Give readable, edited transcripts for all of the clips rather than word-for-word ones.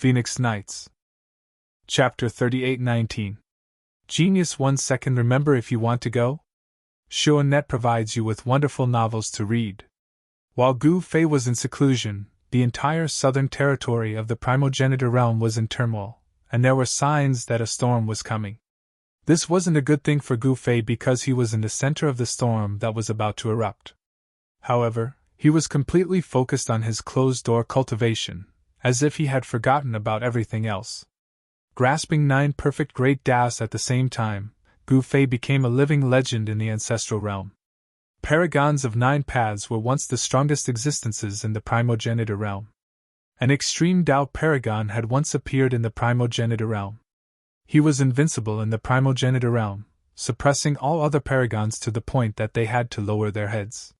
Phoenix Nights. Chapter 38-19. Genius 1 second. Remember, if you want to go? Net provides you with wonderful novels to read. While Gu Fei was in seclusion, the entire southern territory of the primogenitor realm was in turmoil, and there were signs that a storm was coming. This wasn't a good thing for Gu Fei because he was in the center of the storm that was about to erupt. However, he was completely focused on his closed-door cultivation, as if he had forgotten about everything else. Grasping 9 perfect great Taoists at the same time, Gu Fei became a living legend in the ancestral realm. Paragons of 9 paths were once the strongest existences in the primogenitor realm. An extreme Tao paragon had once appeared in the primogenitor realm. He was invincible in the primogenitor realm, suppressing all other paragons to the point that they had to lower their heads.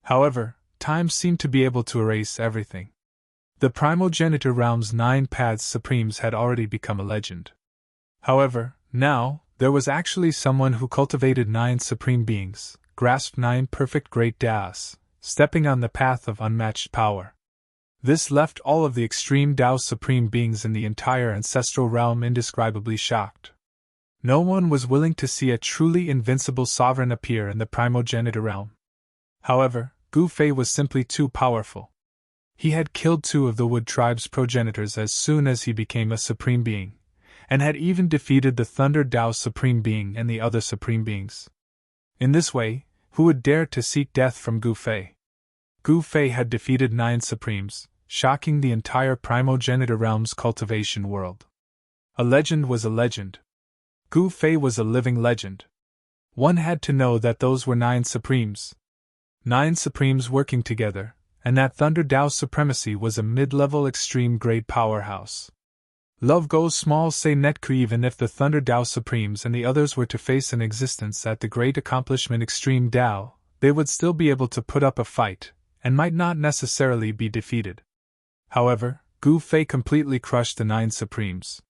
However, time seemed to be able to erase everything. The primogenitor realm's 9 paths supremes had already become a legend. However, now, there was actually someone who cultivated 9 supreme beings, grasped 9 perfect great Taoists, stepping on the path of unmatched power. This left all of the extreme Tao supreme beings in the entire ancestral realm indescribably shocked. No one was willing to see a truly invincible sovereign appear in the primogenitor realm. However, Gu Fei was simply too powerful. He had killed 2 of the Wood tribe's progenitors as soon as he became a supreme being, and had even defeated the Thunder Tao supreme being and the other supreme beings. In this way, who would dare to seek death from Gu Fei? Gu Fei had defeated 9 supremes, shocking the entire primogenitor realm's cultivation world. A legend was a legend. Gu Fei was a living legend. One had to know that those were 9 supremes. 9 supremes working together, and that Thunder Tao supremacy was a mid-level extreme grade powerhouse. Love goes small say Netku. Even if the Thunder Tao supremes and the others were to face an existence at the great accomplishment extreme Tao, they would still be able to put up a fight, and might not necessarily be defeated. However, Gu Fei completely crushed the 9 supremes.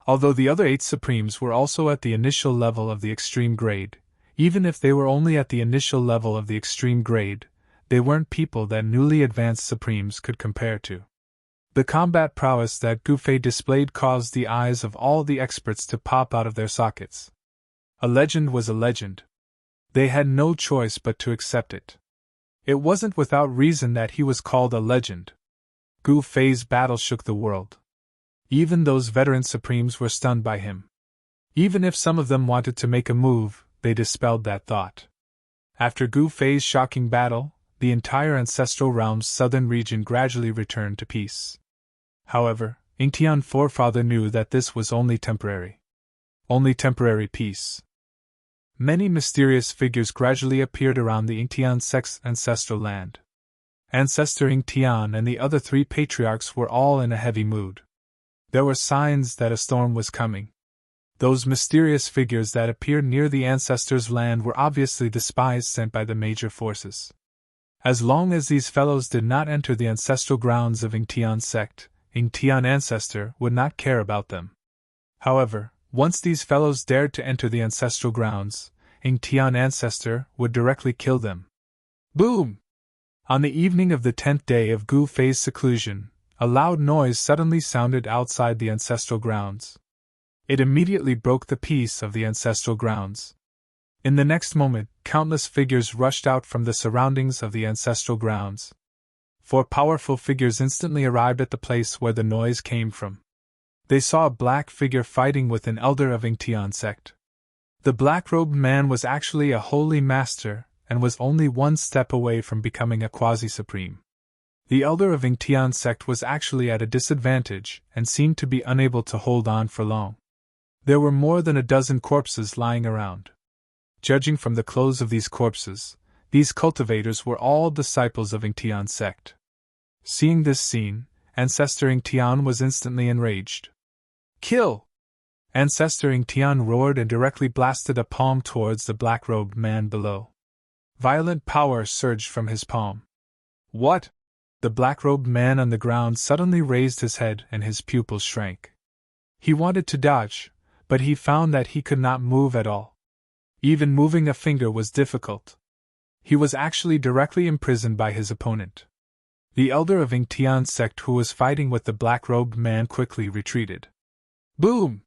Although the other 8 supremes were also at the initial level of the extreme grade, even if they were only at the initial level of the extreme grade, they weren't people that newly advanced supremes could compare to. The combat prowess that Gu Fei displayed caused the eyes of all the experts to pop out of their sockets. A legend was a legend. They had no choice but to accept it. It wasn't without reason that he was called a legend. Gu Fei's battle shook the world. Even those veteran supremes were stunned by him. Even if some of them wanted to make a move, they dispelled that thought. After Gu Fei's shocking battle, the entire ancestral realm's southern region gradually returned to peace. However, Yingtian forefather knew that this was only temporary. Only temporary peace. Many mysterious figures gradually appeared around the Yingtian sect's ancestral land. Ancestor Yingtian and the other 3 patriarchs were all in a heavy mood. There were signs that a storm was coming. Those mysterious figures that appeared near the ancestors' land were obviously the spies sent by the major forces. As long as these fellows did not enter the ancestral grounds of Yingtian sect, Yingtian ancestor would not care about them. However, once these fellows dared to enter the ancestral grounds, Yingtian ancestor would directly kill them. Boom! On the evening of the 10th day of Gu Fei's seclusion, a loud noise suddenly sounded outside the ancestral grounds. It immediately broke the peace of the ancestral grounds. In the next moment, countless figures rushed out from the surroundings of the ancestral grounds. 4 powerful figures instantly arrived at the place where the noise came from. They saw a black figure fighting with an elder of Yingtian sect. The black-robed man was actually a holy master, and was only 1 step away from becoming a quasi-supreme. The elder of Yingtian sect was actually at a disadvantage, and seemed to be unable to hold on for long. There were more than a dozen corpses lying around. Judging from the clothes of these corpses, these cultivators were all disciples of Yingtian sect. Seeing this scene, Ancestor Yingtian was instantly enraged. Kill! Ancestor Yingtian roared and directly blasted a palm towards the black-robed man below. Violent power surged from his palm. What? The black-robed man on the ground suddenly raised his head and his pupils shrank. He wanted to dodge, but he found that he could not move at all. Even moving a finger was difficult. He was actually directly imprisoned by his opponent. The elder of Ingtian's sect who was fighting with the black-robed man quickly retreated. Boom!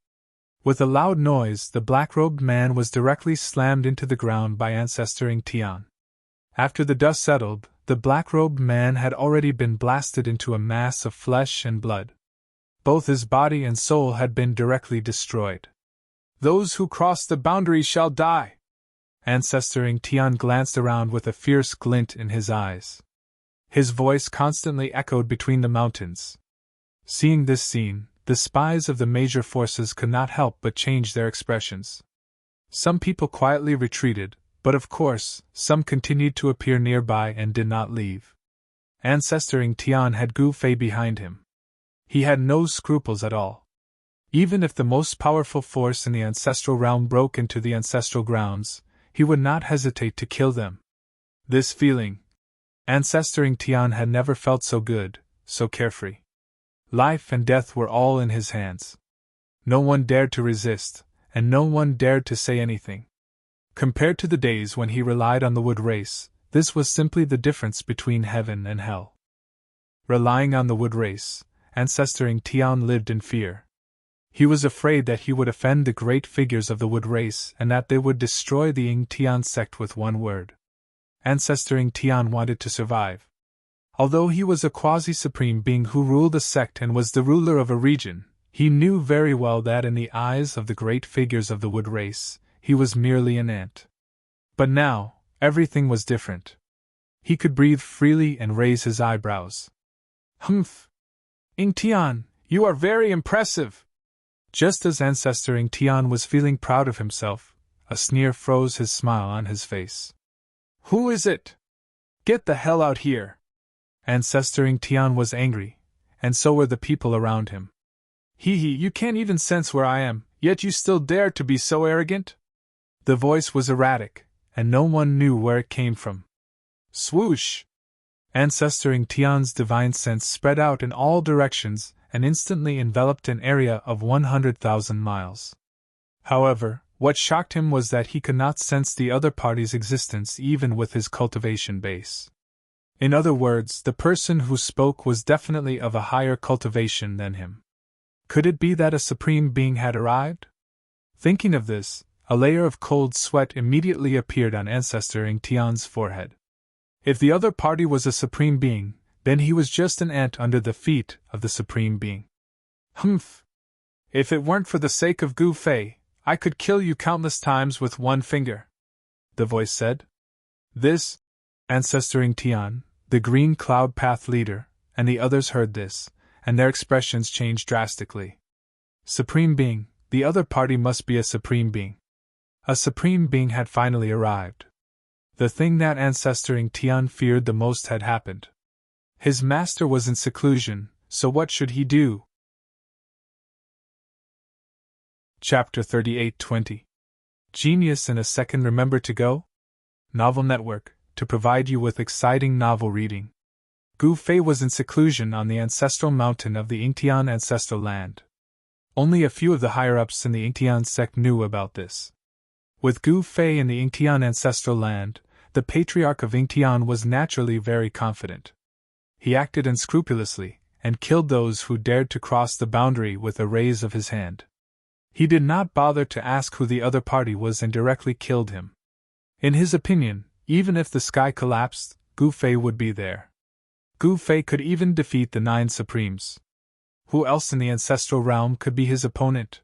With a loud noise, the black-robed man was directly slammed into the ground by Ancestor Ingtian. After the dust settled, the black-robed man had already been blasted into a mass of flesh and blood. Both his body and soul had been directly destroyed. Those who cross the boundary shall die! Ancestor Ingtian glanced around with a fierce glint in his eyes. His voice constantly echoed between the mountains. Seeing this scene, the spies of the major forces could not help but change their expressions. Some people quietly retreated, but of course, some continued to appear nearby and did not leave. Ancestor Ingtian had Gu Fei behind him. He had no scruples at all. Even if the most powerful force in the ancestral realm broke into the ancestral grounds, he would not hesitate to kill them. This feeling, Ancestor Ingtian had never felt so good, so carefree. Life and death were all in his hands. No one dared to resist, and no one dared to say anything. Compared to the days when he relied on the wood race, this was simply the difference between heaven and hell. Relying on the wood race, Ancestor Ingtian lived in fear. He was afraid that he would offend the great figures of the wood race and that they would destroy the Ingtian sect with one word. Ancestor Ingtian wanted to survive. Although he was a quasi-supreme being who ruled a sect and was the ruler of a region, he knew very well that in the eyes of the great figures of the wood race, he was merely an ant. But now, everything was different. He could breathe freely and raise his eyebrows. Humph! Ingtian, you are very impressive! Just as Ancestor Ingtian was feeling proud of himself, a sneer froze his smile on his face. Who is it? Get the hell out here! Ancestor Ingtian was angry, and so were the people around him. Hee, you can't even sense where I am, yet you still dare to be so arrogant? The voice was erratic, and no one knew where it came from. Swoosh! Ancestor Ingtian's divine sense spread out in all directions and instantly enveloped an area of 100,000 miles. However, what shocked him was that he could not sense the other party's existence even with his cultivation base. In other words, the person who spoke was definitely of a higher cultivation than him. Could it be that a supreme being had arrived? Thinking of this, a layer of cold sweat immediately appeared on Ancestor Ingtian's forehead. If the other party was a supreme being, then he was just an ant under the feet of the supreme being. Humph! If it weren't for the sake of Gu Fei, I could kill you countless times with one finger, the voice said. This, Ancestor Ingtian, the Green Cloud Path leader, and the others heard this, and their expressions changed drastically. Supreme being, the other party must be a supreme being. A supreme being had finally arrived. The thing that Ancestor Ingtian feared the most had happened. His master was in seclusion, so what should he do? Chapter 38:20. Genius in a Second. Remember to go? Novel Network, to provide you with exciting novel reading. Gu Fei was in seclusion on the ancestral mountain of the Ingtian ancestral land. Only a few of the higher-ups in the Ingtian sect knew about this. With Gu Fei in the Ingtian ancestral land, the Patriarch of Ingtian was naturally very confident. He acted unscrupulously, and killed those who dared to cross the boundary with a raise of his hand. He did not bother to ask who the other party was and directly killed him. In his opinion, even if the sky collapsed, Gu Fei would be there. Gu Fei could even defeat the 9 Supremes. Who else in the ancestral realm could be his opponent?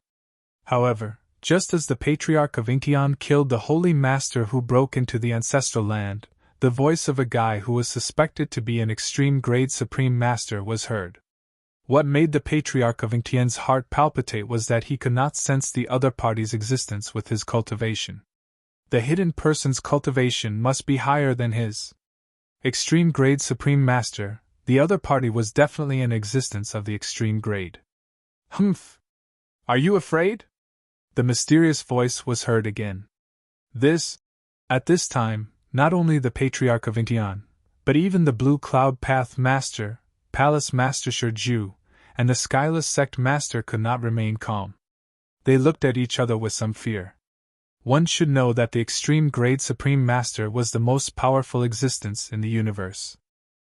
However, just as the Patriarch of Ingtian killed the Holy Master who broke into the ancestral land, the voice of a guy who was suspected to be an extreme-grade Supreme Master was heard. What made the Patriarch of Ingtian's heart palpitate was that he could not sense the other party's existence with his cultivation. The hidden person's cultivation must be higher than his. Extreme-grade Supreme Master, the other party was definitely in existence of the extreme grade. Humph! Are you afraid? The mysterious voice was heard again. At this time, not only the Patriarch of Ingtian, but even the Blue Cloud Path Master, Palace Master Shurju, and the Skyless Sect Master could not remain calm. They looked at each other with some fear. One should know that the extreme grade Supreme Master was the most powerful existence in the universe.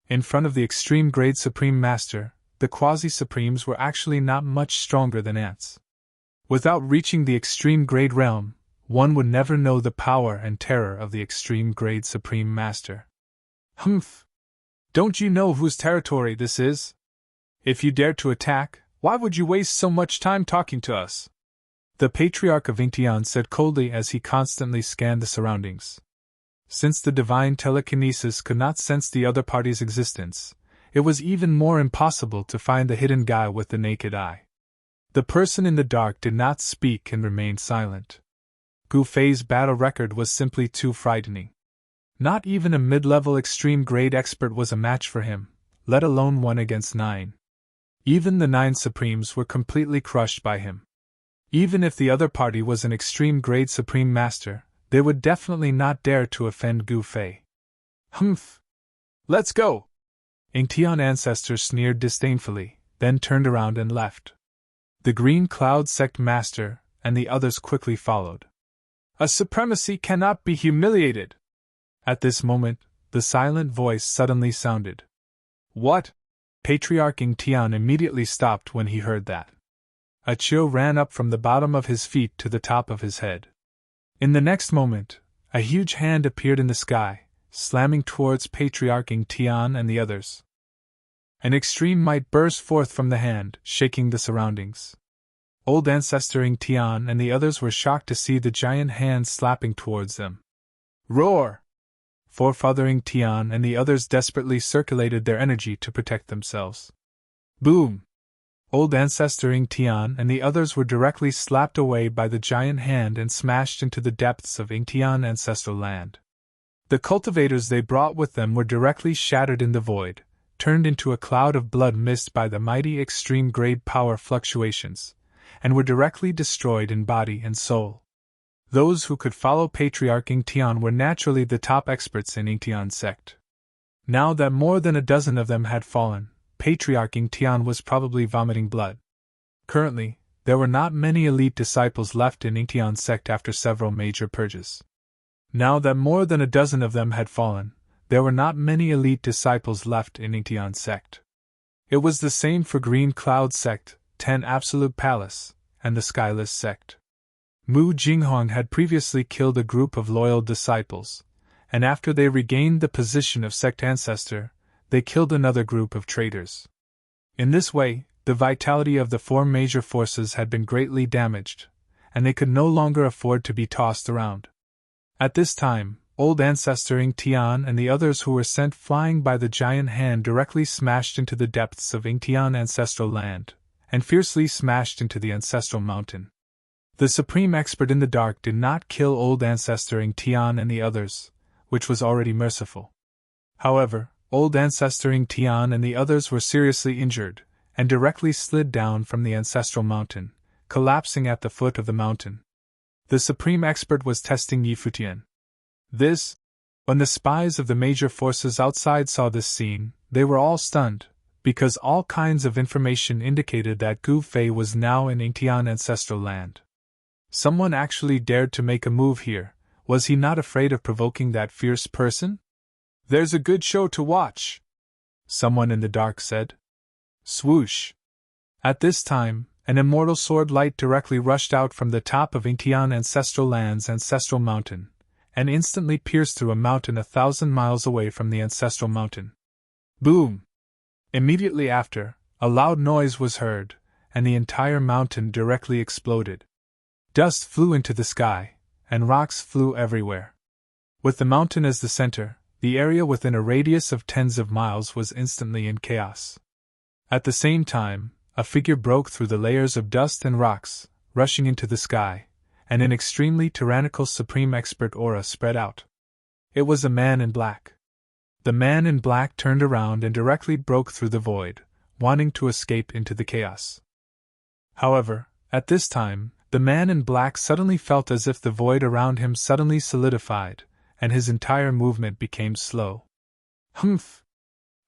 In front of the extreme grade Supreme Master, the quasi-supremes were actually not much stronger than ants. Without reaching the extreme grade realm, one would never know the power and terror of the extreme grade Supreme Master. Humph! Don't you know whose territory this is? If you dare to attack, why would you waste so much time talking to us? The Patriarch of Ingtian said coldly as he constantly scanned the surroundings. Since the divine telekinesis could not sense the other party's existence, it was even more impossible to find the hidden guy with the naked eye. The person in the dark did not speak and remained silent. Gu Fei's battle record was simply too frightening. Not even a mid-level extreme grade expert was a match for him, let alone 1 against 9. Even the 9 Supremes were completely crushed by him. Even if the other party was an extreme grade Supreme Master, they would definitely not dare to offend Gu Fei. Humph! Let's go! Ingtian ancestor sneered disdainfully, then turned around and left. The Green Cloud Sect Master and the others quickly followed. A supremacy cannot be humiliated! At this moment, the silent voice suddenly sounded. What? Patriarch Ingtian immediately stopped when he heard that. A chill ran up from the bottom of his feet to the top of his head. In the next moment, a huge hand appeared in the sky, slamming towards Patriarch Ingtian and the others. An extreme might burst forth from the hand, shaking the surroundings. Old Ancestor Ingtian and the others were shocked to see the giant hand slapping towards them. Roar! Forefather Ingtian and the others desperately circulated their energy to protect themselves. Boom! Old Ancestor Ingtian and the others were directly slapped away by the giant hand and smashed into the depths of Ingtian ancestral land. The cultivators they brought with them were directly shattered in the void, turned into a cloud of blood mist by the mighty extreme grade power fluctuations, and were directly destroyed in body and soul. Those who could follow Patriarch Ingtian were naturally the top experts in Ingtian sect. Now that more than a dozen of them had fallen, Patriarch Ingtian was probably vomiting blood. Currently, there were not many elite disciples left in Ingtian sect after several major purges. Now that more than a dozen of them had fallen, there were not many elite disciples left in Ingtian sect. It was the same for Green Cloud sect, 10 Absolute Palace, and the Skyless sect. Mu Jinghuang had previously killed a group of loyal disciples, and after they regained the position of sect ancestor, they killed another group of traitors. In this way, the vitality of the 4 major forces had been greatly damaged, and they could no longer afford to be tossed around. At this time, Old Ancestor Ingtian and the others who were sent flying by the giant hand directly smashed into the depths of Ingtian ancestral land, and fiercely smashed into the ancestral mountain. The supreme expert in the dark did not kill Old Ancestor Ingtian and the others, which was already merciful. However, Old Ancestor Ingtian and the others were seriously injured, and directly slid down from the ancestral mountain, collapsing at the foot of the mountain. The supreme expert was testing Yifutian. When the spies of the major forces outside saw this scene, they were all stunned, because all kinds of information indicated that Gu Fei was now in Ingtian ancestral land. Someone actually dared to make a move here. Was he not afraid of provoking that fierce person? There's a good show to watch, someone in the dark said. Swoosh! At this time, an immortal sword light directly rushed out from the top of Ingtian ancestral land's ancestral mountain, and instantly pierced through a mountain 1,000 miles away from the ancestral mountain. Boom! Immediately after, a loud noise was heard, and the entire mountain directly exploded. Dust flew into the sky, and rocks flew everywhere. With the mountain as the center, the area within a radius of tens of miles was instantly in chaos. At the same time, a figure broke through the layers of dust and rocks, rushing into the sky, and an extremely tyrannical supreme expert aura spread out. It was a man in black. The man in black turned around and directly broke through the void, wanting to escape into the chaos. However, at this time, the man in black suddenly felt as if the void around him suddenly solidified, and his entire movement became slow. Humph!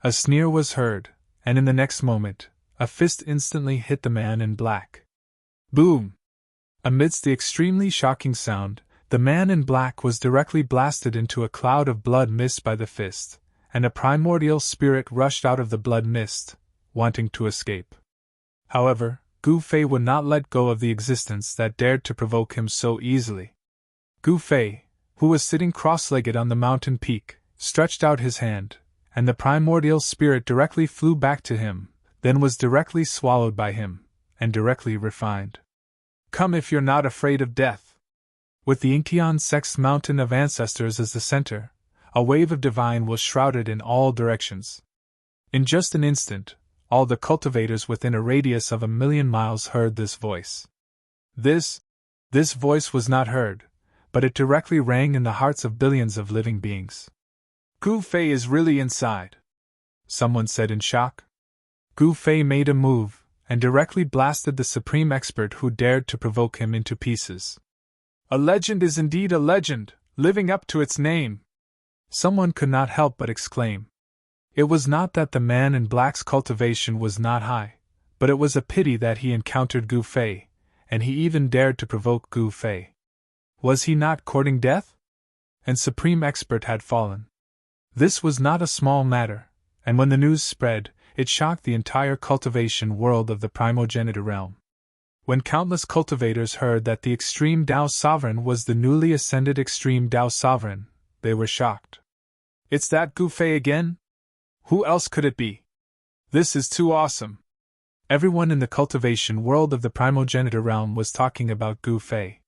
A sneer was heard, and in the next moment, a fist instantly hit the man in black. Boom! Amidst the extremely shocking sound, the man in black was directly blasted into a cloud of blood mist by the fist, and a primordial spirit rushed out of the blood mist, wanting to escape. However, Gu Fei would not let go of the existence that dared to provoke him so easily. Gu Fei, who was sitting cross-legged on the mountain peak, stretched out his hand, and the primordial spirit directly flew back to him, then was directly swallowed by him, and directly refined. Come if you're not afraid of death. With the Ingtian sect's mountain of ancestors as the center, a wave of divine was shrouded in all directions. In just an instant, all the cultivators within a radius of 1,000,000 miles heard this voice. This voice was not heard, but it directly rang in the hearts of billions of living beings. Gu Fei is really inside, someone said in shock. Gu Fei made a move, and directly blasted the supreme expert who dared to provoke him into pieces. A legend is indeed a legend, living up to its name, someone could not help but exclaim. It was not that the man in black's cultivation was not high, but it was a pity that he encountered Gu Fei, and he even dared to provoke Gu Fei. Was he not courting death? And supreme expert had fallen. This was not a small matter, and when the news spread, it shocked the entire cultivation world of the primogenitor realm. When countless cultivators heard that the extreme Tao sovereign was the newly ascended extreme Tao sovereign, they were shocked. It's that Gu Fei again? Who else could it be? This is too awesome. Everyone in the cultivation world of the primogenitor realm was talking about Gu Fei.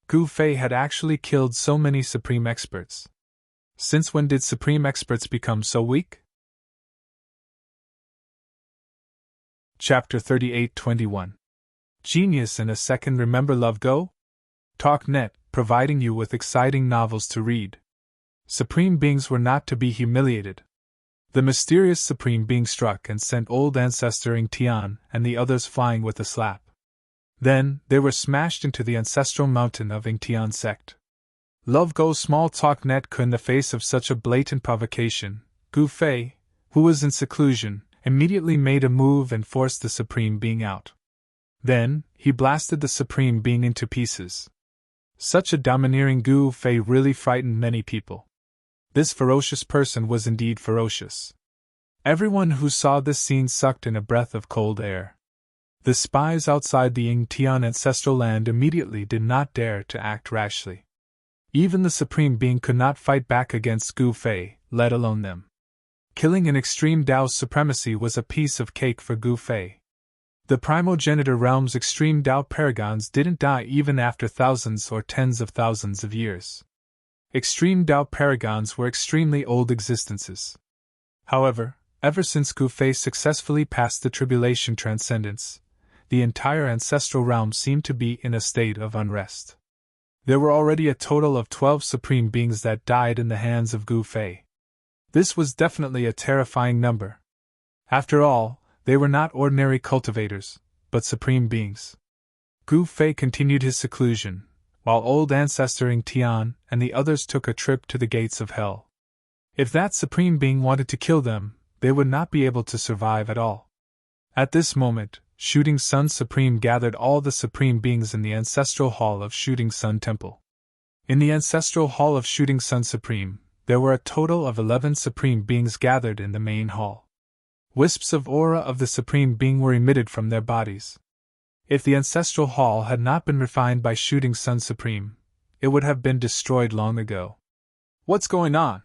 Gu Fei had actually killed so many supreme experts. Since when did supreme experts become so weak? Chapter 38-21. Genius in a Second. Remember Love Go? TalkNet, providing you with exciting novels to read. Supreme beings were not to be humiliated. The mysterious supreme being struck and sent old ancestor Ingtian and the others flying with a slap. Then, they were smashed into the ancestral mountain of Ingtian sect. Love Go small TalkNet could in the face of such a blatant provocation. Gu Fei, who was in seclusion, immediately made a move and forced the supreme being out. Then, he blasted the supreme being into pieces. Such a domineering Gu Fei really frightened many people. This ferocious person was indeed ferocious. Everyone who saw this scene sucked in a breath of cold air. The spies outside the Ingtian ancestral land immediately did not dare to act rashly. Even the supreme being could not fight back against Gu Fei, let alone them. Killing an extreme Tao's supremacy was a piece of cake for Gu Fei. The primogenitor realm's extreme Tao paragons didn't die even after thousands or tens of thousands of years. Extreme Tao paragons were extremely old existences. However, ever since Gu Fei successfully passed the tribulation transcendence, the entire ancestral realm seemed to be in a state of unrest. There were already a total of 12 supreme beings that died in the hands of Gu Fei. This was definitely a terrifying number. After all, they were not ordinary cultivators, but supreme beings. Gu Fei continued his seclusion, while old ancestor Ingtian and the others took a trip to the gates of hell. If that supreme being wanted to kill them, they would not be able to survive at all. At this moment, Shooting Sun Supreme gathered all the supreme beings in the ancestral hall of Shooting Sun Temple. In the ancestral hall of Shooting Sun Supreme, there were a total of 11 supreme beings gathered in the main hall. Wisps of aura of the supreme being were emitted from their bodies. If the ancestral hall had not been refined by Shooting Sun Supreme, it would have been destroyed long ago. What's going on?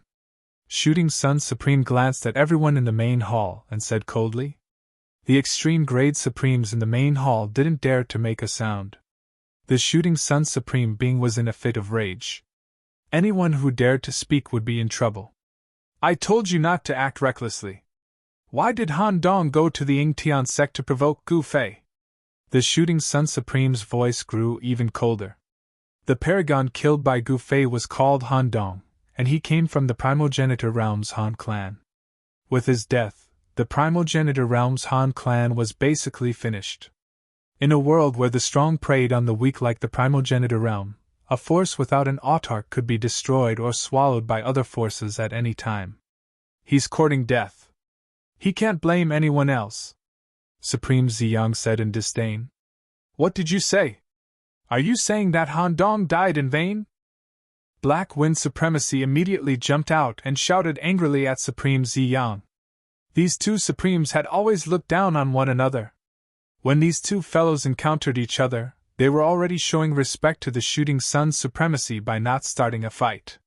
Shooting Sun Supreme glanced at everyone in the main hall and said coldly. The extreme grade supremes in the main hall didn't dare to make a sound. The Shooting Sun Supreme being was in a fit of rage. Anyone who dared to speak would be in trouble. I told you not to act recklessly. Why did Han Dong go to the Ingtian sect to provoke Gu Fei? The Shooting Sun Supreme's voice grew even colder. The paragon killed by Gu Fei was called Han Dong, and he came from the primogenitor realm's Han clan. With his death, the primogenitor realm's Han clan was basically finished. In a world where the strong preyed on the weak like the primogenitor realm, a force without an autarch could be destroyed or swallowed by other forces at any time. He's courting death. He can't blame anyone else, Supreme Ziyang said in disdain. What did you say? Are you saying that Han Dong died in vain? Black Wind Supremacy immediately jumped out and shouted angrily at Supreme Ziyang. These two Supremes had always looked down on one another. When these two fellows encountered each other, they were already showing respect to the Shooting Sun's supremacy by not starting a fight.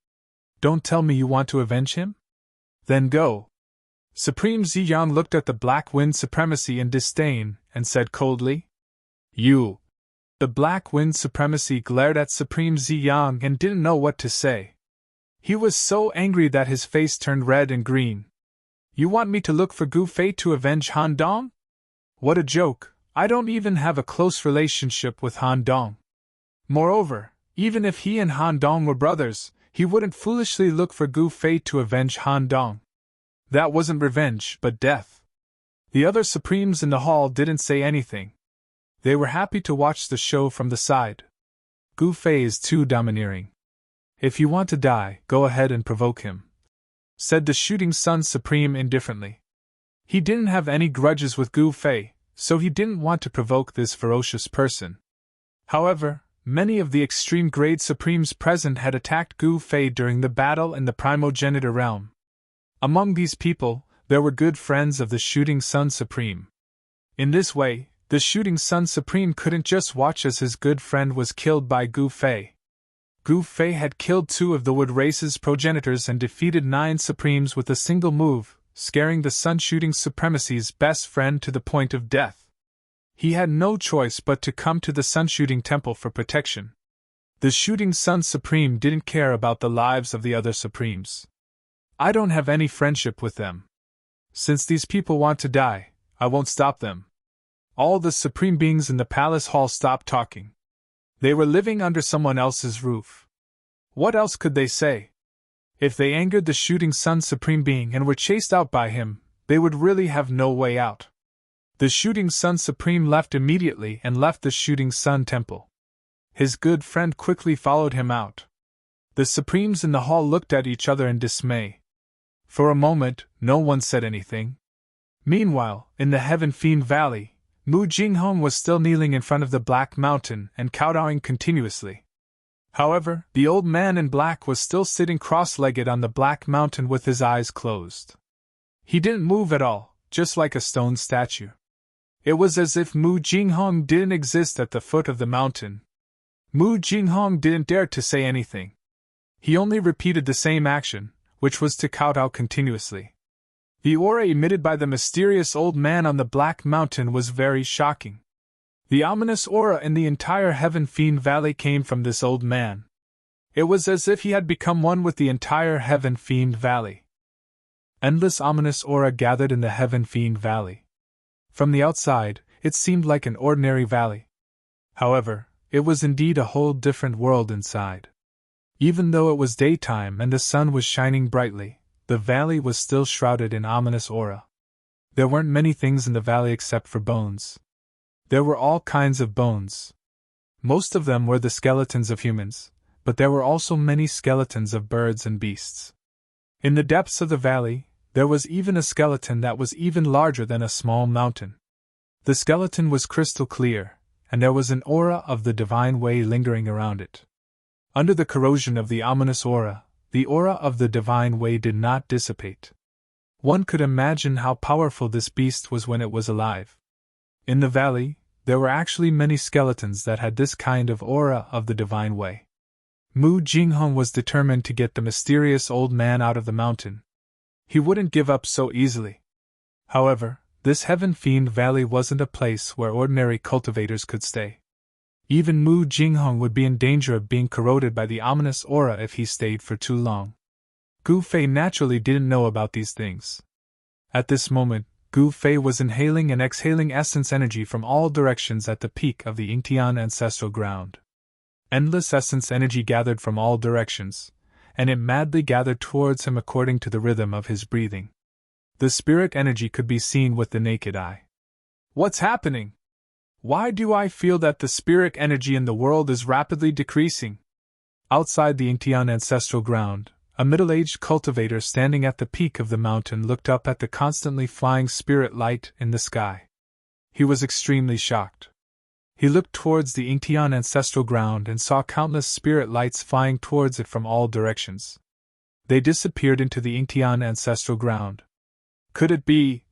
Don't tell me you want to avenge him? Then go. Supreme Ziyang looked at the Black Wind Supremacy in disdain and said coldly. You. The Black Wind Supremacy glared at Supreme Ziyang and didn't know what to say. He was so angry that his face turned red and green. You want me to look for Gu Fei to avenge Han Dong? What a joke. I don't even have a close relationship with Han Dong. Moreover, even if he and Han Dong were brothers, he wouldn't foolishly look for Gu Fei to avenge Han Dong. That wasn't revenge, but death. The other Supremes in the hall didn't say anything. They were happy to watch the show from the side. Gu Fei is too domineering. If you want to die, go ahead and provoke him, said the Shooting Sun Supreme indifferently. He didn't have any grudges with Gu Fei, so he didn't want to provoke this ferocious person. However, many of the extreme grade Supremes present had attacked Gu Fei during the battle in the Primogenitor realm. Among these people, there were good friends of the Shooting Sun Supreme. In this way, the Shooting Sun Supreme couldn't just watch as his good friend was killed by Gu Fei. Gu Fei had killed 2 of the Wood Race's progenitors and defeated 9 Supremes with a single move, scaring the Sun Shooting Supremacy's best friend to the point of death. He had no choice but to come to the Sun Shooting Temple for protection. The Shooting Sun Supreme didn't care about the lives of the other Supremes. I don't have any friendship with them. Since these people want to die, I won't stop them. All the Supreme Beings in the Palace Hall stopped talking. They were living under someone else's roof. What else could they say? If they angered the Shooting Sun Supreme Being and were chased out by him, they would really have no way out. The Shooting Sun Supreme left immediately and left the Shooting Sun Temple. His good friend quickly followed him out. The Supremes in the hall looked at each other in dismay. For a moment, no one said anything. Meanwhile, in the Heaven Fiend Valley, Mu Jinghong was still kneeling in front of the Black Mountain and kowtowing continuously. However, the old man in black was still sitting cross-legged on the Black Mountain with his eyes closed. He didn't move at all, just like a stone statue. It was as if Mu Jinghong didn't exist at the foot of the mountain. Mu Jinghong didn't dare to say anything. He only repeated the same action, which was to kowtow continuously. The aura emitted by the mysterious old man on the Black Mountain was very shocking. The ominous aura in the entire Heaven Fiend Valley came from this old man. It was as if he had become one with the entire Heaven Fiend Valley. Endless ominous aura gathered in the Heaven Fiend Valley. From the outside, it seemed like an ordinary valley. However, it was indeed a whole different world inside. Even though it was daytime and the sun was shining brightly, the valley was still shrouded in ominous aura. There weren't many things in the valley except for bones. There were all kinds of bones. Most of them were the skeletons of humans, but there were also many skeletons of birds and beasts. In the depths of the valley, there was even a skeleton that was even larger than a small mountain. The skeleton was crystal clear, and there was an aura of the divine way lingering around it. Under the corrosion of the ominous aura, the aura of the divine way did not dissipate. One could imagine how powerful this beast was when it was alive. In the valley, there were actually many skeletons that had this kind of aura of the divine way. Mu Jinghong was determined to get the mysterious old man out of the mountain. He wouldn't give up so easily. However, this Heaven Fiend Valley wasn't a place where ordinary cultivators could stay. Even Mu Jinghong would be in danger of being corroded by the ominous aura if he stayed for too long. Gu Fei naturally didn't know about these things. At this moment, Gu Fei was inhaling and exhaling essence energy from all directions at the peak of the Yingtian ancestral ground. Endless essence energy gathered from all directions, and it madly gathered towards him according to the rhythm of his breathing. The spirit energy could be seen with the naked eye. What's happening? Why do I feel that the spirit energy in the world is rapidly decreasing? Outside the Yingtian ancestral ground, a middle-aged cultivator standing at the peak of the mountain looked up at the constantly flying spirit light in the sky. He was extremely shocked. He looked towards the Ingtian ancestral ground and saw countless spirit lights flying towards it from all directions. They disappeared into the Ingtian ancestral ground. Could it be?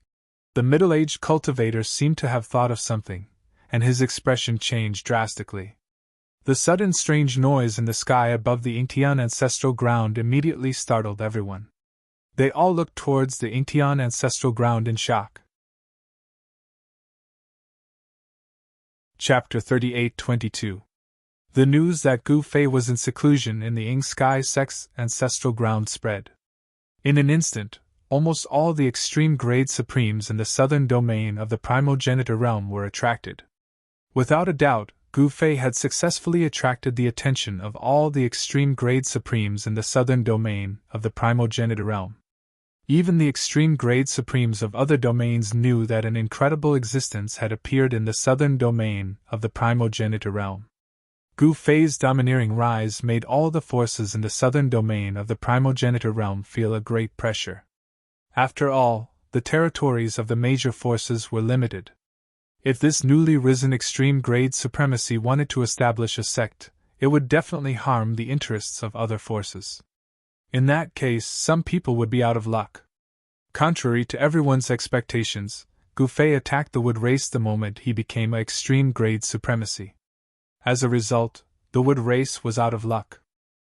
The middle-aged cultivator seemed to have thought of something, and his expression changed drastically. The sudden strange noise in the sky above the Ingtian ancestral ground immediately startled everyone. They all looked towards the Ingtian ancestral ground in shock. Chapter 38-22. The news that Gu Fei was in seclusion in the Ing Sky Sect's ancestral ground spread. In an instant, almost all the extreme grade supremes in the southern domain of the primogenitor realm were attracted. Without a doubt, Gu Fei had successfully attracted the attention of all the extreme grade supremes in the southern domain of the primogenitor realm. Even the extreme grade supremes of other domains knew that an incredible existence had appeared in the southern domain of the primogenitor realm. Gu Fei's domineering rise made all the forces in the southern domain of the primogenitor realm feel a great pressure. After all, the territories of the major forces were limited. If this newly risen extreme grade supremacy wanted to establish a sect, it would definitely harm the interests of other forces. In that case, some people would be out of luck. Contrary to everyone's expectations, Gu Fei attacked the wood race the moment he became an extreme grade supremacy. As a result, the wood race was out of luck.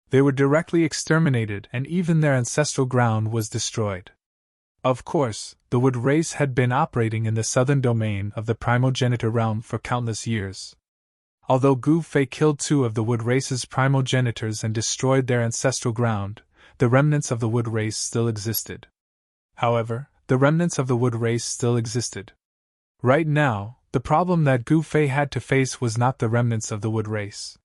They were directly exterminated and even their ancestral ground was destroyed. Of course, the wood race had been operating in the southern domain of the primogenitor realm for countless years. Although Gu Fei killed 2 of the wood race's primogenitors and destroyed their ancestral ground, the remnants of the wood race still existed. However, the remnants of the wood race still existed. Right now, the problem that Gu Fei had to face was not the remnants of the wood race.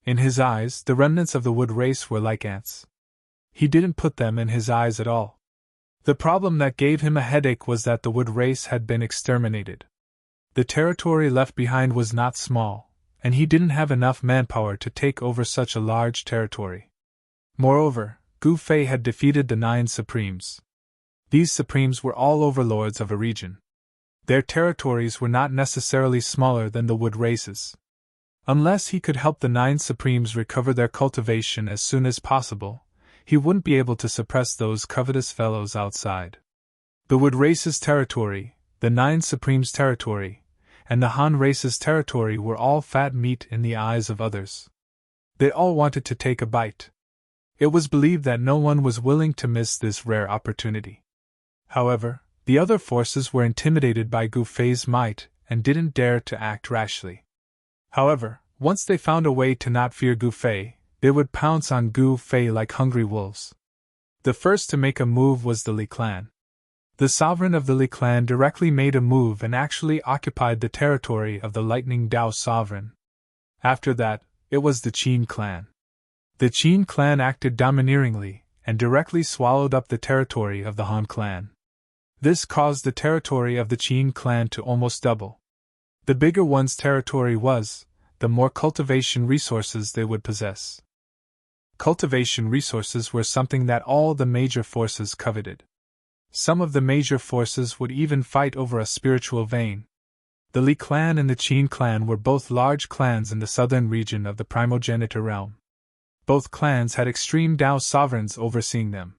In his eyes, the remnants of the wood race were like ants. He didn't put them in his eyes at all. The problem that gave him a headache was that the wood race had been exterminated. The territory left behind was not small, and he didn't have enough manpower to take over such a large territory. Moreover, Gu Fei had defeated the 9 Supremes. These Supremes were all overlords of a region. Their territories were not necessarily smaller than the wood races. Unless he could help the 9 Supremes recover their cultivation as soon as possible, he wouldn't be able to suppress those covetous fellows outside. The wood race's territory, the 9 Supremes' territory, and the Han race's territory were all fat meat in the eyes of others. They all wanted to take a bite. It was believed that no one was willing to miss this rare opportunity. However, the other forces were intimidated by Gu Fei's might and didn't dare to act rashly. However, once they found a way to not fear Gu Fei, they would pounce on Gu Fei like hungry wolves. The first to make a move was the Li clan. The sovereign of the Li clan directly made a move and actually occupied the territory of the Lightning Dao sovereign. After that, it was the Qin clan. The Qin clan acted domineeringly and directly swallowed up the territory of the Han clan. This caused the territory of the Qin clan to almost double. The bigger one's territory was, the more cultivation resources they would possess. Cultivation resources were something that all the major forces coveted. Some of the major forces would even fight over a spiritual vein. The Li clan and the Qin clan were both large clans in the southern region of the primogenitor realm. Both clans had extreme Dao sovereigns overseeing them.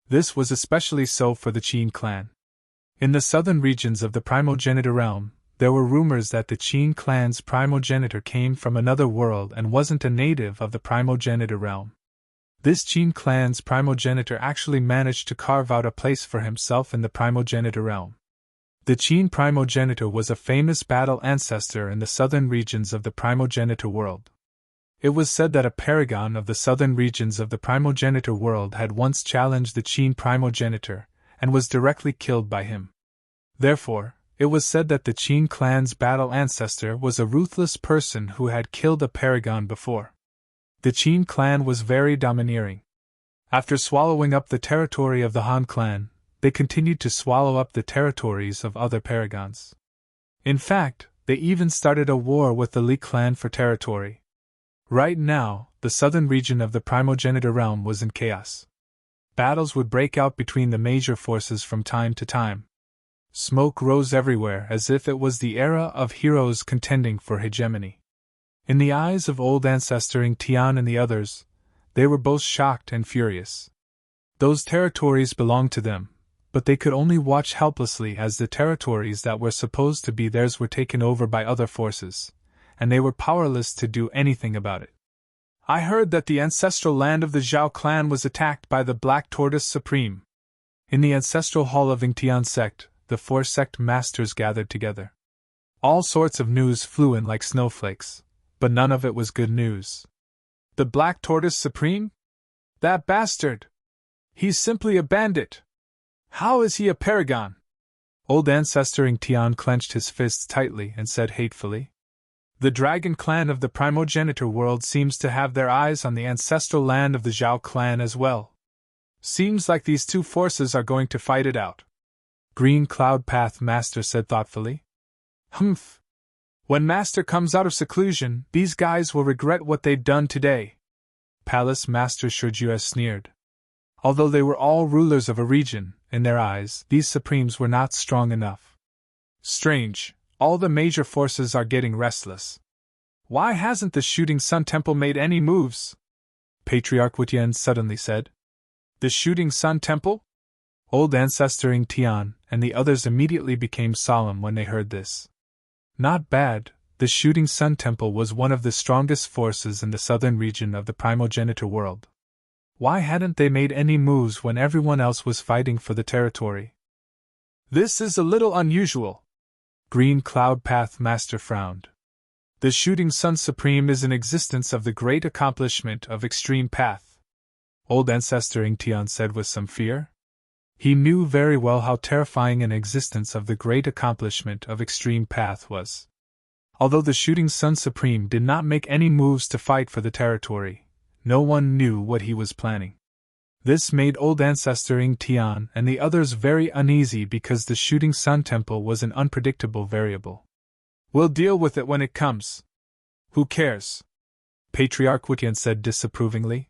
This was especially so for the Qin clan. In the southern regions of the primogenitor realm, there were rumors that the Qin clan's primogenitor came from another world and wasn't a native of the primogenitor realm. This Qin clan's primogenitor actually managed to carve out a place for himself in the primogenitor realm. The Qin primogenitor was a famous battle ancestor in the southern regions of the primogenitor world. It was said that a paragon of the southern regions of the primogenitor world had once challenged the Qin primogenitor and was directly killed by him. Therefore, it was said that the Qin clan's battle ancestor was a ruthless person who had killed a paragon before. The Qin clan was very domineering. After swallowing up the territory of the Han clan, they continued to swallow up the territories of other paragons. In fact, they even started a war with the Li clan for territory. Right now, the southern region of the primogenitor realm was in chaos. Battles would break out between the major forces from time to time. Smoke rose everywhere as if it was the era of heroes contending for hegemony. In the eyes of old ancestor Ing Tian and the others, they were both shocked and furious. Those territories belonged to them, but they could only watch helplessly as the territories that were supposed to be theirs were taken over by other forces, and they were powerless to do anything about it. I heard that the ancestral land of the Zhao clan was attacked by the Black Tortoise Supreme. In the ancestral hall of Ing Tian sect, the 4 sect masters gathered together. All sorts of news flew in like snowflakes, but none of it was good news. The Black Tortoise Supreme? That bastard! He's simply a bandit! How is he a paragon? Old ancestor Ing Tian clenched his fists tightly and said hatefully. The dragon clan of the primogenitor world seems to have their eyes on the ancestral land of the Zhao clan as well. Seems like these two forces are going to fight it out. Green Cloud Path Master said thoughtfully. Humph. When Master comes out of seclusion, these guys will regret what they've done today. Palace Master Shujue sneered. Although they were all rulers of a region, in their eyes, these supremes were not strong enough. Strange, all the major forces are getting restless. Why hasn't the Shooting Sun Temple made any moves? Patriarch Wutian suddenly said. The Shooting Sun Temple? Old ancestor Ing Tian and the others immediately became solemn when they heard this. Not bad, the Shooting Sun Temple was one of the strongest forces in the southern region of the primogenitor world. Why hadn't they made any moves when everyone else was fighting for the territory? This is a little unusual. Green Cloud Path Master frowned. The Shooting Sun Supreme is an existence of the great accomplishment of Extreme Path. Old ancestor Ing Tian said with some fear. He knew very well how terrifying an existence of the great accomplishment of Extreme Path was. Although the Shooting Sun Supreme did not make any moves to fight for the territory, no one knew what he was planning. This made old ancestor Ing Tian and the others very uneasy because the Shooting Sun Temple was an unpredictable variable. We'll deal with it when it comes. Who cares? Patriarch Wutian said disapprovingly.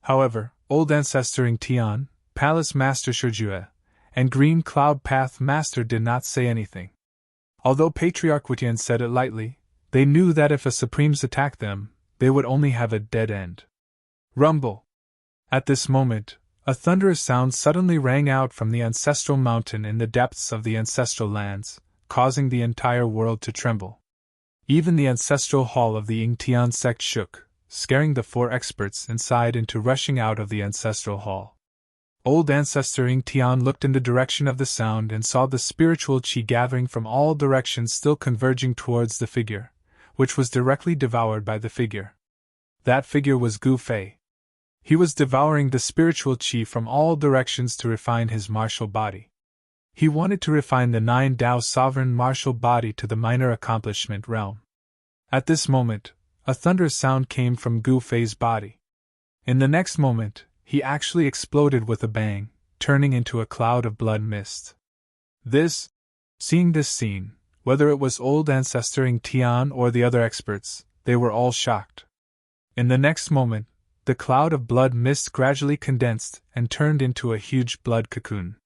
However, old ancestor Ing Tian, Palace Master Shujue, and Green Cloud Path Master did not say anything. Although Patriarch Wutian said it lightly, they knew that if a Supremes attacked them, they would only have a dead end. Rumble! At this moment, a thunderous sound suddenly rang out from the ancestral mountain in the depths of the ancestral lands, causing the entire world to tremble. Even the ancestral hall of the Ing Tian sect shook, scaring the 4 experts inside into rushing out of the ancestral hall. Old ancestor Ing Tian looked in the direction of the sound and saw the spiritual qi gathering from all directions still converging towards the figure, which was directly devoured by the figure. That figure was Gu Fei. He was devouring the spiritual qi from all directions to refine his martial body. He wanted to refine the 9 Dao sovereign martial body to the minor accomplishment realm. At this moment, a thunderous sound came from Gu Fei's body. In the next moment, he actually exploded with a bang, turning into a cloud of blood mist. Seeing this scene, whether it was old ancestor Ing Tian or the other experts, they were all shocked. In the next moment, the cloud of blood mist gradually condensed and turned into a huge blood cocoon.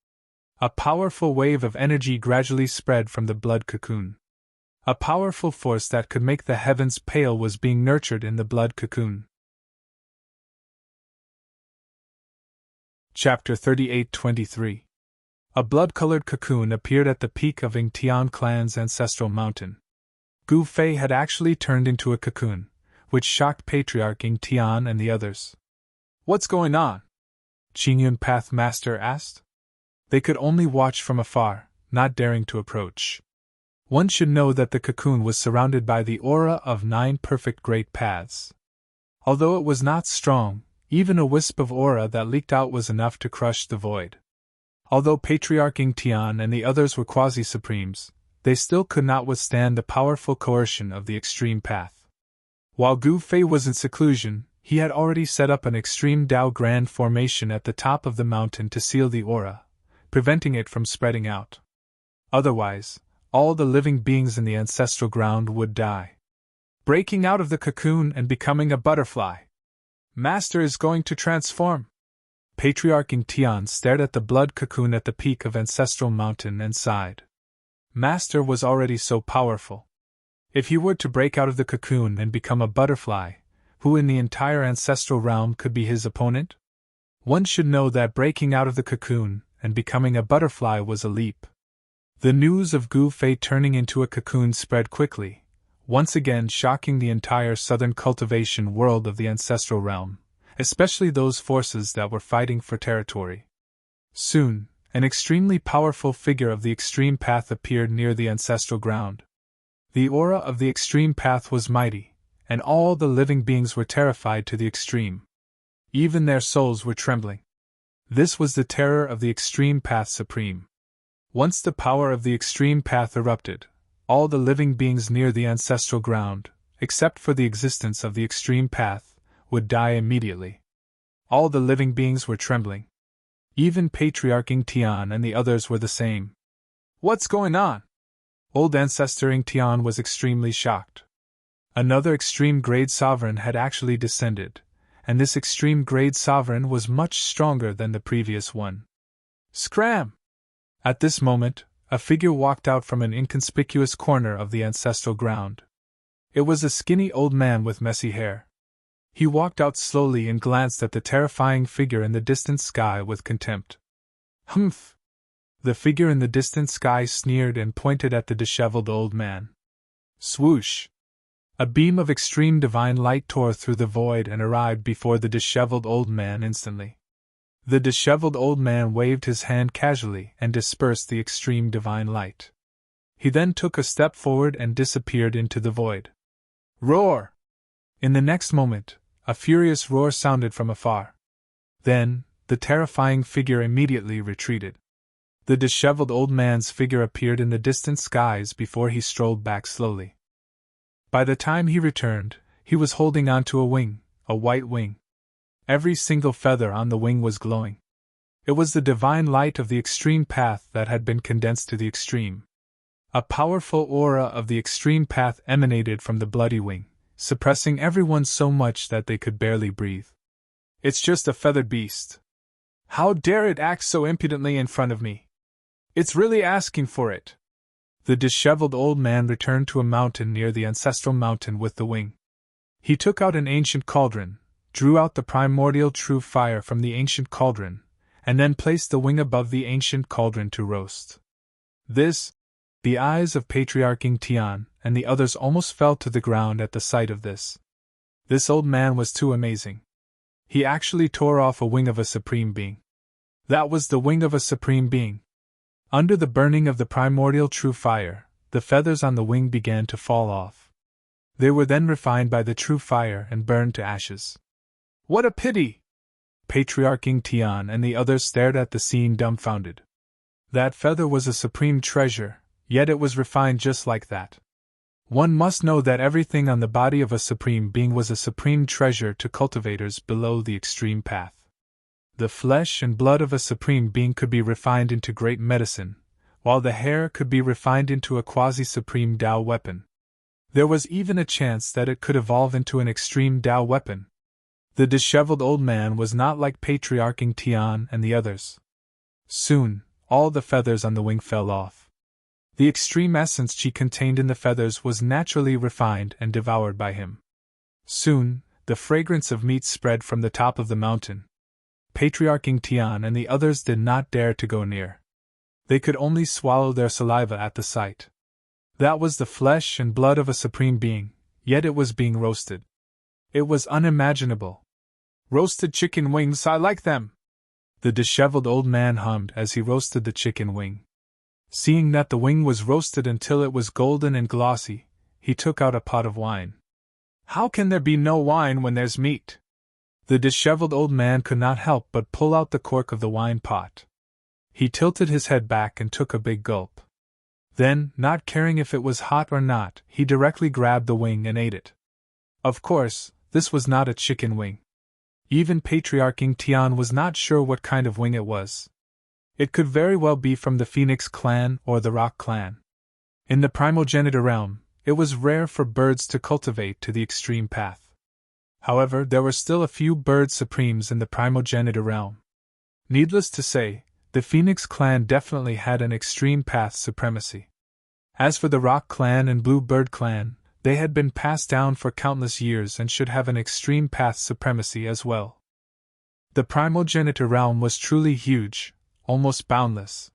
A powerful wave of energy gradually spread from the blood cocoon. A powerful force that could make the heavens pale was being nurtured in the blood cocoon. Chapter 38-23. A blood-colored cocoon appeared at the peak of Ing Tian clan's ancestral mountain. Gu Fei had actually turned into a cocoon, which shocked Patriarch Ing Tian and the others. What's going on? Qingyun Path Master asked. They could only watch from afar, not daring to approach. One should know that the cocoon was surrounded by the aura of 9 perfect great paths. Although it was not strong, even a wisp of aura that leaked out was enough to crush the void. Although Patriarch Ing Tian and the others were quasi-supremes, they still could not withstand the powerful coercion of the extreme path. While Gu Fei was in seclusion, he had already set up an extreme Dao Grand formation at the top of the mountain to seal the aura, preventing it from spreading out. Otherwise, all the living beings in the ancestral ground would die. Breaking out of the cocoon and becoming a butterfly. Master is going to transform. Patriarch Tian stared at the blood cocoon at the peak of Ancestral Mountain and sighed. Master was already so powerful. If he were to break out of the cocoon and become a butterfly, who in the entire ancestral realm could be his opponent? One should know that breaking out of the cocoon and becoming a butterfly was a leap. The news of Gu Fei turning into a cocoon spread quickly, once again shocking the entire southern cultivation world of the ancestral realm, especially those forces that were fighting for territory. Soon, an extremely powerful figure of the extreme path appeared near the ancestral ground. The aura of the extreme path was mighty, and all the living beings were terrified to the extreme. Even their souls were trembling. This was the terror of the extreme path supreme. Once the power of the extreme path erupted, all the living beings near the ancestral ground, except for the existence of the extreme path, would die immediately. All the living beings were trembling. Even Patriarch Tian and the others were the same. What's going on? Old Ancestor Tian was extremely shocked. Another extreme grade sovereign had actually descended, and this extreme grade sovereign was much stronger than the previous one. Scram! At this moment, a figure walked out from an inconspicuous corner of the ancestral ground. It was a skinny old man with messy hair. He walked out slowly and glanced at the terrifying figure in the distant sky with contempt. Humph! The figure in the distant sky sneered and pointed at the disheveled old man. Swoosh! A beam of extreme divine light tore through the void and arrived before the disheveled old man instantly. The disheveled old man waved his hand casually and dispersed the extreme divine light. He then took a step forward and disappeared into the void. Roar! In the next moment, a furious roar sounded from afar. Then, the terrifying figure immediately retreated. The disheveled old man's figure appeared in the distant skies before he strolled back slowly. By the time he returned, he was holding onto a wing, a white wing. Every single feather on the wing was glowing. It was the divine light of the extreme path that had been condensed to the extreme. A powerful aura of the extreme path emanated from the bloody wing, suppressing everyone so much that they could barely breathe. It's just a feathered beast. How dare it act so impudently in front of me? It's really asking for it. The disheveled old man returned to a mountain near the ancestral mountain with the wing. He took out an ancient cauldron, drew out the primordial true fire from the ancient cauldron, and then placed the wing above the ancient cauldron to roast. The eyes of Patriarch Tian and the others almost fell to the ground at the sight of this. This old man was too amazing. He actually tore off a wing of a supreme being. That was the wing of a supreme being. Under the burning of the primordial true fire, the feathers on the wing began to fall off. They were then refined by the true fire and burned to ashes. What a pity! Patriarch Tian and the others stared at the scene dumbfounded. That feather was a supreme treasure, yet it was refined just like that. One must know that everything on the body of a supreme being was a supreme treasure to cultivators below the extreme path. The flesh and blood of a supreme being could be refined into great medicine, while the hair could be refined into a quasi-supreme Tao weapon. There was even a chance that it could evolve into an extreme Tao weapon. The disheveled old man was not like Patriarch Tian and the others. Soon, all the feathers on the wing fell off. The extreme essence Qi contained in the feathers was naturally refined and devoured by him. Soon, the fragrance of meat spread from the top of the mountain. Patriarch Tian and the others did not dare to go near. They could only swallow their saliva at the sight. That was the flesh and blood of a supreme being, yet it was being roasted. It was unimaginable. Roasted chicken wings, I like them! The disheveled old man hummed as he roasted the chicken wing. Seeing that the wing was roasted until it was golden and glossy, he took out a pot of wine. How can there be no wine when there's meat? The disheveled old man could not help but pull out the cork of the wine pot. He tilted his head back and took a big gulp. Then, not caring if it was hot or not, he directly grabbed the wing and ate it. Of course, this was not a chicken wing. Even Patriarch Tian was not sure what kind of wing it was. It could very well be from the Phoenix clan or the Rock clan. In the primogenitor realm, it was rare for birds to cultivate to the extreme path. However, there were still a few bird supremes in the primogenitor realm. Needless to say, the Phoenix clan definitely had an extreme path supremacy. As for the Rock clan and Blue Bird clan, they had been passed down for countless years and should have an extreme path supremacy as well. The primogenitor realm was truly huge, almost boundless.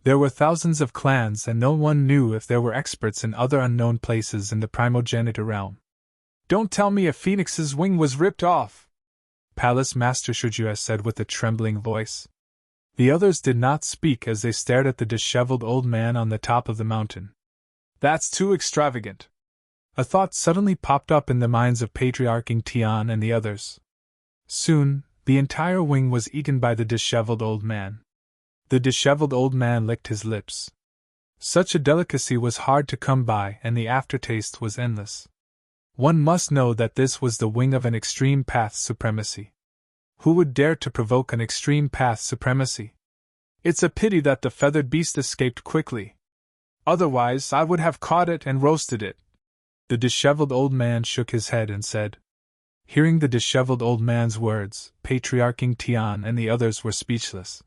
There were thousands of clans and no one knew if there were experts in other unknown places in the primogenitor realm. "Don't tell me a phoenix's wing was ripped off," Palace Master Shujua said with a trembling voice. The others did not speak as they stared at the disheveled old man on the top of the mountain. "That's too extravagant." A thought suddenly popped up in the minds of Patriarch Tian and the others. Soon, the entire wing was eaten by the disheveled old man. The disheveled old man licked his lips. Such a delicacy was hard to come by and the aftertaste was endless. One must know that this was the wing of an extreme path supremacy. Who would dare to provoke an extreme path supremacy? "It's a pity that the feathered beast escaped quickly. Otherwise, I would have caught it and roasted it." The disheveled old man shook his head and said. Hearing the disheveled old man's words, Patriarch Tian and the others were speechless.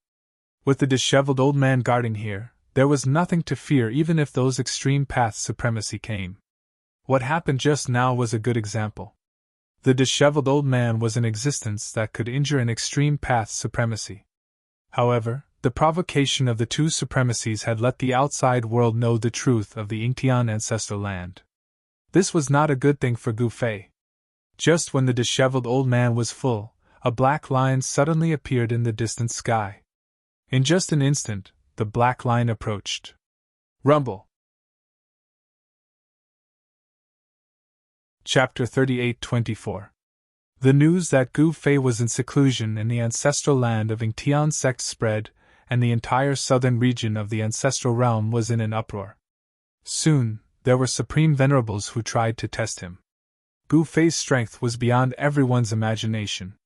With the disheveled old man guarding here, there was nothing to fear even if those extreme path supremacy came. What happened just now was a good example. The disheveled old man was an existence that could injure an extreme path supremacy. However, the provocation of the two supremacies had let the outside world know the truth of the Yingtian ancestral land. This was not a good thing for Gu Fei. Just when the disheveled old man was full, a black line suddenly appeared in the distant sky. In just an instant, the black line approached. Rumble. Chapter 38-24. The news that Gu Fei was in seclusion in the ancestral land of Yingtian sect spread, and the entire southern region of the ancestral realm was in an uproar. Soon, there were supreme venerables who tried to test him. Gu Fei's strength was beyond everyone's imagination.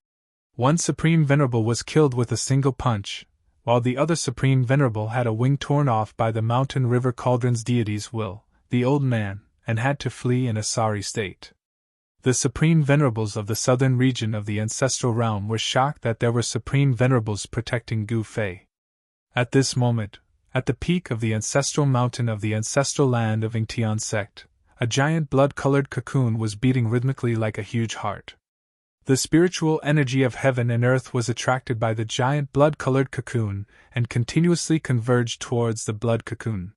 One supreme venerable was killed with a single punch, while the other supreme venerable had a wing torn off by the mountain river cauldron's deity's will, the old man, and had to flee in a sorry state. The supreme venerables of the southern region of the ancestral realm were shocked that there were supreme venerables protecting Gu Fei. At this moment, at the peak of the ancestral mountain of the ancestral land of Yingtian sect, a giant blood-colored cocoon was beating rhythmically like a huge heart. The spiritual energy of heaven and earth was attracted by the giant blood-colored cocoon and continuously converged towards the blood cocoon.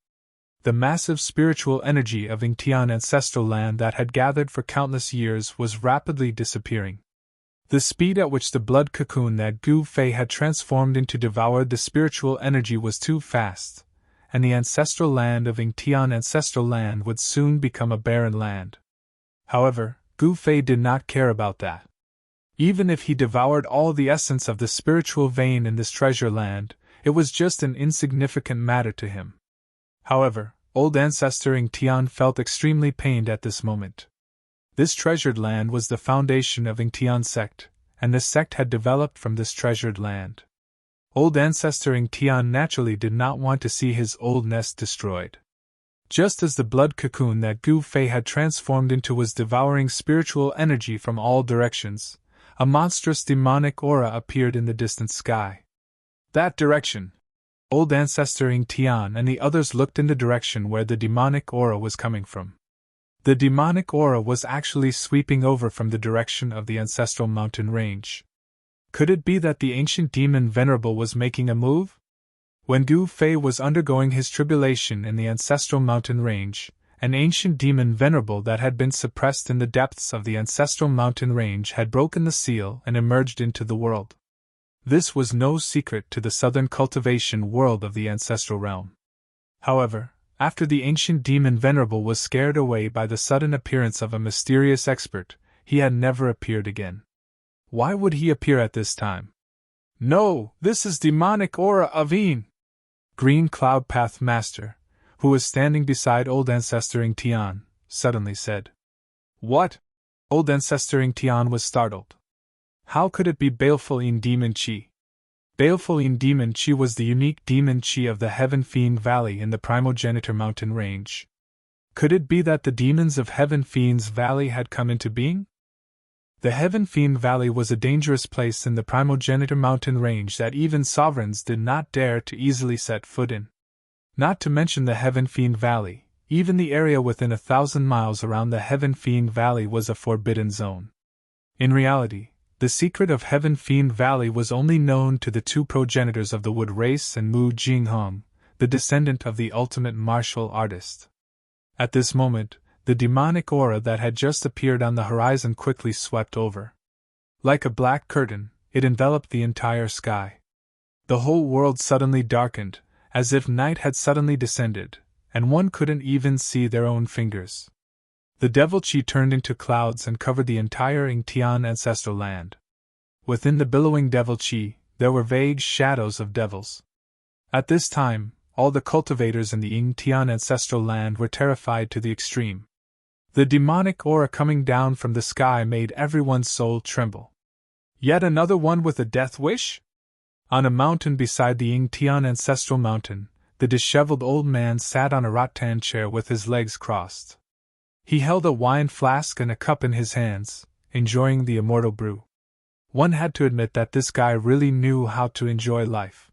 The massive spiritual energy of Yingtian ancestral land that had gathered for countless years was rapidly disappearing. The speed at which the blood cocoon that Gu Fei had transformed into devoured the spiritual energy was too fast, and the ancestral land of Yingtian ancestral land would soon become a barren land. However, Gu Fei did not care about that. Even if he devoured all the essence of the spiritual vein in this treasure land, it was just an insignificant matter to him. However, old ancestor Yingtian felt extremely pained at this moment. This treasured land was the foundation of Yingtian sect, and the sect had developed from this treasured land. Old ancestor Yingtian naturally did not want to see his old nest destroyed. Just as the blood cocoon that Gu Fei had transformed into was devouring spiritual energy from all directions, a monstrous demonic aura appeared in the distant sky. That direction! Old ancestor Yingtian and the others looked in the direction where the demonic aura was coming from. The demonic aura was actually sweeping over from the direction of the ancestral mountain range. Could it be that the ancient demon Venerable was making a move? When Gu Fei was undergoing his tribulation in the ancestral mountain range, an ancient demon Venerable that had been suppressed in the depths of the ancestral mountain range had broken the seal and emerged into the world. This was no secret to the southern cultivation world of the ancestral realm. However, after the ancient demon Venerable was scared away by the sudden appearance of a mysterious expert, he had never appeared again. Why would he appear at this time? "No, this is demonic aura of Een!" Green Cloud Path Master, who was standing beside old ancestor Yingtian, suddenly said. "What?" Old ancestor Yingtian was startled. How could it be baleful Een demon chi? Baleful Een demon chi was the unique demon chi of the Heaven Fiend Valley in the primogenitor mountain range. Could it be that the demons of Heaven Fiend's Valley had come into being? The Heaven Fiend Valley was a dangerous place in the primogenitor mountain range that even sovereigns did not dare to easily set foot in. Not to mention the Heaven Fiend Valley, even the area within 1,000 miles around the Heaven Fiend Valley was a forbidden zone. In reality, the secret of Heaven Fiend Valley was only known to the two progenitors of the wood race and Mu Jinghong, the descendant of the ultimate martial artist. At this moment, the demonic aura that had just appeared on the horizon quickly swept over. Like a black curtain, it enveloped the entire sky. The whole world suddenly darkened, as if night had suddenly descended, and one couldn't even see their own fingers. The devil chi turned into clouds and covered the entire Yingtian ancestral land. Within the billowing devil chi, there were vague shadows of devils. At this time, all the cultivators in the Yingtian ancestral land were terrified to the extreme. The demonic aura coming down from the sky made everyone's soul tremble. Yet another one with a death wish? On a mountain beside the Yingtian ancestral mountain, the disheveled old man sat on a rattan chair with his legs crossed. He held a wine flask and a cup in his hands, enjoying the immortal brew. One had to admit that this guy really knew how to enjoy life.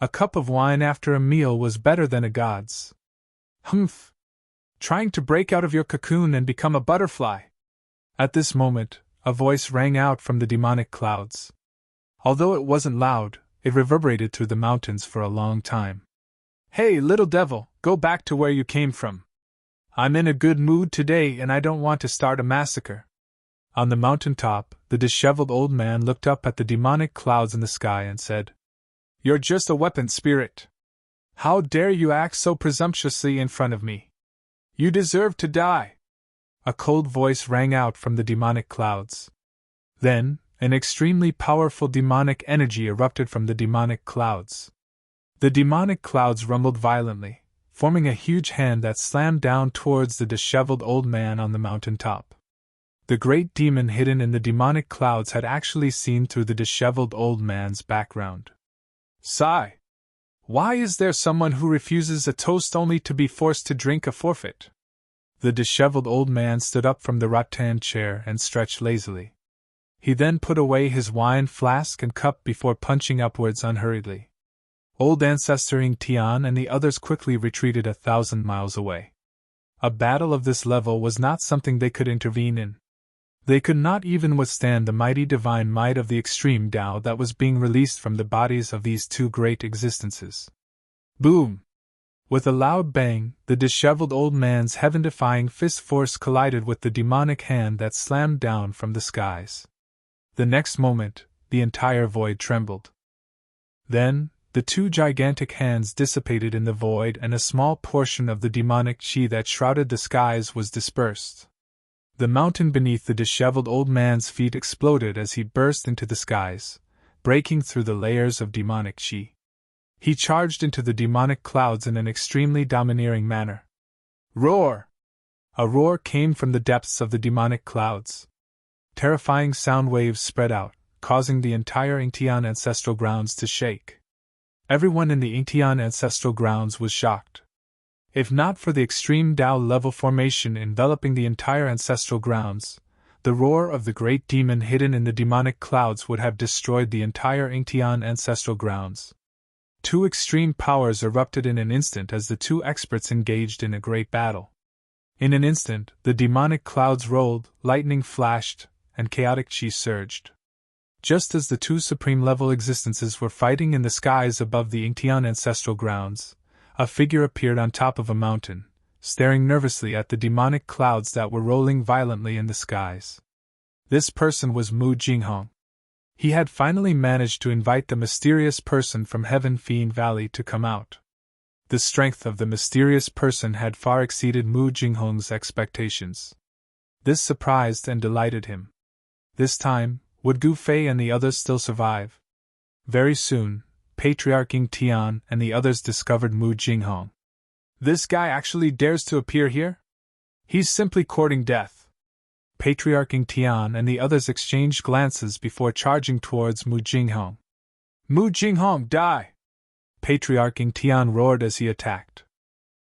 A cup of wine after a meal was better than a god's. Humph! Trying to break out of your cocoon and become a butterfly. At this moment, a voice rang out from the demonic clouds. Although it wasn't loud, it reverberated through the mountains for a long time. Hey, little devil, go back to where you came from. I'm in a good mood today and I don't want to start a massacre. On the mountain top, the disheveled old man looked up at the demonic clouds in the sky and said, "You're just a weapon spirit. How dare you act so presumptuously in front of me? You deserve to die." A cold voice rang out from the demonic clouds. Then, an extremely powerful demonic energy erupted from the demonic clouds. The demonic clouds rumbled violently, forming a huge hand that slammed down towards the disheveled old man on the mountain top. The great demon hidden in the demonic clouds had actually seen through the disheveled old man's background. Sigh! Why is there someone who refuses a toast only to be forced to drink a forfeit? The disheveled old man stood up from the rattan chair and stretched lazily. He then put away his wine flask and cup before punching upwards unhurriedly. Old Ancestor Yingtian and the others quickly retreated 1,000 miles away. A battle of this level was not something they could intervene in. They could not even withstand the mighty divine might of the extreme Tao that was being released from the bodies of these two great existences. Boom! With a loud bang, the disheveled old man's heaven-defying fist force collided with the demonic hand that slammed down from the skies. The next moment, the entire void trembled. Then, the two gigantic hands dissipated in the void and a small portion of the demonic chi that shrouded the skies was dispersed. The mountain beneath the disheveled old man's feet exploded as he burst into the skies, breaking through the layers of demonic chi. He charged into the demonic clouds in an extremely domineering manner. Roar! A roar came from the depths of the demonic clouds. Terrifying sound waves spread out, causing the entire Yingtian ancestral grounds to shake. Everyone in the Yingtian ancestral grounds was shocked. If not for the extreme Tao level formation enveloping the entire ancestral grounds, the roar of the great demon hidden in the demonic clouds would have destroyed the entire Yingtian ancestral grounds. Two extreme powers erupted in an instant as the two experts engaged in a great battle. In an instant, the demonic clouds rolled, lightning flashed, and chaotic chi surged. Just as the two supreme-level existences were fighting in the skies above the Yingtian ancestral grounds, a figure appeared on top of a mountain, staring nervously at the demonic clouds that were rolling violently in the skies. This person was Mu Jinghong. He had finally managed to invite the mysterious person from Heaven Fiend Valley to come out. The strength of the mysterious person had far exceeded Mu Jinghong's expectations. This surprised and delighted him. This time, would Gu Fei and the others still survive? Very soon, Patriarch Yingtian and the others discovered Mu Jinghong. This guy actually dares to appear here? He's simply courting death. Patriarch Yingtian and the others exchanged glances before charging towards Mu Jinghong. Mu Jinghong, die! Patriarch Yingtian roared as he attacked.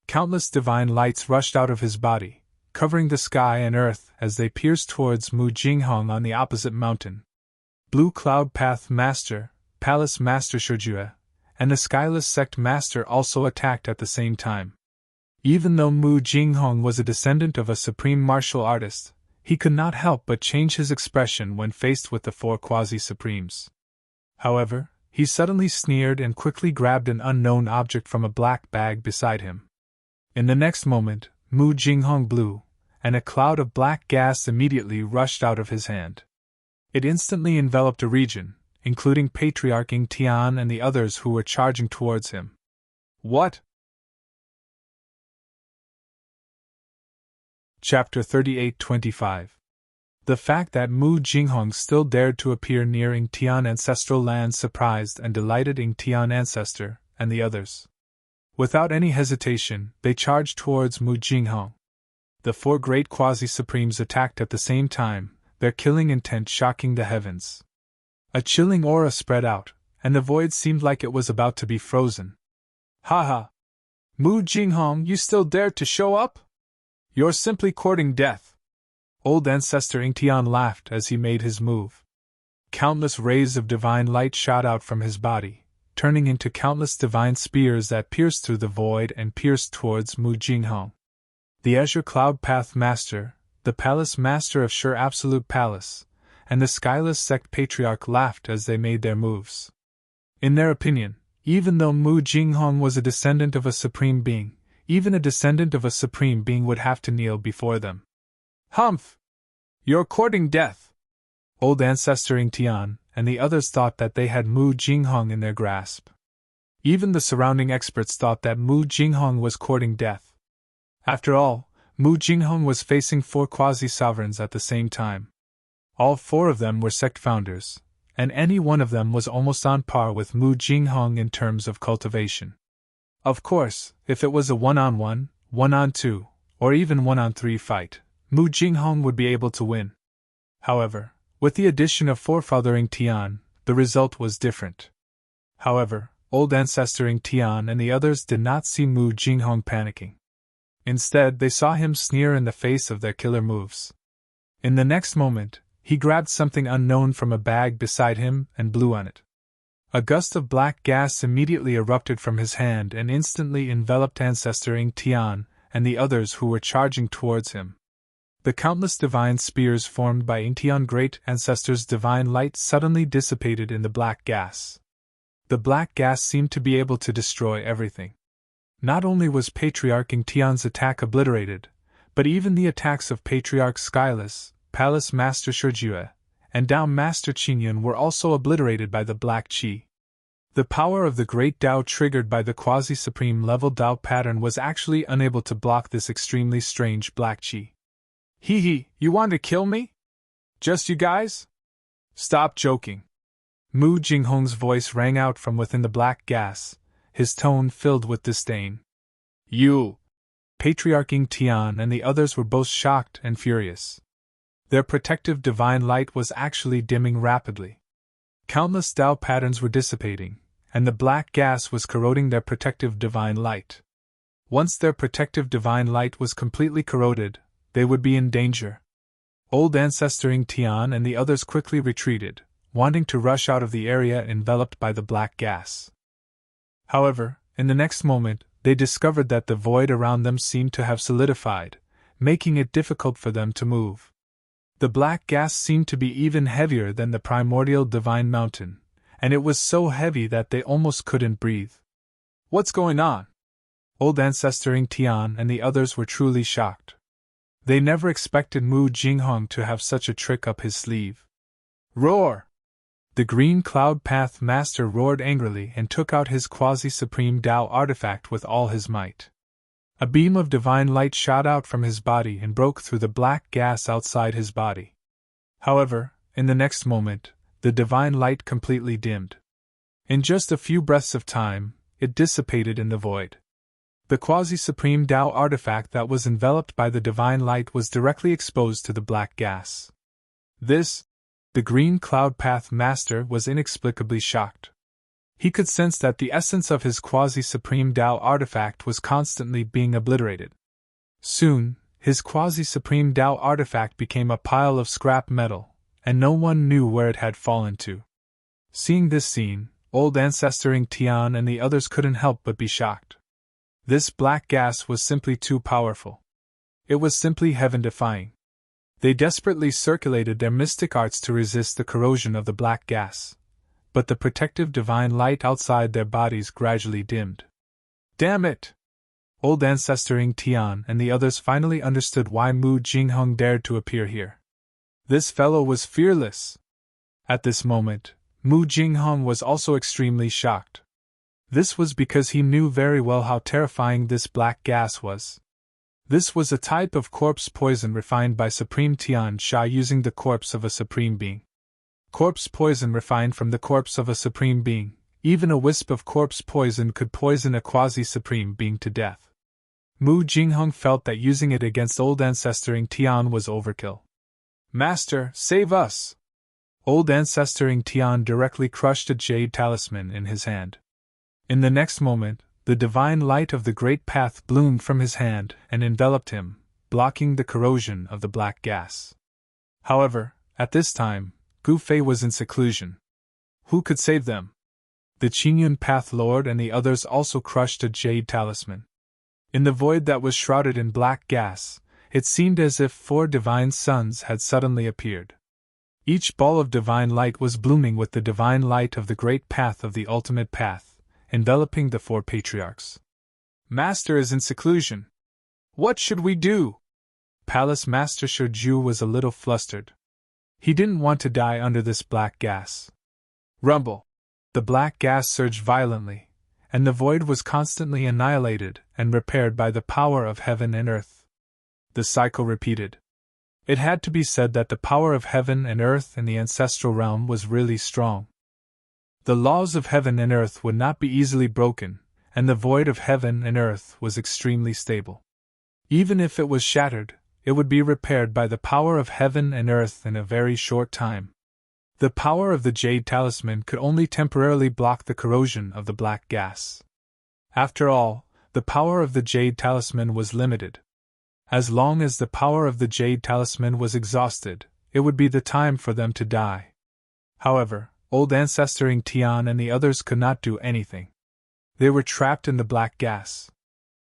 Countless divine lights rushed out of his body, covering the sky and earth as they pierced towards Mu Jinghong on the opposite mountain. Blue Cloud Path Master, Palace Master Shujue, and the Skyless Sect Master also attacked at the same time. Even though Mu Jinghong was a descendant of a supreme martial artist, he could not help but change his expression when faced with the four quasi-supremes. However, he suddenly sneered and quickly grabbed an unknown object from a black bag beside him. In the next moment, Mu Jinghong blew, and a cloud of black gas immediately rushed out of his hand. It instantly enveloped a region, including Patriarch Ying Tian and the others who were charging towards him. What? Chapter 38-25. The fact that Mu Jinghong still dared to appear near Ying Tian ancestral land surprised and delighted Ying Tian ancestor and the others. Without any hesitation, they charged towards Mu Jinghong. The four great quasi-supremes attacked at the same time, their killing intent shocking the heavens. A chilling aura spread out, and the void seemed like it was about to be frozen. Ha ha! Mu Jinghong, you still dared to show up? You're simply courting death. Old Ancestor Ying Tian laughed as he made his move. Countless rays of divine light shot out from his body, turning into countless divine spears that pierced through the void and pierced towards Mu Jinghong. The Azure Cloud Path Master, the Palace Master of Sure Absolute Palace, and the Skyless Sect Patriarch laughed as they made their moves. In their opinion, even though Mu Jinghong was a descendant of a supreme being, even a descendant of a supreme being would have to kneel before them. Humph! You're courting death! Old Ancestor Ying Tian and the others thought that they had Mu Jinghong in their grasp. Even the surrounding experts thought that Mu Jinghong was courting death. After all, Mu Jinghong was facing four quasi-sovereigns at the same time. All four of them were sect founders, and any one of them was almost on par with Mu Jinghong in terms of cultivation. Of course, if it was a one-on-one, one-on-two, or even one-on-three fight, Mu Jinghong would be able to win. However, with the addition of Forefather Ying Tian, the result was different. However, Old Ancestor Ying Tian and the others did not see Mu Jinghong panicking. Instead, they saw him sneer in the face of their killer moves. In the next moment, he grabbed something unknown from a bag beside him and blew on it. A gust of black gas immediately erupted from his hand and instantly enveloped Ancestor Ying Tian and the others who were charging towards him. The countless divine spears formed by Ying Tian Great Ancestor's divine light suddenly dissipated in the black gas. The black gas seemed to be able to destroy everything. Not only was Patriarch Ying Tian's attack obliterated, but even the attacks of Patriarch Skyless, Palace Master Shujue, and Dao Master Qingyun were also obliterated by the black qi. The power of the great Dao triggered by the quasi-supreme level Dao pattern was actually unable to block this extremely strange black qi. Hee hee, you want to kill me? Just you guys? Stop joking. Mu Jinghong's voice rang out from within the black gas, his tone filled with disdain. You! Patriarch Ying Tian and the others were both shocked and furious. Their protective divine light was actually dimming rapidly. Countless Dao patterns were dissipating, and the black gas was corroding their protective divine light. Once their protective divine light was completely corroded, they would be in danger. Old Ancestor Ying Tian and the others quickly retreated, wanting to rush out of the area enveloped by the black gas. However, in the next moment, they discovered that the void around them seemed to have solidified, making it difficult for them to move. The black gas seemed to be even heavier than the primordial divine mountain, and it was so heavy that they almost couldn't breathe. What's going on? Old Ancestor Ying Tian and the others were truly shocked. They never expected Mu Jinghong to have such a trick up his sleeve. Roar! The Green Cloud Path Master roared angrily and took out his quasi-supreme Dao artifact with all his might. A beam of divine light shot out from his body and broke through the black gas outside his body. However, in the next moment, the divine light completely dimmed. In just a few breaths of time, it dissipated in the void. The quasi-supreme Dao artifact that was enveloped by the divine light was directly exposed to the black gas. The Green Cloud Path Master was inexplicably shocked. He could sense that the essence of his quasi-supreme Dao artifact was constantly being obliterated. Soon, his quasi-supreme Tao artifact became a pile of scrap metal, and no one knew where it had fallen to. Seeing this scene, old ancestor Tian and the others couldn't help but be shocked. This black gas was simply too powerful. It was simply heaven-defying. They desperately circulated their mystic arts to resist the corrosion of the black gas, but the protective divine light outside their bodies gradually dimmed. Damn it! Old ancestor Tian and the others finally understood why Mu Jingheng dared to appear here. This fellow was fearless. At this moment, Mu Jingheng was also extremely shocked. This was because he knew very well how terrifying this black gas was. This was a type of corpse poison refined by Supreme Tian Sha using the corpse of a supreme being. Corpse poison refined from the corpse of a supreme being. Even a wisp of corpse poison could poison a quasi-supreme being to death. Mu Jingheng felt that using it against old ancestor Tian was overkill. Master, save us! Old ancestor Tian directly crushed a jade talisman in his hand. In the next moment, the divine light of the great path bloomed from his hand and enveloped him, blocking the corrosion of the black gas. However, at this time, Gu Fei was in seclusion. Who could save them? The Qingyun Path Lord and the others also crushed a jade talisman. In the void that was shrouded in black gas, it seemed as if 4 divine suns had suddenly appeared. Each ball of divine light was blooming with the divine light of the great path of the ultimate path, enveloping the 4 patriarchs. Master is in seclusion. What should we do? Palace Master Shiju was a little flustered. He didn't want to die under this black gas. Rumble! The black gas surged violently, and the void was constantly annihilated and repaired by the power of heaven and earth. The cycle repeated. It had to be said that the power of heaven and earth in the ancestral realm was really strong. The laws of heaven and earth would not be easily broken, and the void of heaven and earth was extremely stable. Even if it was shattered, it would be repaired by the power of heaven and earth in a very short time. The power of the jade talisman could only temporarily block the corrosion of the black gas. After all, the power of the jade talisman was limited. As long as the power of the jade talisman was exhausted, it would be the time for them to die. However, old ancestor Tian and the others could not do anything. They were trapped in the black gas.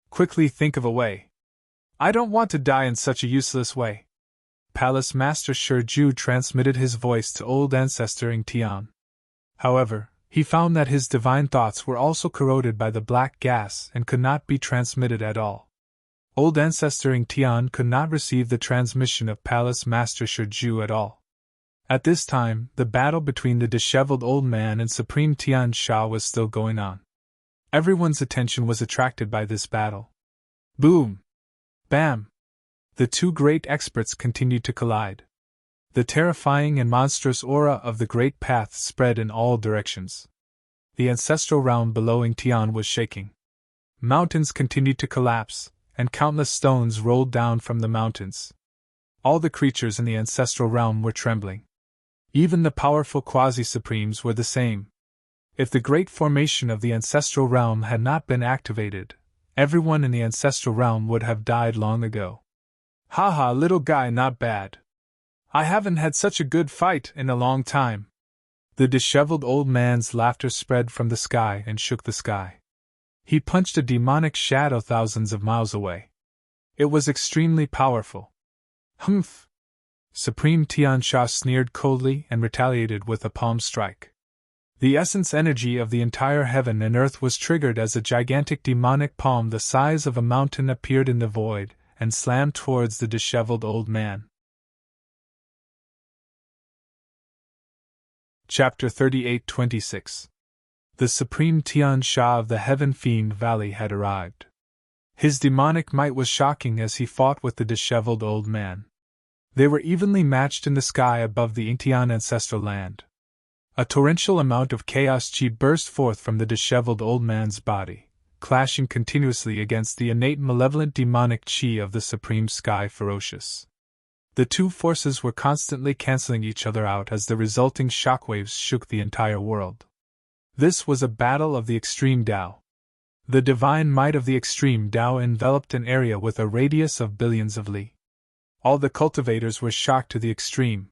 Quickly think of a way. I don't want to die in such a useless way. Palace Master Shiju transmitted his voice to old ancestor Tian. However, he found that his divine thoughts were also corroded by the black gas and could not be transmitted at all. Old ancestor Tian could not receive the transmission of Palace Master Shiju at all. At this time, the battle between the disheveled old man and Supreme Tian Sha was still going on. Everyone's attention was attracted by this battle. Boom! Bam! The 2 great experts continued to collide. The terrifying and monstrous aura of the great path spread in all directions. The ancestral realm below Tian was shaking. Mountains continued to collapse, and countless stones rolled down from the mountains. All the creatures in the ancestral realm were trembling. Even the powerful quasi-supremes were the same. If the great formation of the ancestral realm had not been activated, everyone in the ancestral realm would have died long ago. Haha, little guy, not bad. I haven't had such a good fight in a long time. The disheveled old man's laughter spread from the sky and shook the sky. He punched a demonic shadow thousands of miles away. It was extremely powerful. Humph! Supreme Tian Sha sneered coldly and retaliated with a palm strike. The essence energy of the entire heaven and earth was triggered as a gigantic demonic palm the size of a mountain appeared in the void and slammed towards the disheveled old man. Chapter 38:26. The Supreme Tian Sha of the Heaven Fiend Valley had arrived. His demonic might was shocking as he fought with the disheveled old man. They were evenly matched in the sky above the Yingtian ancestral land. A torrential amount of chaos chi burst forth from the disheveled old man's body, clashing continuously against the innate malevolent demonic chi of the Supreme Sky Ferocious. The 2 forces were constantly canceling each other out as the resulting shockwaves shook the entire world. This was a battle of the extreme Tao. The divine might of the extreme Tao enveloped an area with a radius of billions of li. All the cultivators were shocked to the extreme.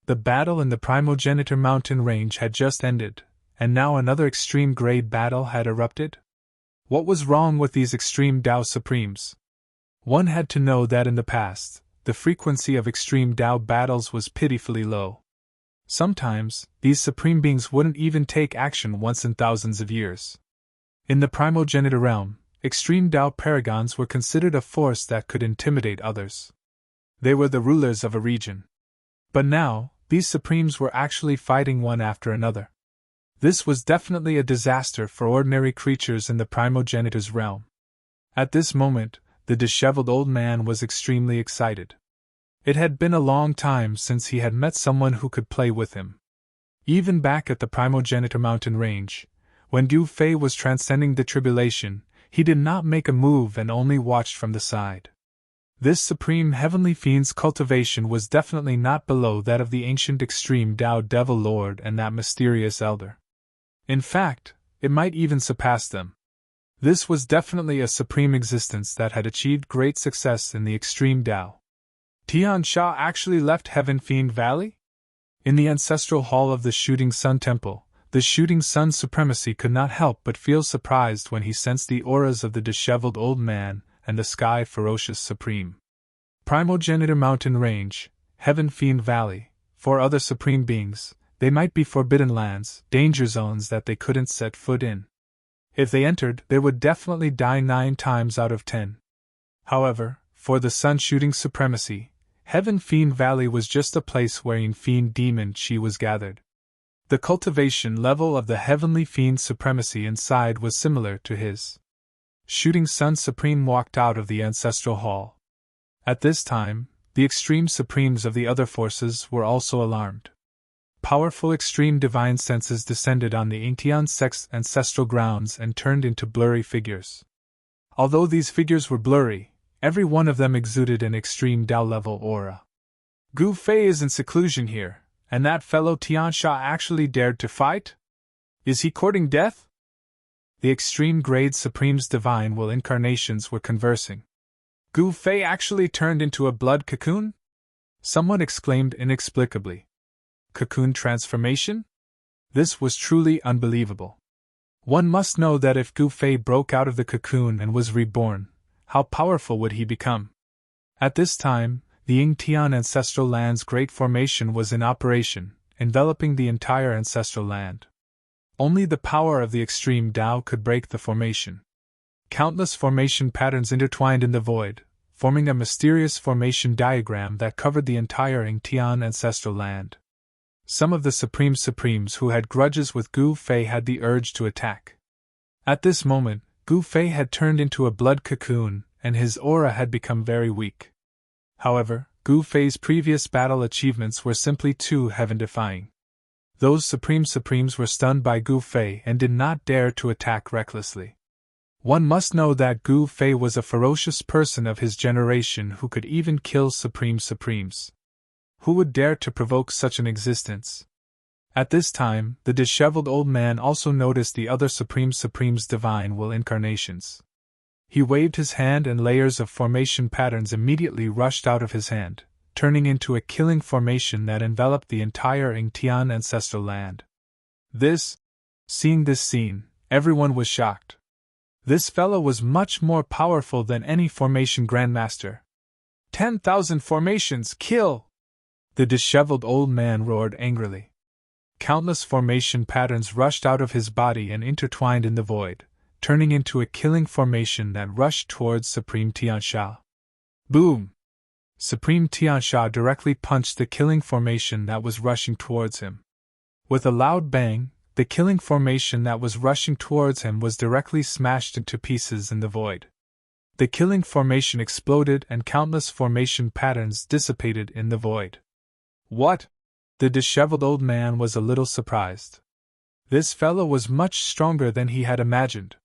The battle in the primogenitor mountain range had just ended, and now another extreme-grade battle had erupted? What was wrong with these extreme Tao Supremes? One had to know that in the past, the frequency of extreme Tao battles was pitifully low. Sometimes, these supreme beings wouldn't even take action once in thousands of years. In the primogenitor realm, extreme Tao paragons were considered a force that could intimidate others. They were the rulers of a region. But now, these supremes were actually fighting one after another. This was definitely a disaster for ordinary creatures in the primogenitor's realm. At this moment, the disheveled old man was extremely excited. It had been a long time since he had met someone who could play with him. Even back at the primogenitor mountain range, when Gu Fei was transcending the tribulation, he did not make a move and only watched from the side. This supreme heavenly fiend's cultivation was definitely not below that of the ancient extreme Tao Devil Lord and that mysterious elder. In fact, it might even surpass them. This was definitely a supreme existence that had achieved great success in the extreme Tao. Tian Sha actually left Heaven Fiend Valley? In the ancestral hall of the Shooting Sun Temple, the Shooting Sun Supremacy could not help but feel surprised when he sensed the auras of the disheveled old man and the Sky Ferocious Supreme. Primogenitor Mountain Range, Heaven Fiend Valley, for other supreme beings, they might be forbidden lands, danger zones that they couldn't set foot in. If they entered, they would definitely die 9 times out of 10. However, for the Sun Shooting Supremacy, Heaven Fiend Valley was just a place wherein Fiend Demon Chi was gathered. The cultivation level of the Heavenly Fiend Supremacy inside was similar to his. Shooting Sun Supreme walked out of the Ancestral Hall. At this time, the extreme supremes of the other forces were also alarmed. Powerful extreme divine senses descended on the Yingtian sect's ancestral grounds and turned into blurry figures. Although these figures were blurry, every one of them exuded an extreme Tao-level aura. Gu Fei is in seclusion here, and that fellow Tian Sha actually dared to fight? Is he courting death? The extreme-grade Supreme's divine will incarnations were conversing. Gu Fei actually turned into a blood cocoon? Someone exclaimed inexplicably. Cocoon transformation? This was truly unbelievable. One must know that if Gu Fei broke out of the cocoon and was reborn, how powerful would he become? At this time, the Yingtian Ancestral Land's Great Formation was in operation, enveloping the entire ancestral land. Only the power of the extreme Tao could break the formation. Countless formation patterns intertwined in the void, forming a mysterious formation diagram that covered the entire Yingtian Ancestral Land. Some of the Supremes who had grudges with Gu Fei had the urge to attack. At this moment, Gu Fei had turned into a blood cocoon, and his aura had become very weak. However, Gu Fei's previous battle achievements were simply too heaven-defying. Those Supremes were stunned by Gu Fei and did not dare to attack recklessly. One must know that Gu Fei was a ferocious person of his generation who could even kill Supremes. Who would dare to provoke such an existence? At this time, the disheveled old man also noticed the other Supreme's divine will incarnations. He waved his hand and layers of formation patterns immediately rushed out of his hand, turning into a killing formation that enveloped the entire Yingtian ancestral land. Seeing this scene, everyone was shocked. This fellow was much more powerful than any formation grandmaster. 10,000 formations, kill! The disheveled old man roared angrily. Countless formation patterns rushed out of his body and intertwined in the void, turning into a killing formation that rushed towards Supreme Tian Sha. Boom! Supreme Tian Sha directly punched the killing formation that was rushing towards him. With a loud bang, the killing formation that was rushing towards him was directly smashed into pieces in the void. The killing formation exploded and countless formation patterns dissipated in the void. What? The disheveled old man was a little surprised. This fellow was much stronger than he had imagined.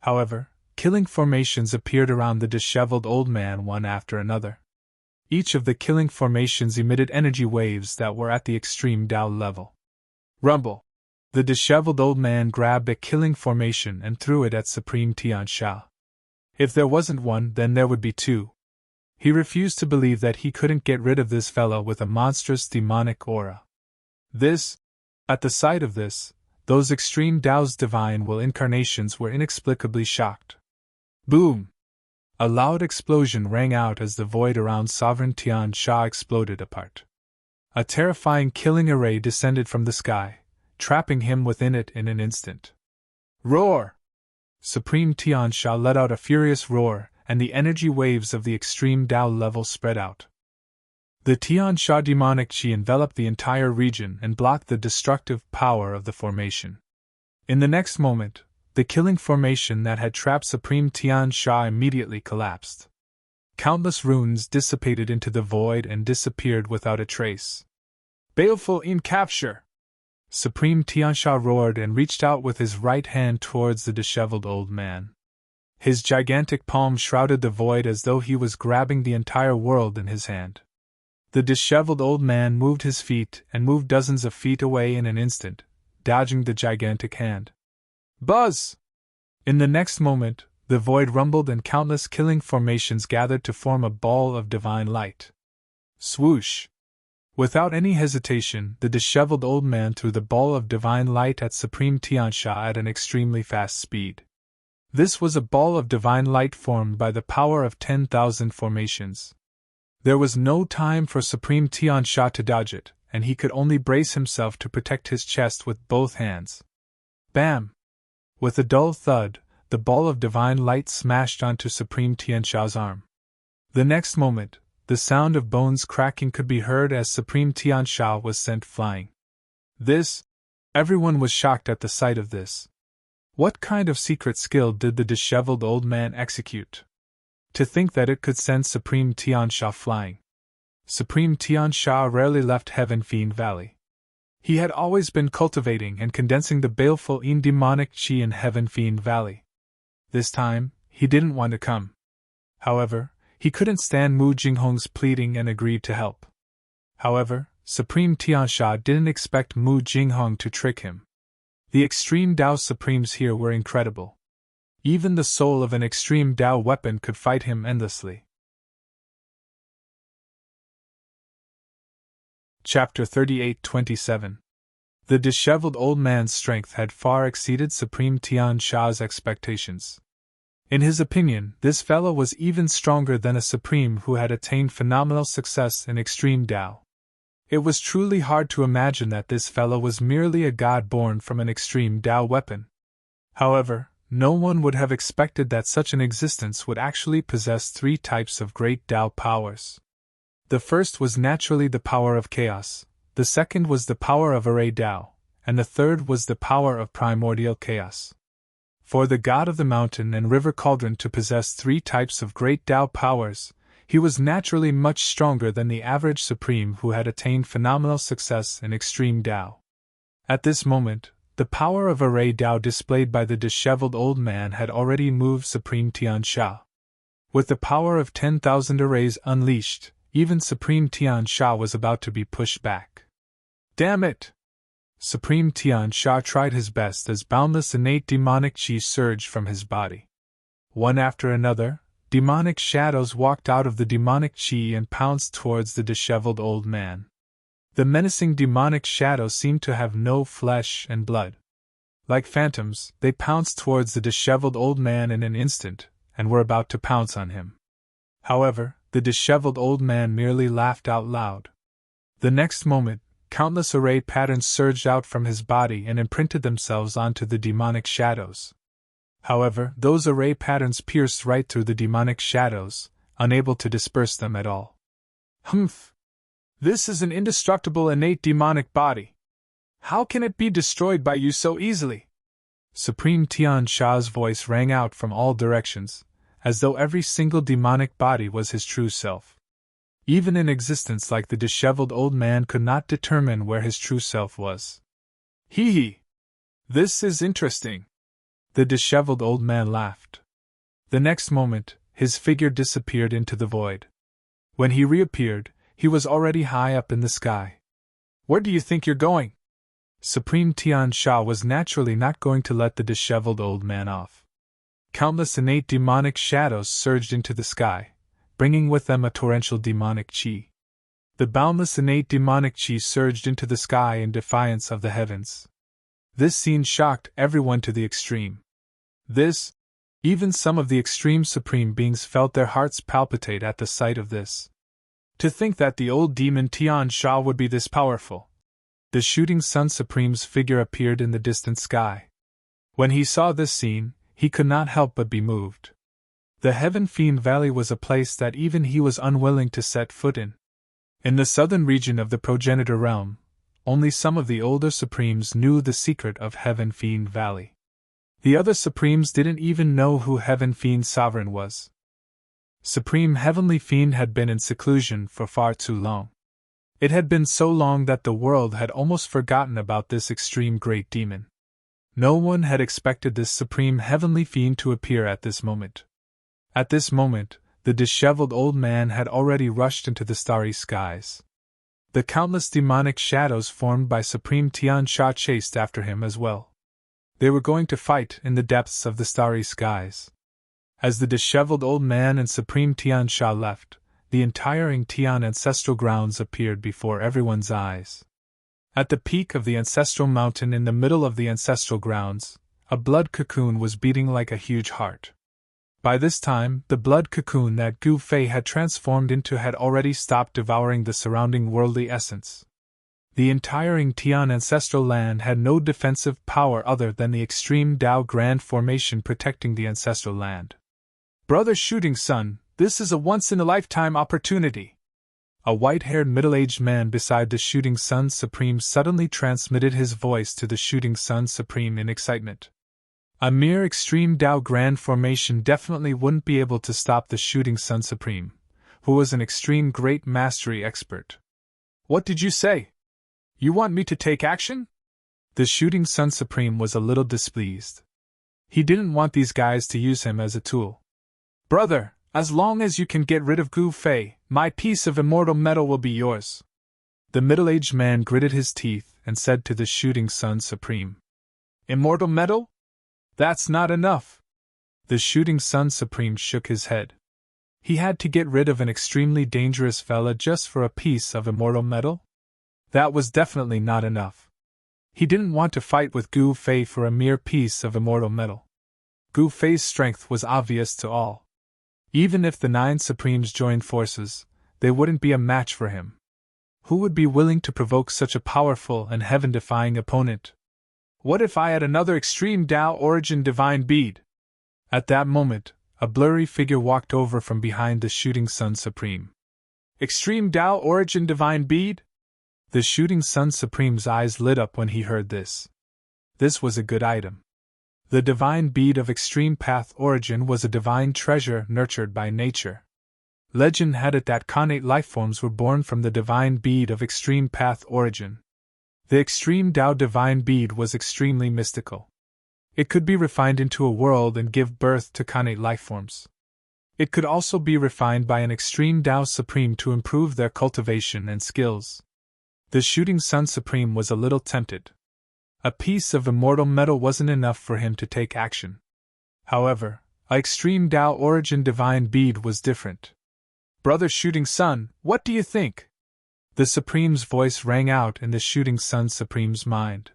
However, killing formations appeared around the disheveled old man one after another. Each of the killing formations emitted energy waves that were at the extreme Tao level. Rumble! The disheveled old man grabbed a killing formation and threw it at Supreme Tian Sha. If there wasn't one, then there would be two. He refused to believe that he couldn't get rid of this fellow with a monstrous demonic aura. At the sight of this, those extreme Tao's divine will incarnations were inexplicably shocked. Boom! A loud explosion rang out as the void around Sovereign Tian Sha exploded apart. A terrifying killing array descended from the sky, trapping him within it in an instant. Roar! Supreme Tian Sha let out a furious roar, and the energy waves of the extreme Tao level spread out. The Tian Sha demonic chi enveloped the entire region and blocked the destructive power of the formation. In the next moment, the killing formation that had trapped Supreme Tian Sha immediately collapsed. Countless runes dissipated into the void and disappeared without a trace. Baleful in capture! Supreme Tian Sha roared and reached out with his right hand towards the disheveled old man. His gigantic palm shrouded the void as though he was grabbing the entire world in his hand. The disheveled old man moved his feet and moved dozens of feet away in an instant, dodging the gigantic hand. Buzz! In the next moment, the void rumbled and countless killing formations gathered to form a ball of divine light. Swoosh! Without any hesitation, the disheveled old man threw the ball of divine light at Supreme Tian Sha at an extremely fast speed. This was a ball of divine light formed by the power of 10,000 formations. There was no time for Supreme Tian Sha to dodge it, and he could only brace himself to protect his chest with both hands. Bam! With a dull thud, the ball of divine light smashed onto Supreme Tian Sha's arm. The next moment, the sound of bones cracking could be heard as Supreme Tian Sha was sent flying. Everyone was shocked at the sight of this. What kind of secret skill did the disheveled old man execute? To think that it could send Supreme Tian Sha flying. Supreme Tian Sha rarely left Heaven Fiend Valley. He had always been cultivating and condensing the baleful demonic chi in Heaven Fiend Valley. This time, he didn't want to come. However, he couldn't stand Mu Jinghong's pleading and agreed to help. However, Supreme Tian Sha didn't expect Mu Jinghong to trick him. The extreme Tao Supremes here were incredible. Even the soul of an extreme Tao weapon could fight him endlessly. Chapter 38-27. The disheveled old man's strength had far exceeded Supreme Tian Sha's expectations. In his opinion, this fellow was even stronger than a Supreme who had attained phenomenal success in extreme Tao. It was truly hard to imagine that this fellow was merely a god born from an extreme Tao weapon. However, no one would have expected that such an existence would actually possess three types of great Tao powers. The first was naturally the power of chaos, the second was the power of array Tao, and the third was the power of primordial chaos. For the god of the mountain and river cauldron to possess three types of great Tao powers, he was naturally much stronger than the average Supreme who had attained phenomenal success in extreme Tao. At this moment, the power of array Tao displayed by the disheveled old man had already moved Supreme Tian Sha. With the power of 10,000 arrays unleashed, even Supreme Tian Sha was about to be pushed back. Damn it! Supreme Tian Sha tried his best as boundless innate demonic chi surged from his body. One after another, demonic shadows walked out of the demonic chi and pounced towards the disheveled old man. The menacing demonic shadows seemed to have no flesh and blood. Like phantoms, they pounced towards the disheveled old man in an instant, and were about to pounce on him. However, the disheveled old man merely laughed out loud. The next moment, countless array patterns surged out from his body and imprinted themselves onto the demonic shadows. However, those array patterns pierced right through the demonic shadows, unable to disperse them at all. Humph! This is an indestructible innate demonic body. How can it be destroyed by you so easily? Supreme Tian Sha's voice rang out from all directions, as though every single demonic body was his true self. Even in existence like the disheveled old man could not determine where his true self was. Hee hee! This is interesting. The disheveled old man laughed. The next moment, his figure disappeared into the void. When he reappeared, he was already high up in the sky. Where do you think you're going? Supreme Tian Sha was naturally not going to let the disheveled old man off. Countless innate demonic shadows surged into the sky, bringing with them a torrential demonic qi. The boundless innate demonic qi surged into the sky in defiance of the heavens. This scene shocked everyone to the extreme. Even some of the extreme supreme beings felt their hearts palpitate at the sight of this. To think that the old demon Tian Sha would be this powerful. The shooting sun supreme's figure appeared in the distant sky. When he saw this scene, he could not help but be moved. The Heaven Fiend Valley was a place that even he was unwilling to set foot in. In the southern region of the progenitor realm, only some of the older supremes knew the secret of Heaven Fiend Valley. The other supremes didn't even know who Heaven Fiend Sovereign was. Supreme Heavenly Fiend had been in seclusion for far too long. It had been so long that the world had almost forgotten about this extreme great demon. No one had expected this Supreme Heavenly Fiend to appear at this moment. At this moment, the disheveled old man had already rushed into the starry skies. The countless demonic shadows formed by Supreme Tian Sha chased after him as well. They were going to fight in the depths of the starry skies. As the disheveled old man and Supreme Tian Sha left, the entire Tian ancestral grounds appeared before everyone's eyes. At the peak of the ancestral mountain in the middle of the ancestral grounds, a blood cocoon was beating like a huge heart. By this time, the blood cocoon that Gu Fei had transformed into had already stopped devouring the surrounding worldly essence. The entire Tian ancestral land had no defensive power other than the extreme Dao Grand Formation protecting the ancestral land. Brother Shooting Sun, this is a once-in-a-lifetime opportunity. A white-haired middle-aged man beside the Shooting Sun Supreme suddenly transmitted his voice to the Shooting Sun Supreme in excitement. A mere extreme Dao Grand Formation definitely wouldn't be able to stop the Shooting Sun Supreme, who was an extreme great mastery expert. What did you say? You want me to take action? The Shooting Sun Supreme was a little displeased. He didn't want these guys to use him as a tool. Brother, as long as you can get rid of Gu Fei, my piece of immortal metal will be yours. The middle-aged man gritted his teeth and said to the Shooting Sun Supreme. Immortal metal? That's not enough. The Shooting Sun Supreme shook his head. He had to get rid of an extremely dangerous fella just for a piece of immortal metal? That was definitely not enough. He didn't want to fight with Gu Fei for a mere piece of immortal metal. Gu Fei's strength was obvious to all. Even if the 9 Supremes joined forces, they wouldn't be a match for him. Who would be willing to provoke such a powerful and heaven-defying opponent? What if I had another extreme Dao origin divine bead? At that moment, a blurry figure walked over from behind the Shooting Sun Supreme. Extreme Dao origin divine bead? The Shooting Sun Supreme's eyes lit up when he heard this. This was a good item. The divine bead of extreme path origin was a divine treasure nurtured by nature. Legend had it that connate lifeforms were born from the divine bead of extreme path origin. The extreme Dao divine bead was extremely mystical. It could be refined into a world and give birth to connate lifeforms. It could also be refined by an extreme Dao Supreme to improve their cultivation and skills. The Shooting Sun Supreme was a little tempted. A piece of immortal metal wasn't enough for him to take action. However, a extreme Dao origin divine bead was different. Brother Shooting Sun, what do you think? The Supreme's voice rang out in the Shooting Sun Supreme's mind.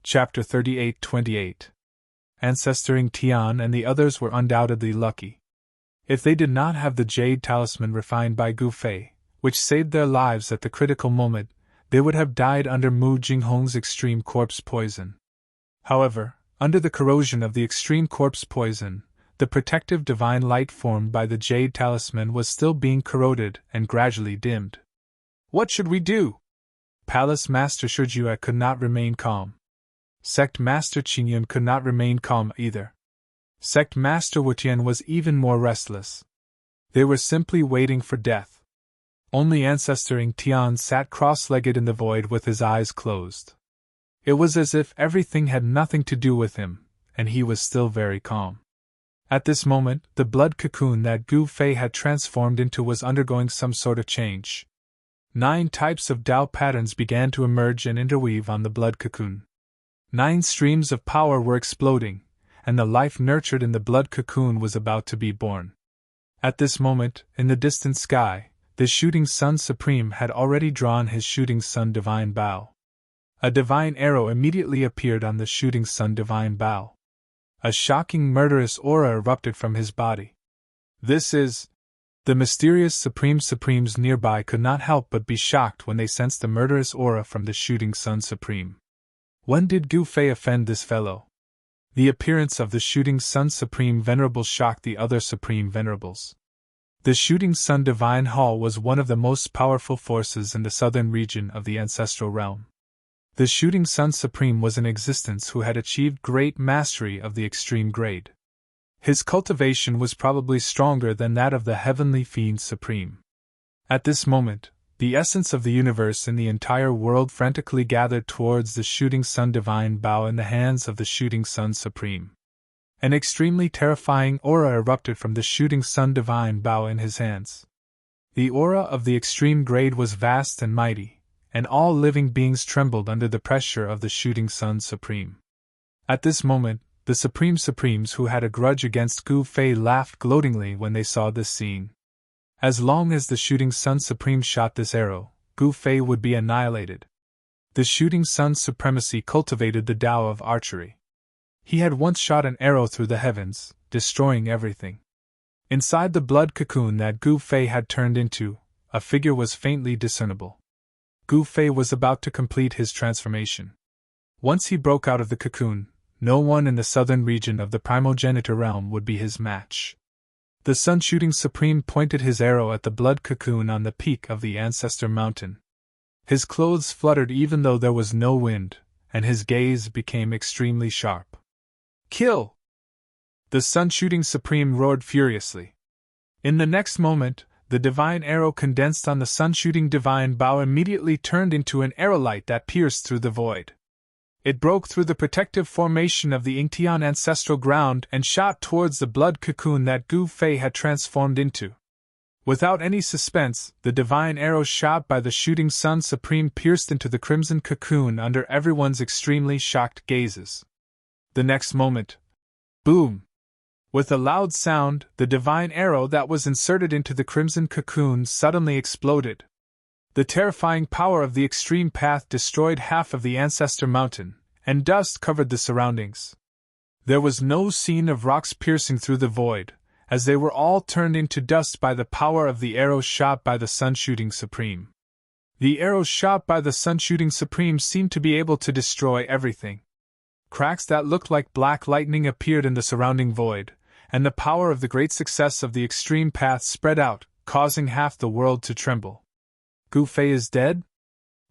Chapter 38-28. Ancestoring Tian and the others were undoubtedly lucky. If they did not have the jade talisman refined by Gu Fei, which saved their lives at the critical moment, they would have died under Mu Jinghong's extreme corpse poison. However, under the corrosion of the extreme corpse poison, the protective divine light formed by the jade talisman was still being corroded and gradually dimmed. What should we do? Palace Master Shijue could not remain calm. Sect Master Qingyun could not remain calm either. Sect Master Wutian was even more restless. They were simply waiting for death. Only Ancestoring Tian sat cross-legged in the void with his eyes closed. It was as if everything had nothing to do with him, and he was still very calm. At this moment, the blood cocoon that Gu Fei had transformed into was undergoing some sort of change. 9 types of Tao patterns began to emerge and interweave on the blood cocoon. 9 streams of power were exploding, and the life nurtured in the blood cocoon was about to be born. At this moment, in the distant sky, the shooting sun supreme had already drawn his shooting sun divine bow. A divine arrow immediately appeared on the shooting sun divine bow. A shocking murderous aura erupted from his body. This is... The mysterious Supremes nearby could not help but be shocked when they sensed the murderous aura from the shooting sun supreme. When did Gu Fei offend this fellow? The appearance of the shooting sun supreme venerable shocked the other supreme venerables. The shooting sun divine hall was one of the most powerful forces in the southern region of the ancestral realm. The shooting sun supreme was in existence who had achieved great mastery of the extreme grade. His cultivation was probably stronger than that of the heavenly fiend supreme. At this moment, the essence of the universe in the entire world frantically gathered towards the shooting sun divine bow in the hands of the shooting sun supreme. An extremely terrifying aura erupted from the shooting sun divine bow in his hands. The aura of the extreme grade was vast and mighty, and all living beings trembled under the pressure of the shooting sun supreme. At this moment, the Supremes who had a grudge against Gu Fei laughed gloatingly when they saw this scene. As long as the shooting sun supreme shot this arrow, Gu Fei would be annihilated. The shooting sun supremacy cultivated the Tao of archery. He had once shot an arrow through the heavens, destroying everything. Inside the blood cocoon that Gu Fei had turned into, a figure was faintly discernible. Gu Fei was about to complete his transformation. Once he broke out of the cocoon, no one in the southern region of the primogenitor realm would be his match. The sun-shooting supreme pointed his arrow at the blood cocoon on the peak of the ancestor mountain. His clothes fluttered even though there was no wind, and his gaze became extremely sharp. "Kill!" The sun-shooting supreme roared furiously. In the next moment, the divine arrow condensed on the sun-shooting divine bow immediately turned into an arrowlight that pierced through the void. It broke through the protective formation of the Yingtian ancestral ground and shot towards the blood cocoon that Gu Fei had transformed into. Without any suspense, the divine arrow shot by the shooting sun supreme pierced into the crimson cocoon under everyone's extremely shocked gazes. The next moment, boom! With a loud sound, the divine arrow that was inserted into the crimson cocoon suddenly exploded. The terrifying power of the extreme path destroyed half of the ancestor mountain, and dust covered the surroundings. There was no scene of rocks piercing through the void, as they were all turned into dust by the power of the arrow shot by the sun-shooting supreme. The arrow shot by the sun-shooting supreme seemed to be able to destroy everything. Cracks that looked like black lightning appeared in the surrounding void, and the power of the great success of the extreme path spread out, causing half the world to tremble. Gu Fei is dead?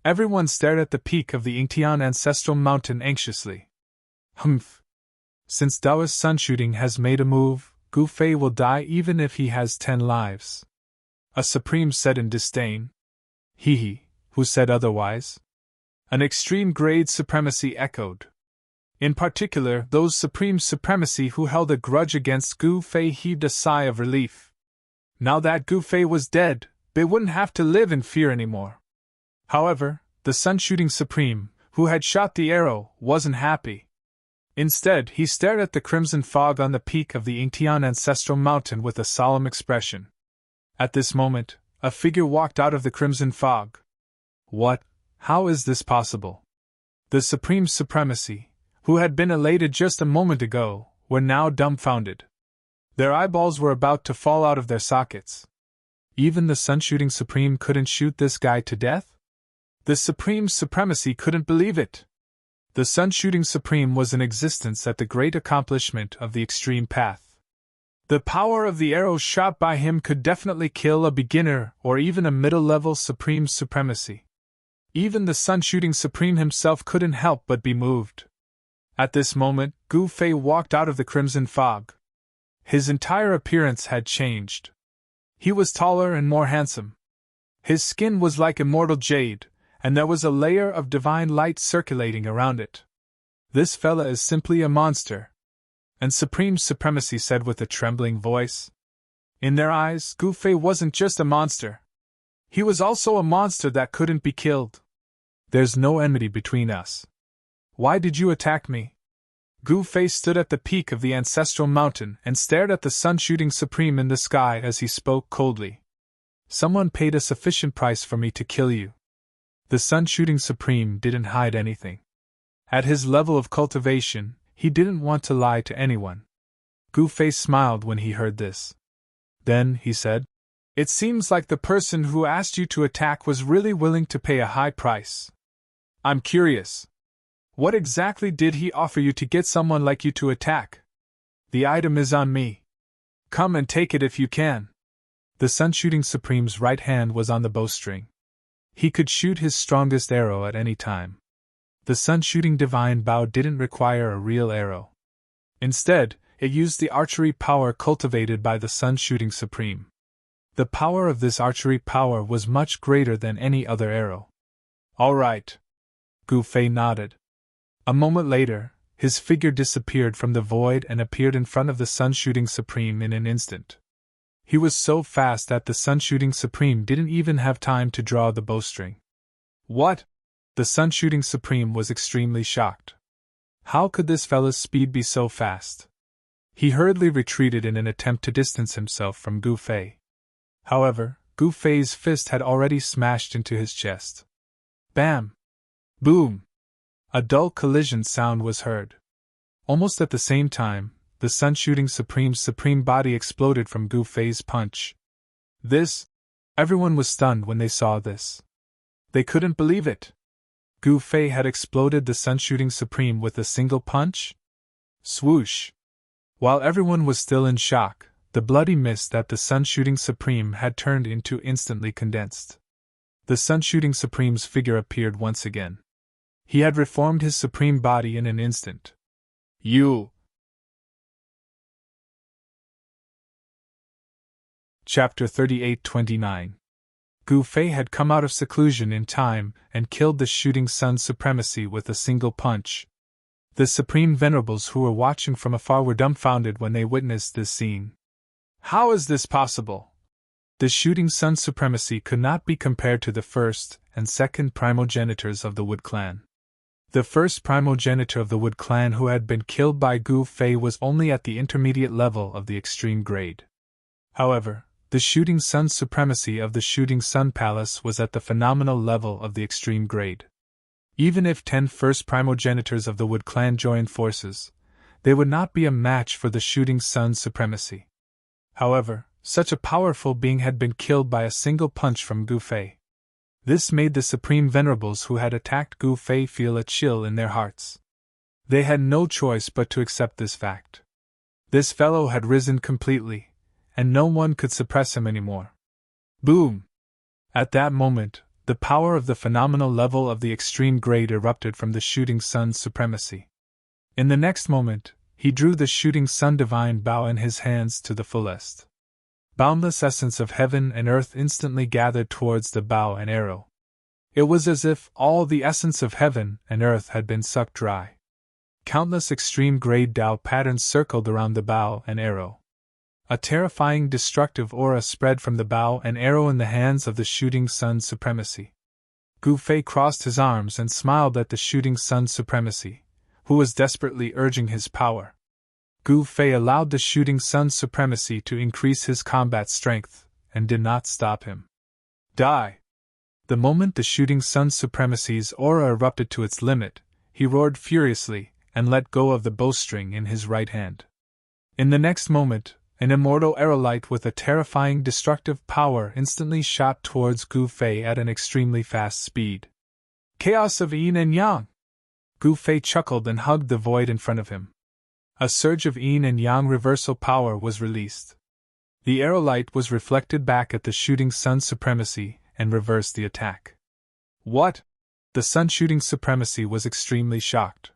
Everyone stared at the peak of the Yingtian ancestral mountain anxiously. Humph! Since Taoist sun-shooting has made a move, Gu Fei will die even if he has 10 lives. A supreme said in disdain. He, who said otherwise? An extreme grade supremacy echoed. In particular, those supreme supremacy who held a grudge against Gu Fei heaved a sigh of relief. Now that Gu Fei was dead, they wouldn't have to live in fear anymore. However, the sun-shooting supreme, who had shot the arrow, wasn't happy. Instead, he stared at the crimson fog on the peak of the Yingtian ancestral mountain with a solemn expression. At this moment, a figure walked out of the crimson fog. What? How is this possible? The supreme supremacy, who had been elated just a moment ago, were now dumbfounded. Their eyeballs were about to fall out of their sockets. Even the sun-shooting supreme couldn't shoot this guy to death? The supreme supremacy couldn't believe it. The sun-shooting supreme was in existence at the great accomplishment of the extreme path. The power of the arrow shot by him could definitely kill a beginner or even a middle-level supreme supremacy. Even the sun-shooting supreme himself couldn't help but be moved. At this moment, Gu Fei walked out of the crimson fog. His entire appearance had changed. He was taller and more handsome. His skin was like immortal jade, and there was a layer of divine light circulating around it. This fella is simply a monster. And Supreme Supremacy said with a trembling voice. In their eyes, Gu Fei wasn't just a monster. He was also a monster that couldn't be killed. There's no enmity between us. Why did you attack me? Gu Fei stood at the peak of the ancestral mountain and stared at the sun shooting supreme in the sky as he spoke coldly. Someone paid a sufficient price for me to kill you. The sun shooting supreme didn't hide anything. At his level of cultivation, he didn't want to lie to anyone. Gu Fei smiled when he heard this. Then, he said, "It seems like the person who asked you to attack was really willing to pay a high price. I'm curious. What exactly did he offer you to get someone like you to attack? The item is on me. Come and take it if you can." The sun shooting supreme's right hand was on the bowstring. He could shoot his strongest arrow at any time. The sun shooting divine bow didn't require a real arrow. Instead, it used the archery power cultivated by the sun shooting supreme. The power of this archery power was much greater than any other arrow. "All right." Gu Fei nodded. A moment later, his figure disappeared from the void and appeared in front of the sun shooting supreme in an instant. He was so fast that the sun shooting supreme didn't even have time to draw the bowstring. "What?" The sun shooting supreme was extremely shocked. How could this fella's speed be so fast? He hurriedly retreated in an attempt to distance himself from Gu Fei. However, Gu Fei's fist had already smashed into his chest. Bam! Boom! A dull collision sound was heard. Almost at the same time, the sun shooting supreme's supreme body exploded from Gu Fei's punch. Everyone was stunned when they saw this. They couldn't believe it. Gu Fei had exploded the sun shooting supreme with a single punch? Swoosh! While everyone was still in shock, the bloody mist that the sun shooting supreme had turned into instantly condensed. The sun shooting supreme's figure appeared once again. He had reformed his supreme body in an instant. "You!" Chapter 38-29. Gu Fei had come out of seclusion in time and killed the shooting sun's supremacy with a single punch. The supreme venerables who were watching from afar were dumbfounded when they witnessed this scene. How is this possible? The shooting sun's supremacy could not be compared to the first and second primogenitors of the Wood Clan. The first primogenitor of the Wood Clan who had been killed by Gu Fei was only at the intermediate level of the extreme grade. However, the shooting sun's supremacy of the shooting sun palace was at the phenomenal level of the extreme grade. Even if 10 first primogenitors of the Wood Clan joined forces, they would not be a match for the shooting sun's supremacy. However, such a powerful being had been killed by a single punch from Gu Fei. This made the supreme venerables who had attacked Gu Fei feel a chill in their hearts. They had no choice but to accept this fact. This fellow had risen completely, and no one could suppress him anymore. Boom! At that moment, the power of the phenomenal level of the extreme grade erupted from the shooting sun's supremacy. In the next moment, he drew the shooting sun divine bow in his hands to the fullest. Boundless essence of heaven and earth instantly gathered towards the bow and arrow. It was as if all the essence of heaven and earth had been sucked dry. Countless extreme grade Tao patterns circled around the bow and arrow. A terrifying destructive aura spread from the bow and arrow in the hands of the shooting sun's supremacy. Gu Fei crossed his arms and smiled at the shooting sun's supremacy, who was desperately urging his power. Gu Fei allowed the shooting sun's supremacy to increase his combat strength, and did not stop him. Die! The moment the shooting sun's supremacy's aura erupted to its limit, he roared furiously, and let go of the bowstring in his right hand. In the next moment, an immortal aerolite with a terrifying destructive power instantly shot towards Gu Fei at an extremely fast speed. Chaos of yin and yang! Gu Fei chuckled and hugged the void in front of him. A surge of yin and yang reversal power was released. The aerolite was reflected back at the shooting sun's supremacy and reversed the attack. What? The sun shooting supremacy was extremely shocked.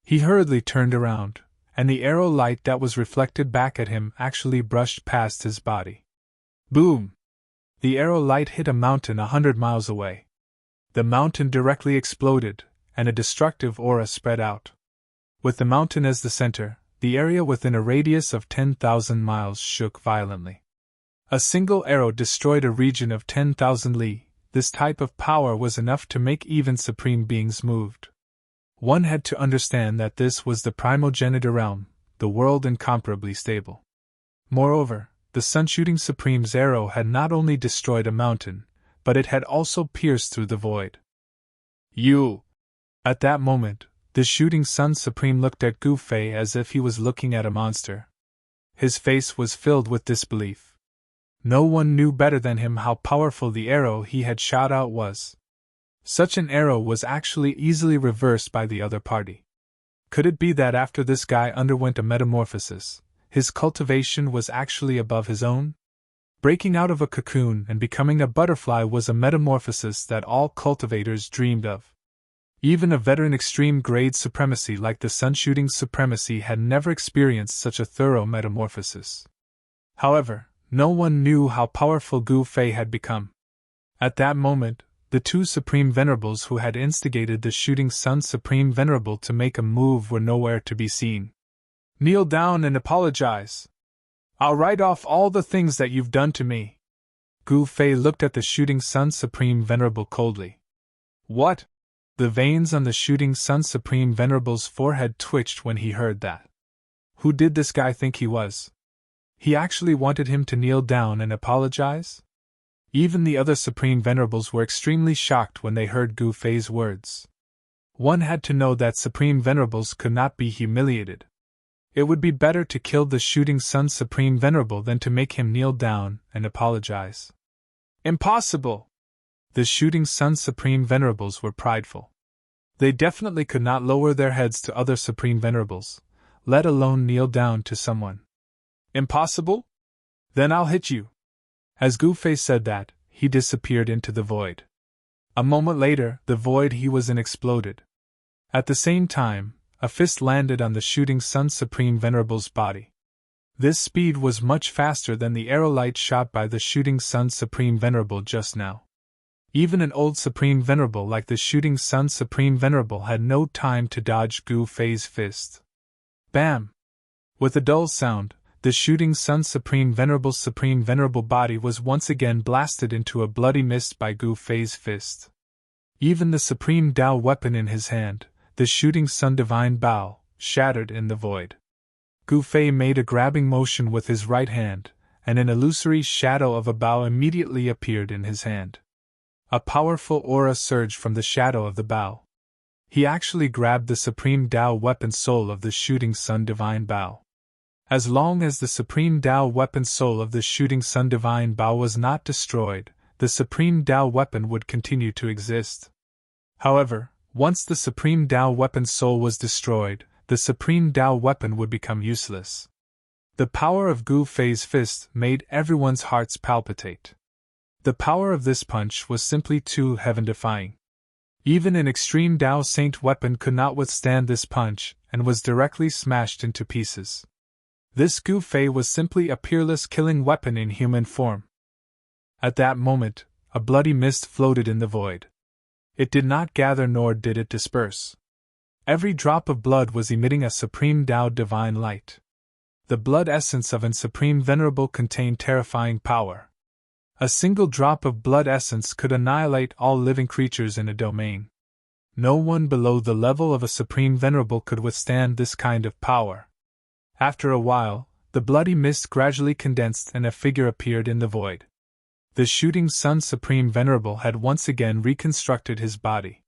He hurriedly turned around, and the arrow light that was reflected back at him actually brushed past his body. Boom! The arrow light hit a mountain 100 miles away. The mountain directly exploded, and a destructive aura spread out. With the mountain as the center, the area within a radius of 10,000 miles shook violently. A single arrow destroyed a region of 10,000 li. This type of power was enough to make even supreme beings moved. One had to understand that this was the primogenitor realm, the world incomparably stable. Moreover, the sun-shooting supreme's arrow had not only destroyed a mountain, but it had also pierced through the void. You! At that moment, the shooting sun supreme looked at Gu Fei as if he was looking at a monster. His face was filled with disbelief. No one knew better than him how powerful the arrow he had shot out was. Such an arrow was actually easily reversed by the other party. Could it be that after this guy underwent a metamorphosis, his cultivation was actually above his own? Breaking out of a cocoon and becoming a butterfly was a metamorphosis that all cultivators dreamed of. Even a veteran extreme-grade supremacy like the sun-shooting supremacy had never experienced such a thorough metamorphosis. However, no one knew how powerful Gu Fei had become. At that moment, the two Supreme Venerables who had instigated the Shooting Sun Supreme Venerable to make a move were nowhere to be seen. Kneel down and apologize. I'll write off all the things that you've done to me. Gu Fei looked at the Shooting Sun Supreme Venerable coldly. What? The veins on the Shooting Sun Supreme Venerable's forehead twitched when he heard that. Who did this guy think he was? He actually wanted him to kneel down and apologize? Even the other Supreme Venerables were extremely shocked when they heard Gu Fei's words. One had to know that Supreme Venerables could not be humiliated. It would be better to kill the Shooting Sun Supreme Venerable than to make him kneel down and apologize. Impossible! The Shooting Sun Supreme Venerables were prideful. They definitely could not lower their heads to other Supreme Venerables, let alone kneel down to someone. Impossible? Then I'll hit you. As Gu Fei said that, he disappeared into the void. A moment later, the void he was in exploded. At the same time, a fist landed on the Shooting Sun Supreme Venerable's body. This speed was much faster than the arrow light shot by the Shooting Sun Supreme Venerable just now. Even an old Supreme Venerable like the Shooting Sun Supreme Venerable had no time to dodge Gu Fei's fist. Bam! With a dull sound, the Shooting Sun Supreme Venerable body was once again blasted into a bloody mist by Gu Fei's fist. Even the Supreme Tao weapon in his hand, the Shooting Sun Divine Bao, shattered in the void. Gu Fei made a grabbing motion with his right hand, and an illusory shadow of a Bao immediately appeared in his hand. A powerful aura surged from the shadow of the Bao. He actually grabbed the Supreme Tao weapon soul of the Shooting Sun Divine Bao. As long as the Supreme Tao weapon soul of the Shooting Sun Divine Bao was not destroyed, the Supreme Tao weapon would continue to exist. However, once the Supreme Tao weapon soul was destroyed, the Supreme Tao weapon would become useless. The power of Gu Fei's fist made everyone's hearts palpitate. The power of this punch was simply too heaven-defying. Even an extreme Tao Saint weapon could not withstand this punch, and was directly smashed into pieces. This Gu Fei was simply a peerless killing weapon in human form. At that moment, a bloody mist floated in the void. It did not gather nor did it disperse. Every drop of blood was emitting a Supreme Tao divine light. The blood essence of an Supreme Venerable contained terrifying power. A single drop of blood essence could annihilate all living creatures in a domain. No one below the level of a Supreme Venerable could withstand this kind of power. After a while, the bloody mist gradually condensed and a figure appeared in the void. The Shooting Sun Supreme Venerable had once again reconstructed his body.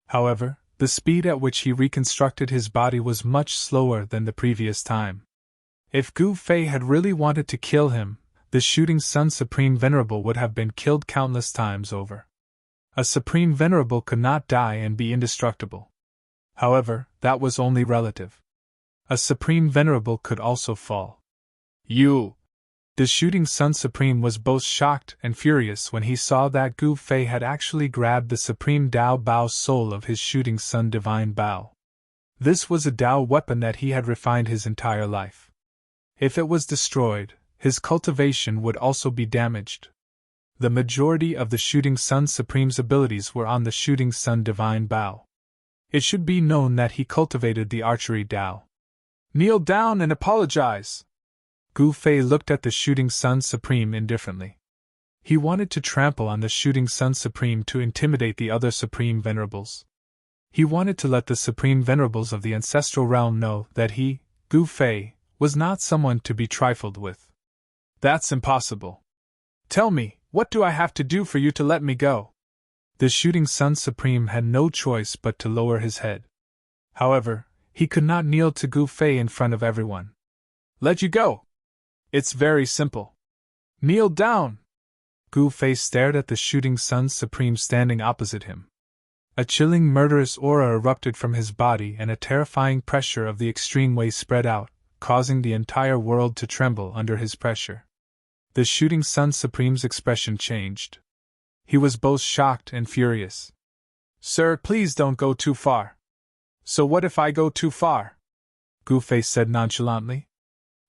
However, the speed at which he reconstructed his body was much slower than the previous time. If Gu Fei had really wanted to kill him, the Shooting Sun Supreme Venerable would have been killed countless times over. A Supreme Venerable could not die and be indestructible. However, that was only relative. A Supreme Venerable could also fall. You! The Shooting Sun Supreme was both shocked and furious when he saw that Gu Fei had actually grabbed the Supreme Tao Bao soul of his Shooting Sun Divine Bao. This was a Tao weapon that he had refined his entire life. If it was destroyed, his cultivation would also be damaged. The majority of the Shooting Sun Supreme's abilities were on the Shooting Sun Divine Bao. It should be known that he cultivated the archery Tao. Kneel down and apologize! Gu Fei looked at the Shooting Sun Supreme indifferently. He wanted to trample on the Shooting Sun Supreme to intimidate the other Supreme Venerables. He wanted to let the Supreme Venerables of the Ancestral Realm know that he, Gu Fei, was not someone to be trifled with. That's impossible. Tell me, what do I have to do for you to let me go? The Shooting Sun Supreme had no choice but to lower his head. However, he could not kneel to Gu Fei in front of everyone. Let you go! It's very simple. Kneel down! Gu Fei stared at the Shooting Sun Supreme standing opposite him. A chilling murderous aura erupted from his body and a terrifying pressure of the extreme way spread out, causing the entire world to tremble under his pressure. The Shooting Sun Supreme's expression changed. He was both shocked and furious. Sir, please don't go too far. So what if I go too far? Gu Fei said nonchalantly.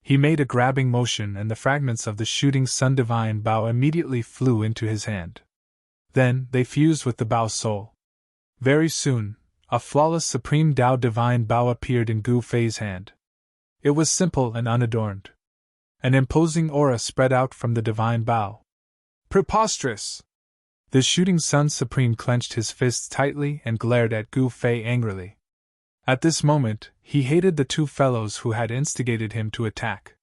He made a grabbing motion and the fragments of the Shooting Sun Divine Bow immediately flew into his hand. Then, they fused with the Bow Soul. Very soon, a flawless Supreme Tao Divine Bow appeared in Gu Fei's hand. It was simple and unadorned. An imposing aura spread out from the Divine Bow. Preposterous! The Shooting Sun Supreme clenched his fists tightly and glared at Gu Fei angrily. At this moment, he hated the two fellows who had instigated him to attack.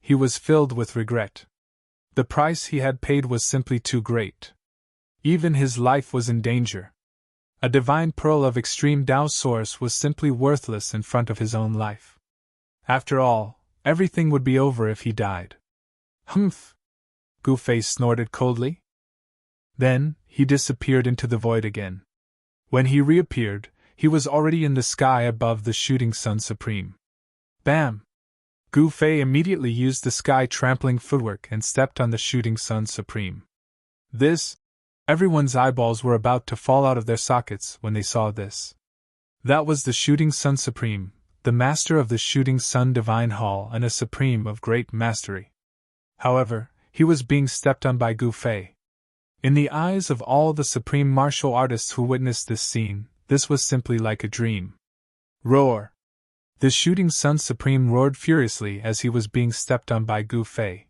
He was filled with regret. The price he had paid was simply too great. Even his life was in danger. A divine pearl of extreme Tao source was simply worthless in front of his own life. After all, everything would be over if he died. Humph! Gu Fei snorted coldly. Then, he disappeared into the void again. When he reappeared, he was already in the sky above the Shooting Sun Supreme. Bam! Gu Fei immediately used the sky-trampling footwork and stepped on the Shooting Sun Supreme. Everyone's eyeballs were about to fall out of their sockets when they saw this. That was the Shooting Sun Supreme, the master of the Shooting Sun Divine Hall and a Supreme of great mastery. However, he was being stepped on by Gu Fei. In the eyes of all the Supreme Martial Artists who witnessed this scene, this was simply like a dream. Roar! The Shooting Sun Supreme roared furiously as he was being stepped on by Gu Fei.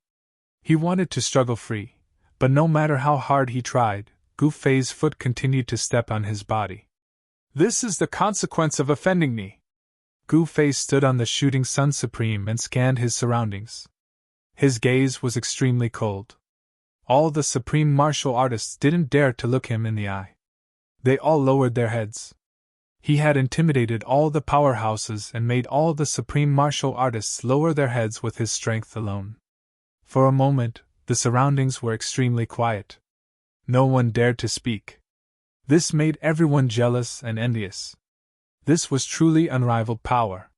He wanted to struggle free, but no matter how hard he tried, Gu Fei's foot continued to step on his body. This is the consequence of offending me. Gu Fei stood on the Shooting Sun Supreme and scanned his surroundings. His gaze was extremely cold. All the Supreme Martial Artists didn't dare to look him in the eye. They all lowered their heads. He had intimidated all the powerhouses and made all the Supreme Martial Artists lower their heads with his strength alone. For a moment, the surroundings were extremely quiet. No one dared to speak. This made everyone jealous and envious. This was truly unrivaled power.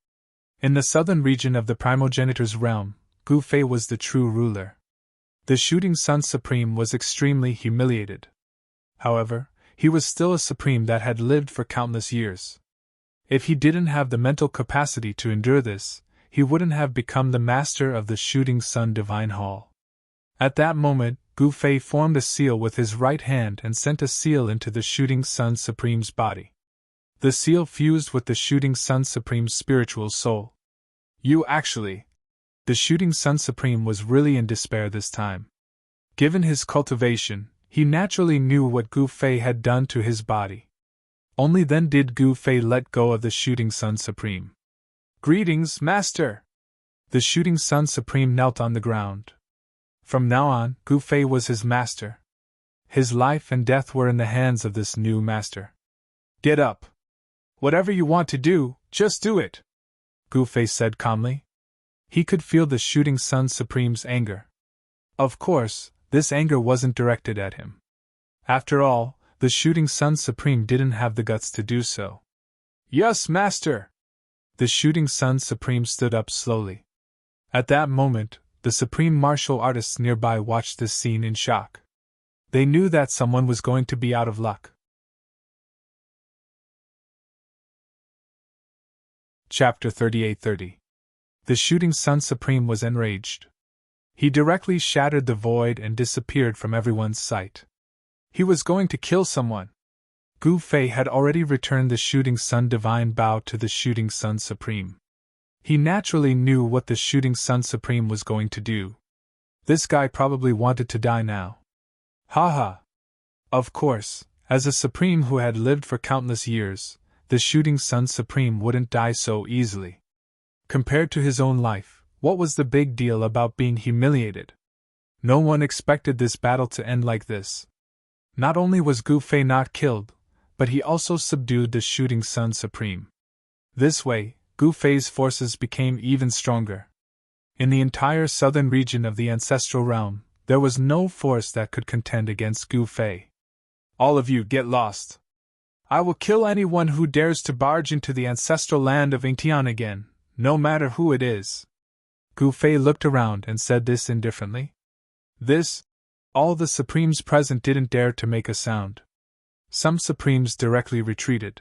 In the southern region of the primogenitor's realm, Gu Fei was the true ruler. The Shooting Sun Supreme was extremely humiliated. However, he was still a Supreme that had lived for countless years. If he didn't have the mental capacity to endure this, he wouldn't have become the master of the Shooting Sun Divine Hall. At that moment, Gu Fei formed a seal with his right hand and sent a seal into the Shooting Sun Supreme's body. The seal fused with the Shooting Sun Supreme's spiritual soul. The Shooting Sun Supreme was really in despair this time. Given his cultivation, he naturally knew what Gu Fei had done to his body. Only then did Gu Fei let go of the Shooting Sun Supreme. Greetings, Master! The Shooting Sun Supreme knelt on the ground. From now on, Gu Fei was his master. His life and death were in the hands of this new master. Get up! Whatever you want to do, just do it! Gu Fei said calmly. He could feel the Shooting Sun Supreme's anger. Of course, this anger wasn't directed at him. After all, the Shooting Sun Supreme didn't have the guts to do so. Yes, Master! The Shooting Sun Supreme stood up slowly. At that moment, the Supreme Martial Artists nearby watched this scene in shock. They knew that someone was going to be out of luck. Chapter 3830. The Shooting Sun Supreme was enraged. He directly shattered the void and disappeared from everyone's sight. He was going to kill someone. Gu Fei had already returned the Shooting Sun Divine Bow to the Shooting Sun Supreme. He naturally knew what the Shooting Sun Supreme was going to do. This guy probably wanted to die now. Ha. Of course, as a Supreme who had lived for countless years, the Shooting Sun Supreme wouldn't die so easily. Compared to his own life, what was the big deal about being humiliated? No one expected this battle to end like this. Not only was Gu Fei not killed, but he also subdued the Shooting Sun Supreme. This way, Gu Fei's forces became even stronger. In the entire southern region of the Ancestral Realm, there was no force that could contend against Gu Fei. All of you get lost. I will kill anyone who dares to barge into the ancestral land of Ingtian again, no matter who it is. Gu Fei looked around and said this indifferently. All the Supremes present didn't dare to make a sound. Some Supremes directly retreated.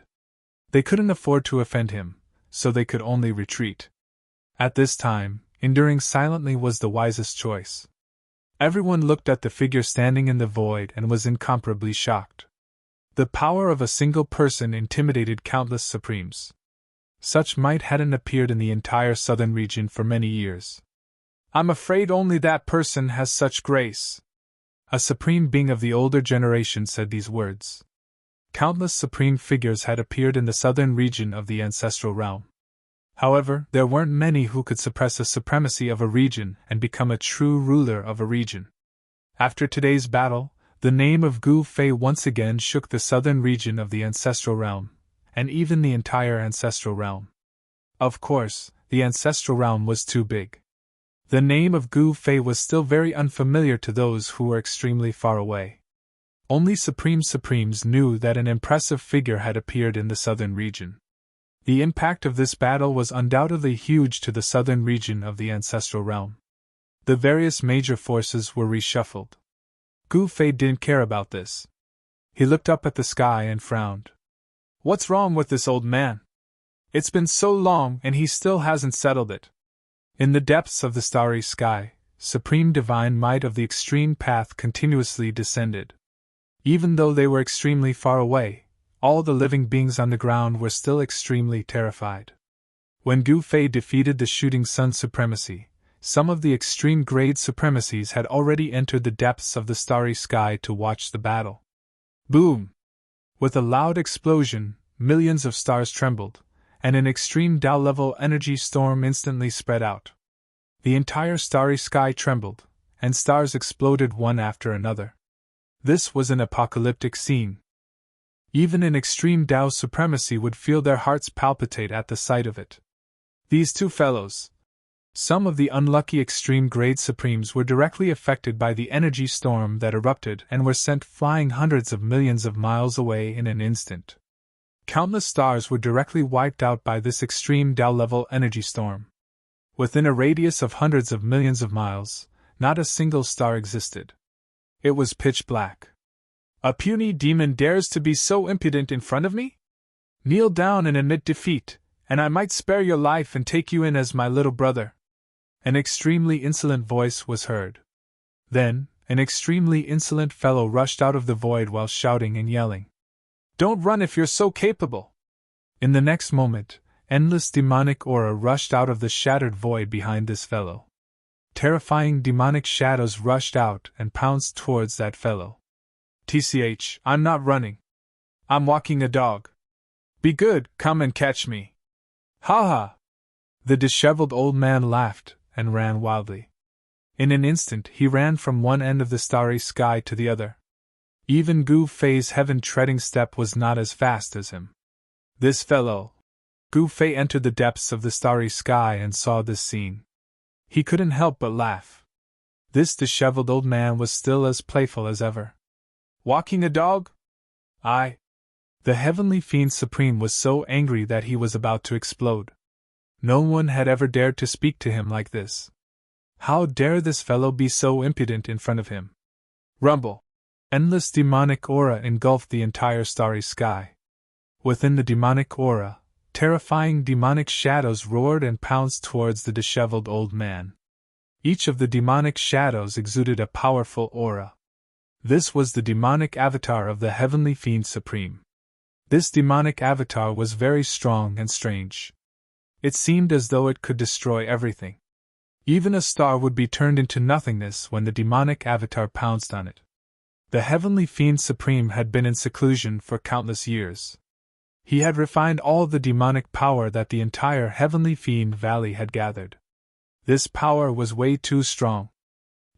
They couldn't afford to offend him, so they could only retreat. At this time, enduring silently was the wisest choice. Everyone looked at the figure standing in the void and was incomparably shocked. The power of a single person intimidated countless Supremes. Such might hadn't appeared in the entire southern region for many years. I'm afraid only that person has such grace. A Supreme being of the older generation said these words. Countless Supreme figures had appeared in the southern region of the Ancestral Realm. However, there weren't many who could suppress the supremacy of a region and become a true ruler of a region. After today's battle, the name of Gu Fei once again shook the southern region of the Ancestral Realm, and even the entire Ancestral Realm. Of course, the Ancestral Realm was too big. The name of Gu Fei was still very unfamiliar to those who were extremely far away. Only Supremes knew that an impressive figure had appeared in the southern region. The impact of this battle was undoubtedly huge to the southern region of the Ancestral Realm. The various major forces were reshuffled. Gu Fei didn't care about this. He looked up at the sky and frowned. What's wrong with this old man? It's been so long and he still hasn't settled it. In the depths of the starry sky, supreme divine might of the extreme path continuously descended. Even though they were extremely far away, all the living beings on the ground were still extremely terrified. When Gu Fei defeated the Shooting Sun Supremacy, some of the extreme grade supremacies had already entered the depths of the starry sky to watch the battle. Boom! With a loud explosion, millions of stars trembled, and an extreme Tao-level energy storm instantly spread out. The entire starry sky trembled, and stars exploded one after another. This was an apocalyptic scene. Even an extreme Tao supremacy would feel their hearts palpitate at the sight of it. These two fellows. Some of the unlucky extreme-grade Supremes were directly affected by the energy storm that erupted and were sent flying hundreds of millions of miles away in an instant. Countless stars were directly wiped out by this extreme Tao-level energy storm. Within a radius of hundreds of millions of miles, not a single star existed. It was pitch black. A puny demon dares to be so impudent in front of me? Kneel down and admit defeat, and I might spare your life and take you in as my little brother. An extremely insolent voice was heard. Then, an extremely insolent fellow rushed out of the void while shouting and yelling. Don't run if you're so capable! In the next moment, endless demonic aura rushed out of the shattered void behind this fellow. Terrifying demonic shadows rushed out and pounced towards that fellow. I'm not running. I'm walking a dog. Be good, come and catch me. Ha ha! The disheveled old man laughed and ran wildly. In an instant he ran from one end of the starry sky to the other. Even Gu Fei's heaven-treading step was not as fast as him. This fellow. Gu Fei entered the depths of the starry sky and saw this scene. He couldn't help but laugh. This disheveled old man was still as playful as ever. Walking a dog? The heavenly fiend supreme was so angry that he was about to explode. No one had ever dared to speak to him like this. How dare this fellow be so impudent in front of him? Rumble! Endless demonic aura engulfed the entire starry sky. Within the demonic aura, terrifying demonic shadows roared and pounced towards the disheveled old man. Each of the demonic shadows exuded a powerful aura. This was the demonic avatar of the heavenly fiend supreme. This demonic avatar was very strong and strange. It seemed as though it could destroy everything. Even a star would be turned into nothingness when the demonic avatar pounced on it. The heavenly fiend supreme had been in seclusion for countless years. He had refined all the demonic power that the entire heavenly fiend valley had gathered. This power was way too strong.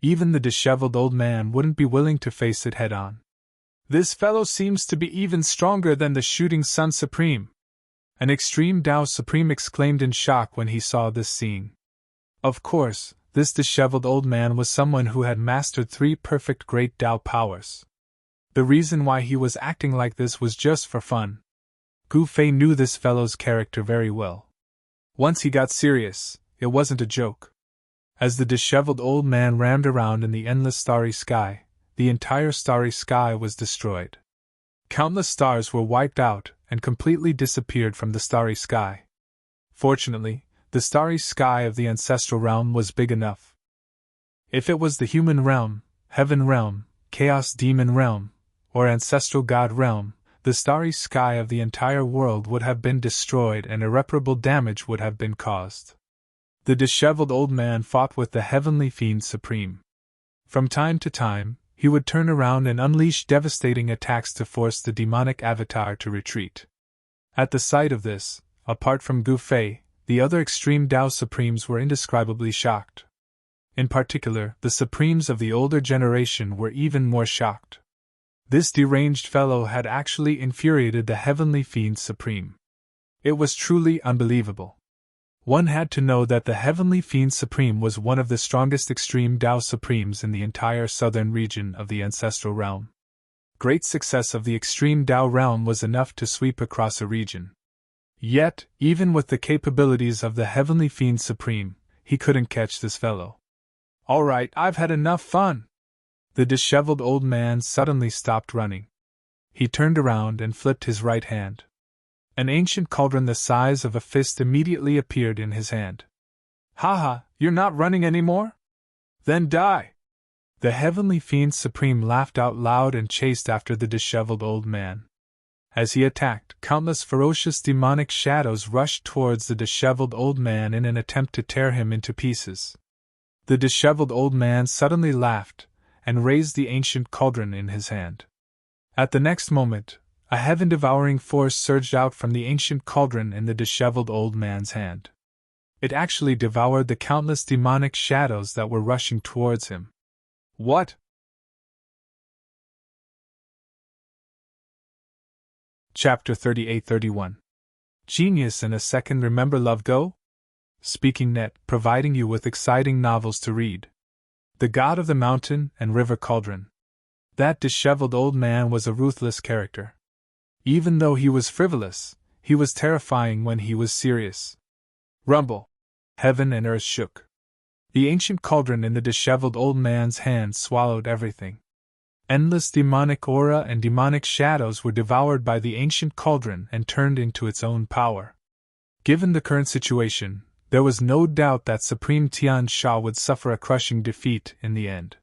Even the disheveled old man wouldn't be willing to face it head-on. "This fellow seems to be even stronger than the shooting sun supreme," an extreme Tao supreme exclaimed in shock when he saw this scene. Of course, this disheveled old man was someone who had mastered 3 perfect great Tao powers. The reason why he was acting like this was just for fun. Gu Fei knew this fellow's character very well. Once he got serious, it wasn't a joke. As the disheveled old man rammed around in the endless starry sky, the entire starry sky was destroyed. Countless stars were wiped out and completely disappeared from the starry sky. Fortunately, the starry sky of the ancestral realm was big enough. If it was the human realm, heaven realm, chaos demon realm, or ancestral god realm, the starry sky of the entire world would have been destroyed and irreparable damage would have been caused. The disheveled old man fought with the heavenly fiend supreme. From time to time, he would turn around and unleash devastating attacks to force the demonic avatar to retreat. At the sight of this, apart from Gu Fei, the other extreme Tao Supremes were indescribably shocked. In particular, the Supremes of the older generation were even more shocked. This deranged fellow had actually infuriated the heavenly fiend supreme. It was truly unbelievable. One had to know that the heavenly fiend supreme was one of the strongest extreme Tao Supremes in the entire southern region of the ancestral realm. Great success of the extreme Tao realm was enough to sweep across a region. Yet, even with the capabilities of the heavenly fiend supreme, he couldn't catch this fellow. "All right, I've had enough fun." The disheveled old man suddenly stopped running. He turned around and flipped his right hand. An ancient cauldron the size of a fist immediately appeared in his hand. "Haha, you're not running anymore? Then die!" The heavenly fiend supreme laughed out loud and chased after the disheveled old man. As he attacked, countless ferocious demonic shadows rushed towards the disheveled old man in an attempt to tear him into pieces. The disheveled old man suddenly laughed and raised the ancient cauldron in his hand. At the next moment, a heaven-devouring force surged out from the ancient cauldron in the disheveled old man's hand. It actually devoured the countless demonic shadows that were rushing towards him. What? Chapter 38-31. Genius in a Second. Remember Love Go? Speaking Net, providing you with exciting novels to read. The God of the Mountain and River Cauldron. That disheveled old man was a ruthless character. Even though he was frivolous, he was terrifying when he was serious. Rumble! Heaven and earth shook. The ancient cauldron in the disheveled old man's hand swallowed everything. Endless demonic aura and demonic shadows were devoured by the ancient cauldron and turned into its own power. Given the current situation, there was no doubt that Supreme Tian Sha would suffer a crushing defeat in the end.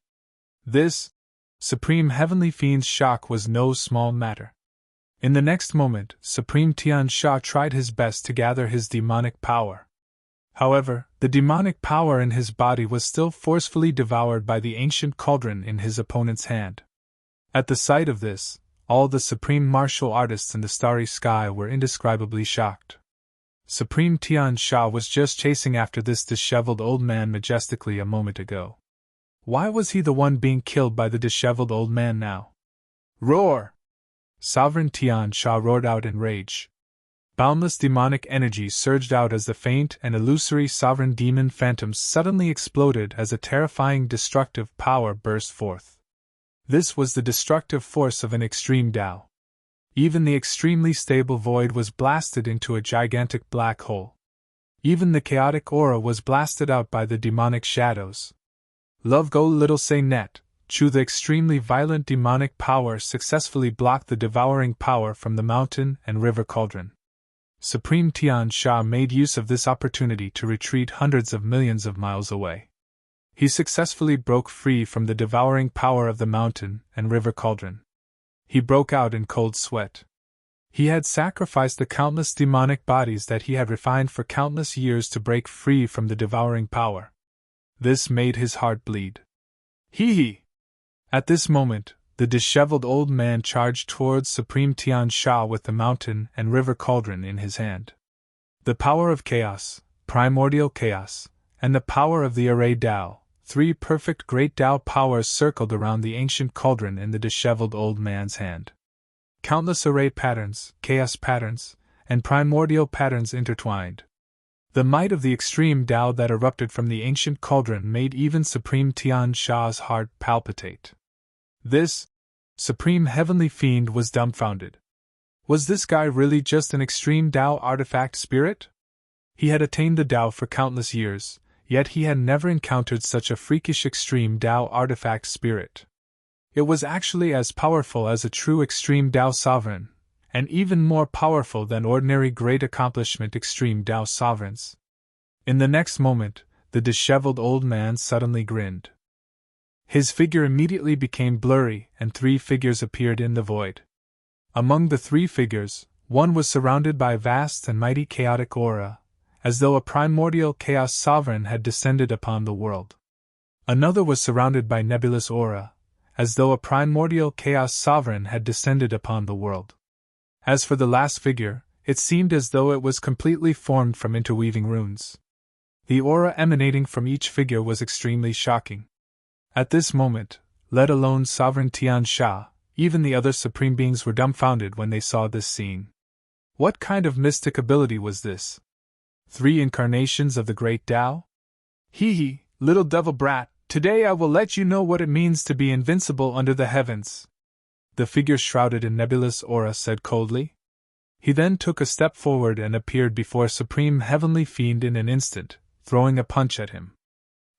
This Supreme Heavenly Fiend's shock was no small matter. In the next moment, Supreme Tian Sha tried his best to gather his demonic power. However, the demonic power in his body was still forcefully devoured by the ancient cauldron in his opponent's hand. At the sight of this, all the supreme martial artists in the starry sky were indescribably shocked. Supreme Tian Sha was just chasing after this disheveled old man majestically a moment ago. Why was he the one being killed by the disheveled old man now? Roar! Sovereign Tian Sha roared out in rage. Boundless demonic energy surged out as the faint and illusory sovereign demon phantoms suddenly exploded as a terrifying destructive power burst forth. This was the destructive force of an extreme Tao. Even the extremely stable void was blasted into a gigantic black hole. Even the chaotic aura was blasted out by the demonic shadows. Love Go Little Say Net, Chu. The extremely violent demonic power successfully blocked the devouring power from the mountain and river cauldron. Supreme Tian Sha made use of this opportunity to retreat hundreds of millions of miles away. He successfully broke free from the devouring power of the mountain and river cauldron. He broke out in cold sweat. He had sacrificed the countless demonic bodies that he had refined for countless years to break free from the devouring power. This made his heart bleed. Hee! At this moment, the disheveled old man charged towards Supreme Tian Sha with the mountain and river cauldron in his hand. The power of chaos, primordial chaos, and the power of the array Tao, 3 perfect great Tao powers circled around the ancient cauldron in the disheveled old man's hand. Countless array patterns, chaos patterns, and primordial patterns intertwined. The might of the extreme Tao that erupted from the ancient cauldron made even Supreme Tian Sha's heart palpitate. This Supreme Heavenly Fiend was dumbfounded. Was this guy really just an extreme Tao artifact spirit? He had attained the Tao for countless years, yet he had never encountered such a freakish extreme Tao artifact spirit. It was actually as powerful as a true extreme Tao sovereign, and even more powerful than ordinary great accomplishment extreme Tao sovereigns. In the next moment, the disheveled old man suddenly grinned. His figure immediately became blurry, and 3 figures appeared in the void. Among the 3 figures, one was surrounded by vast and mighty chaotic aura, as though a primordial chaos sovereign had descended upon the world. Another was surrounded by nebulous aura, as though a primordial chaos sovereign had descended upon the world. As for the last figure, it seemed as though it was completely formed from interweaving runes. The aura emanating from each figure was extremely shocking. At this moment, let alone Sovereign Tian Sha, even the other supreme beings were dumbfounded when they saw this scene. What kind of mystic ability was this? 3 incarnations of the great Tao? Hee, little devil brat, today I will let you know what it means to be invincible under the heavens. The figure shrouded in nebulous aura said coldly. He then took a step forward and appeared before Supreme Heavenly Fiend in an instant, throwing a punch at him.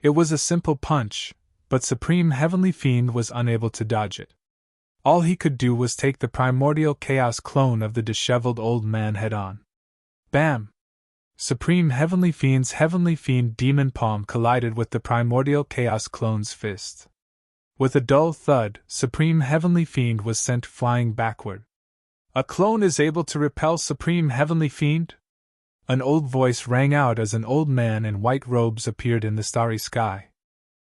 It was a simple punch, but Supreme Heavenly Fiend was unable to dodge it. All he could do was take the primordial chaos clone of the disheveled old man head on. Bam! Supreme Heavenly Fiend's Heavenly Fiend demon palm collided with the primordial chaos clone's fist. With a dull thud, Supreme Heavenly Fiend was sent flying backward. A clone is able to repel Supreme Heavenly Fiend? An old voice rang out as an old man in white robes appeared in the starry sky.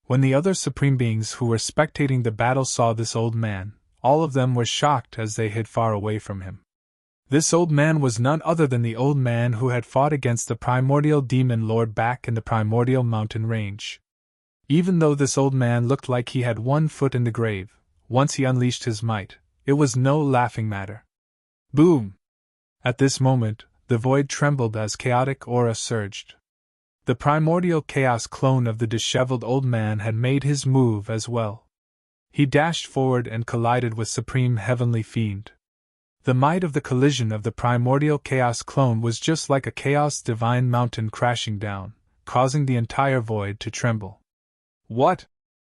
When the other supreme beings who were spectating the battle saw this old man, all of them were shocked as they hid far away from him. This old man was none other than the old man who had fought against the primordial demon lord back in the primordial mountain range. Even though this old man looked like he had 1 foot in the grave, once he unleashed his might, it was no laughing matter. Boom! At this moment, the void trembled as chaotic aura surged. The primordial chaos clone of the disheveled old man had made his move as well. He dashed forward and collided with Supreme Heavenly Fiend. The might of the collision of the primordial chaos clone was just like a chaos divine mountain crashing down, causing the entire void to tremble. What?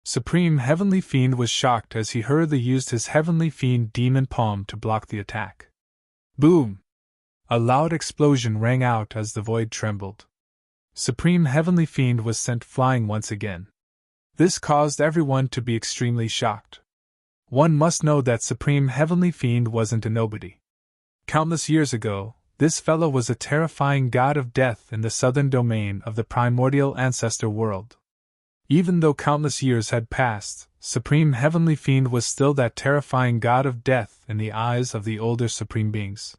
Supreme Heavenly Fiend was shocked as he hurriedly used his Heavenly Fiend demon palm to block the attack. Boom! A loud explosion rang out as the void trembled. Supreme Heavenly Fiend was sent flying once again. This caused everyone to be extremely shocked. One must know that Supreme Heavenly Fiend wasn't a nobody. Countless years ago, this fellow was a terrifying god of death in the southern domain of the primordial ancestor world. Even though countless years had passed, Supreme Heavenly Fiend was still that terrifying god of death in the eyes of the older supreme beings.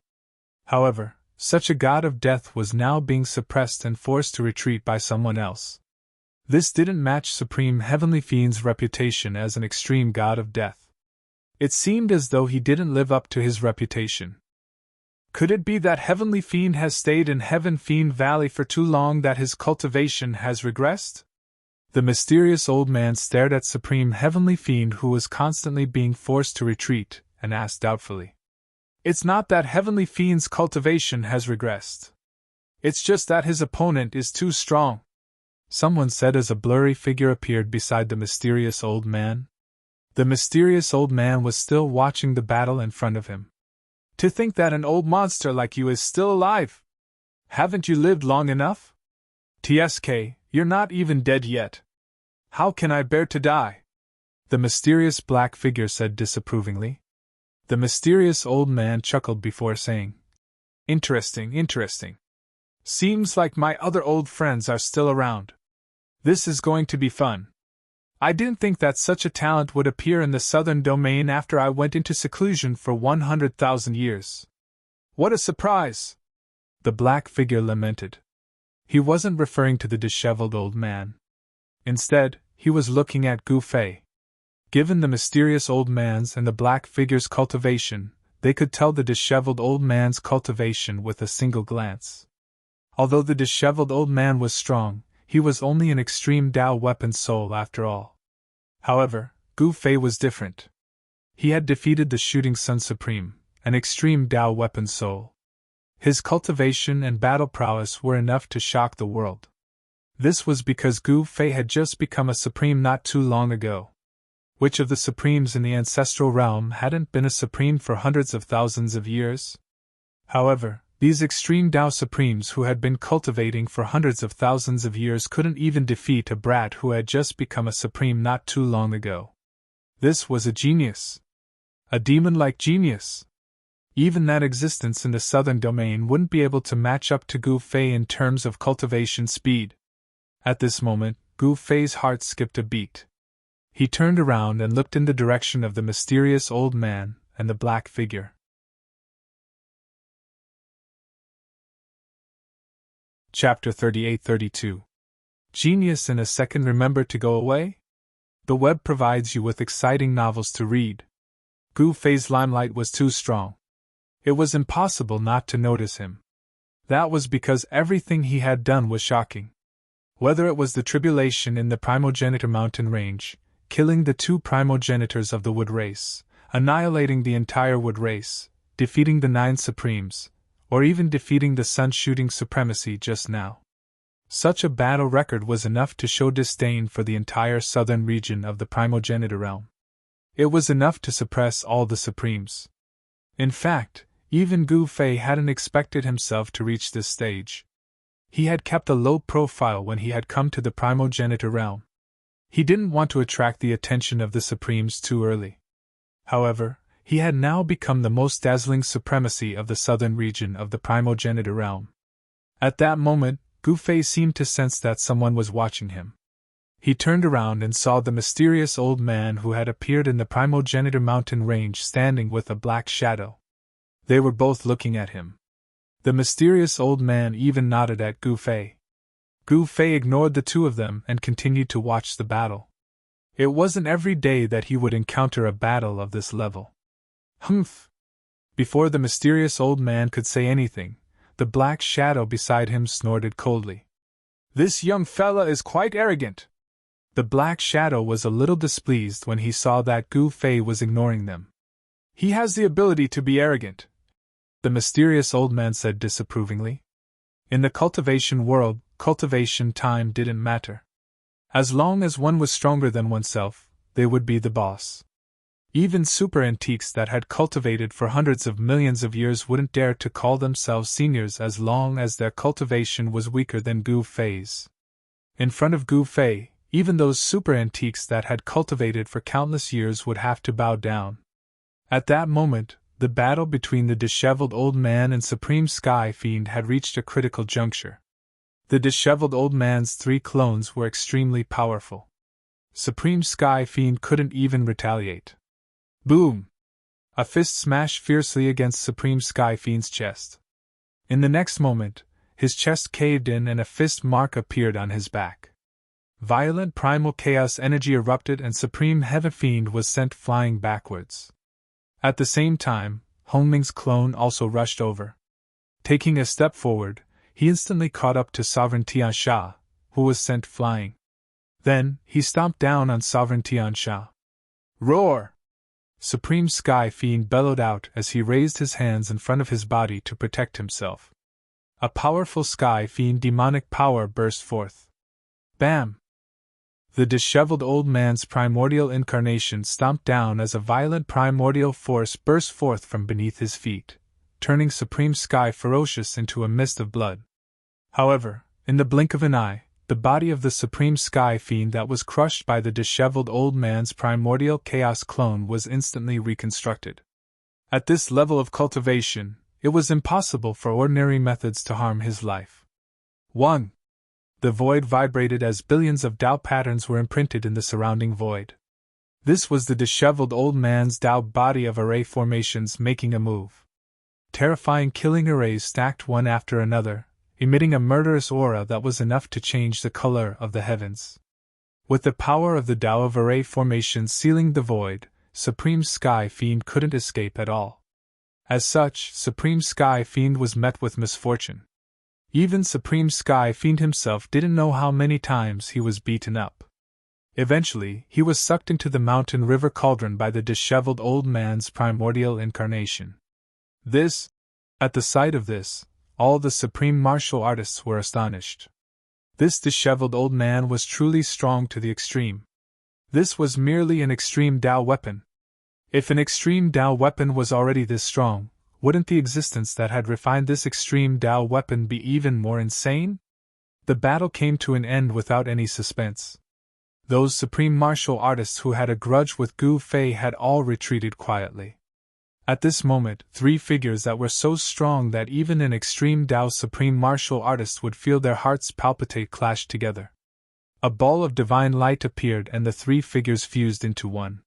However, such a god of death was now being suppressed and forced to retreat by someone else. This didn't match Supreme Heavenly Fiend's reputation as an extreme god of death. It seemed as though he didn't live up to his reputation. Could it be that Heavenly Fiend has stayed in Heaven Fiend Valley for too long, that his cultivation has regressed? The mysterious old man stared at Supreme Heavenly Fiend, who was constantly being forced to retreat, and asked doubtfully. It's not that Heavenly Fiend's cultivation has regressed. It's just that his opponent is too strong, someone said as a blurry figure appeared beside the mysterious old man. The mysterious old man was still watching the battle in front of him. To think that an old monster like you is still alive! Haven't you lived long enough? TSK, you're not even dead yet. How can I bear to die? The mysterious black figure said disapprovingly. The mysterious old man chuckled before saying, "Interesting, interesting. Seems like my other old friends are still around. This is going to be fun. I didn't think that such a talent would appear in the southern domain after I went into seclusion for 100,000 years. What a surprise!" The black figure lamented. He wasn't referring to the disheveled old man. Instead, he was looking at Gu Fei. Given the mysterious old man's and the black figure's cultivation, they could tell the disheveled old man's cultivation with a single glance. Although the disheveled old man was strong, he was only an extreme Tao weapon soul after all. However, Gu Fei was different. He had defeated the Shooting Sun Supreme, an extreme Tao weapon soul. His cultivation and battle prowess were enough to shock the world. This was because Gu Fei had just become a supreme not too long ago. Which of the supremes in the ancestral realm hadn't been a supreme for hundreds of thousands of years? However, these extreme Tao supremes who had been cultivating for hundreds of thousands of years couldn't even defeat a brat who had just become a supreme not too long ago. This was a genius. A demon-like genius. Even that existence in the southern domain wouldn't be able to match up to Gu Fei in terms of cultivation speed. At this moment, Gu Fei's heart skipped a beat. He turned around and looked in the direction of the mysterious old man and the black figure. Chapter 38-32. Genius in a second remember to go away? The web provides you with exciting novels to read. Gu Fei's limelight was too strong. It was impossible not to notice him. That was because everything he had done was shocking. Whether it was the tribulation in the primogenitor mountain range, killing the 2 primogenitors of the wood race, annihilating the entire wood race, defeating the 9 supremes, or even defeating the sun-shooting supremacy just now. Such a battle record was enough to show disdain for the entire southern region of the primogenitor realm. It was enough to suppress all the supremes. In fact, even Gu Fei hadn't expected himself to reach this stage. He had kept a low profile when he had come to the primogenitor realm. He didn't want to attract the attention of the supremes too early. However, he had now become the most dazzling supremacy of the southern region of the primogenitor realm. At that moment, Gu Fei seemed to sense that someone was watching him. He turned around and saw the mysterious old man who had appeared in the primogenitor mountain range standing with a black shadow. They were both looking at him. The mysterious old man even nodded at Gu Fei. Gu Fei ignored the two of them and continued to watch the battle. It wasn't every day that he would encounter a battle of this level. Humph! Before the mysterious old man could say anything, the black shadow beside him snorted coldly. "This young fella is quite arrogant." The black shadow was a little displeased when he saw that Gu Fei was ignoring them. "He has the ability to be arrogant," the mysterious old man said disapprovingly. In the cultivation world, cultivation time didn't matter. As long as one was stronger than oneself, they would be the boss. Even super antiques that had cultivated for hundreds of millions of years wouldn't dare to call themselves seniors as long as their cultivation was weaker than Gu Fei's. In front of Gu Fei, even those super antiques that had cultivated for countless years would have to bow down. At that moment, the battle between the disheveled old man and Supreme Sky Fiend had reached a critical juncture. The disheveled old man's 3 clones were extremely powerful. Supreme Sky Fiend couldn't even retaliate. Boom! A fist smashed fiercely against Supreme Sky Fiend's chest. In the next moment, his chest caved in and a fist mark appeared on his back. Violent primal chaos energy erupted and Supreme Heaven Fiend was sent flying backwards. At the same time, Hongming's clone also rushed over. Taking a step forward, he instantly caught up to Sovereign Tiansha, who was sent flying. Then, he stomped down on Sovereign Tiansha. Roar! Supreme Sky Fiend bellowed out as he raised his hands in front of his body to protect himself. A powerful Sky Fiend demonic power burst forth. Bam! The disheveled old man's primordial incarnation stomped down as a violent primordial force burst forth from beneath his feet, turning Supreme Sky Ferocious into a mist of blood. However, in the blink of an eye, the body of the Supreme Sky Fiend that was crushed by the disheveled old man's primordial chaos clone was instantly reconstructed. At this level of cultivation, it was impossible for ordinary methods to harm his life. 1. The void vibrated as billions of Tao patterns were imprinted in the surrounding void. This was the disheveled old man's Tao body of array formations making a move. Terrifying killing arrays stacked one after another, emitting a murderous aura that was enough to change the color of the heavens. With the power of the Tao of array formations sealing the void, Supreme Sky Fiend couldn't escape at all. As such, Supreme Sky Fiend was met with misfortune. Even Supreme Sky Fiend himself didn't know how many times he was beaten up. Eventually, he was sucked into the mountain river cauldron by the disheveled old man's primordial incarnation. At the sight of this, all the supreme martial artists were astonished. This disheveled old man was truly strong to the extreme. This was merely an extreme Tao weapon. If an extreme Tao weapon was already this strong, wouldn't the existence that had refined this extreme Tao weapon be even more insane? The battle came to an end without any suspense. Those supreme martial artists who had a grudge with Gu Fei had all retreated quietly. At this moment, 3 figures that were so strong that even an extreme Tao supreme martial artist would feel their hearts palpitate clashed together. A ball of divine light appeared and the 3 figures fused into one.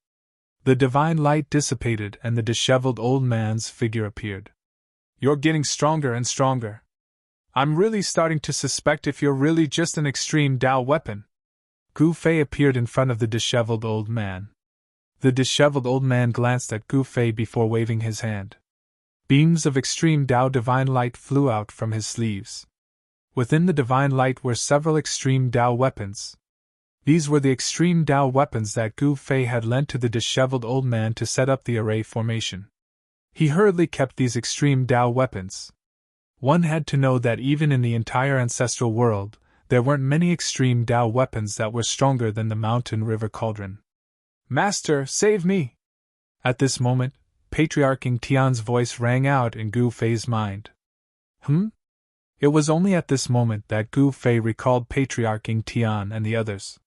The divine light dissipated and the disheveled old man's figure appeared. "You're getting stronger and stronger. I'm really starting to suspect if you're really just an extreme Tao weapon." Gu Fei appeared in front of the disheveled old man. The disheveled old man glanced at Gu Fei before waving his hand. Beams of extreme Tao divine light flew out from his sleeves. Within the divine light were several extreme Tao weapons. These were the extreme Tao weapons that Gu Fei had lent to the disheveled old man to set up the array formation. He hurriedly kept these extreme Tao weapons. One had to know that even in the entire ancestral world, there weren't many extreme Tao weapons that were stronger than the mountain river cauldron. "Master, save me!" At this moment, Patriarch Ing Tian's voice rang out in Gu Fei's mind. It was only at this moment that Gu Fei recalled Patriarch Ing Tian and the others.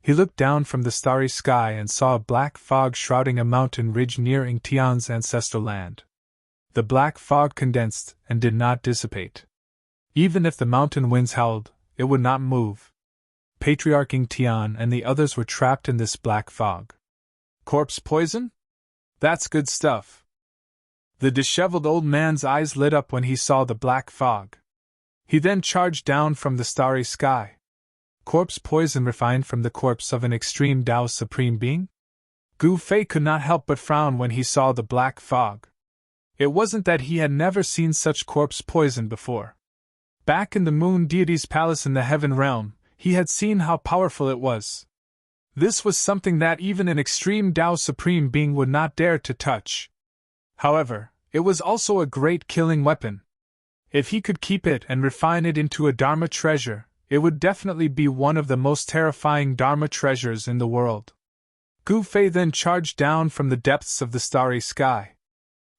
He looked down from the starry sky and saw a black fog shrouding a mountain ridge near Ing Tian's ancestral land. The black fog condensed and did not dissipate. Even if the mountain winds howled, it would not move. Patriarch Ing Tian and the others were trapped in this black fog. Corpse poison? That's good stuff. The disheveled old man's eyes lit up when he saw the black fog. He then charged down from the starry sky. Corpse poison refined from the corpse of an extreme Tao supreme being? Gu Fei could not help but frown when he saw the black fog. It wasn't that he had never seen such corpse poison before. Back in the moon deity's palace in the heaven realm, he had seen how powerful it was. This was something that even an extreme Tao supreme being would not dare to touch. However, it was also a great killing weapon. If he could keep it and refine it into a Dharma treasure, it would definitely be one of the most terrifying Dharma treasures in the world. Gu Fei then charged down from the depths of the starry sky.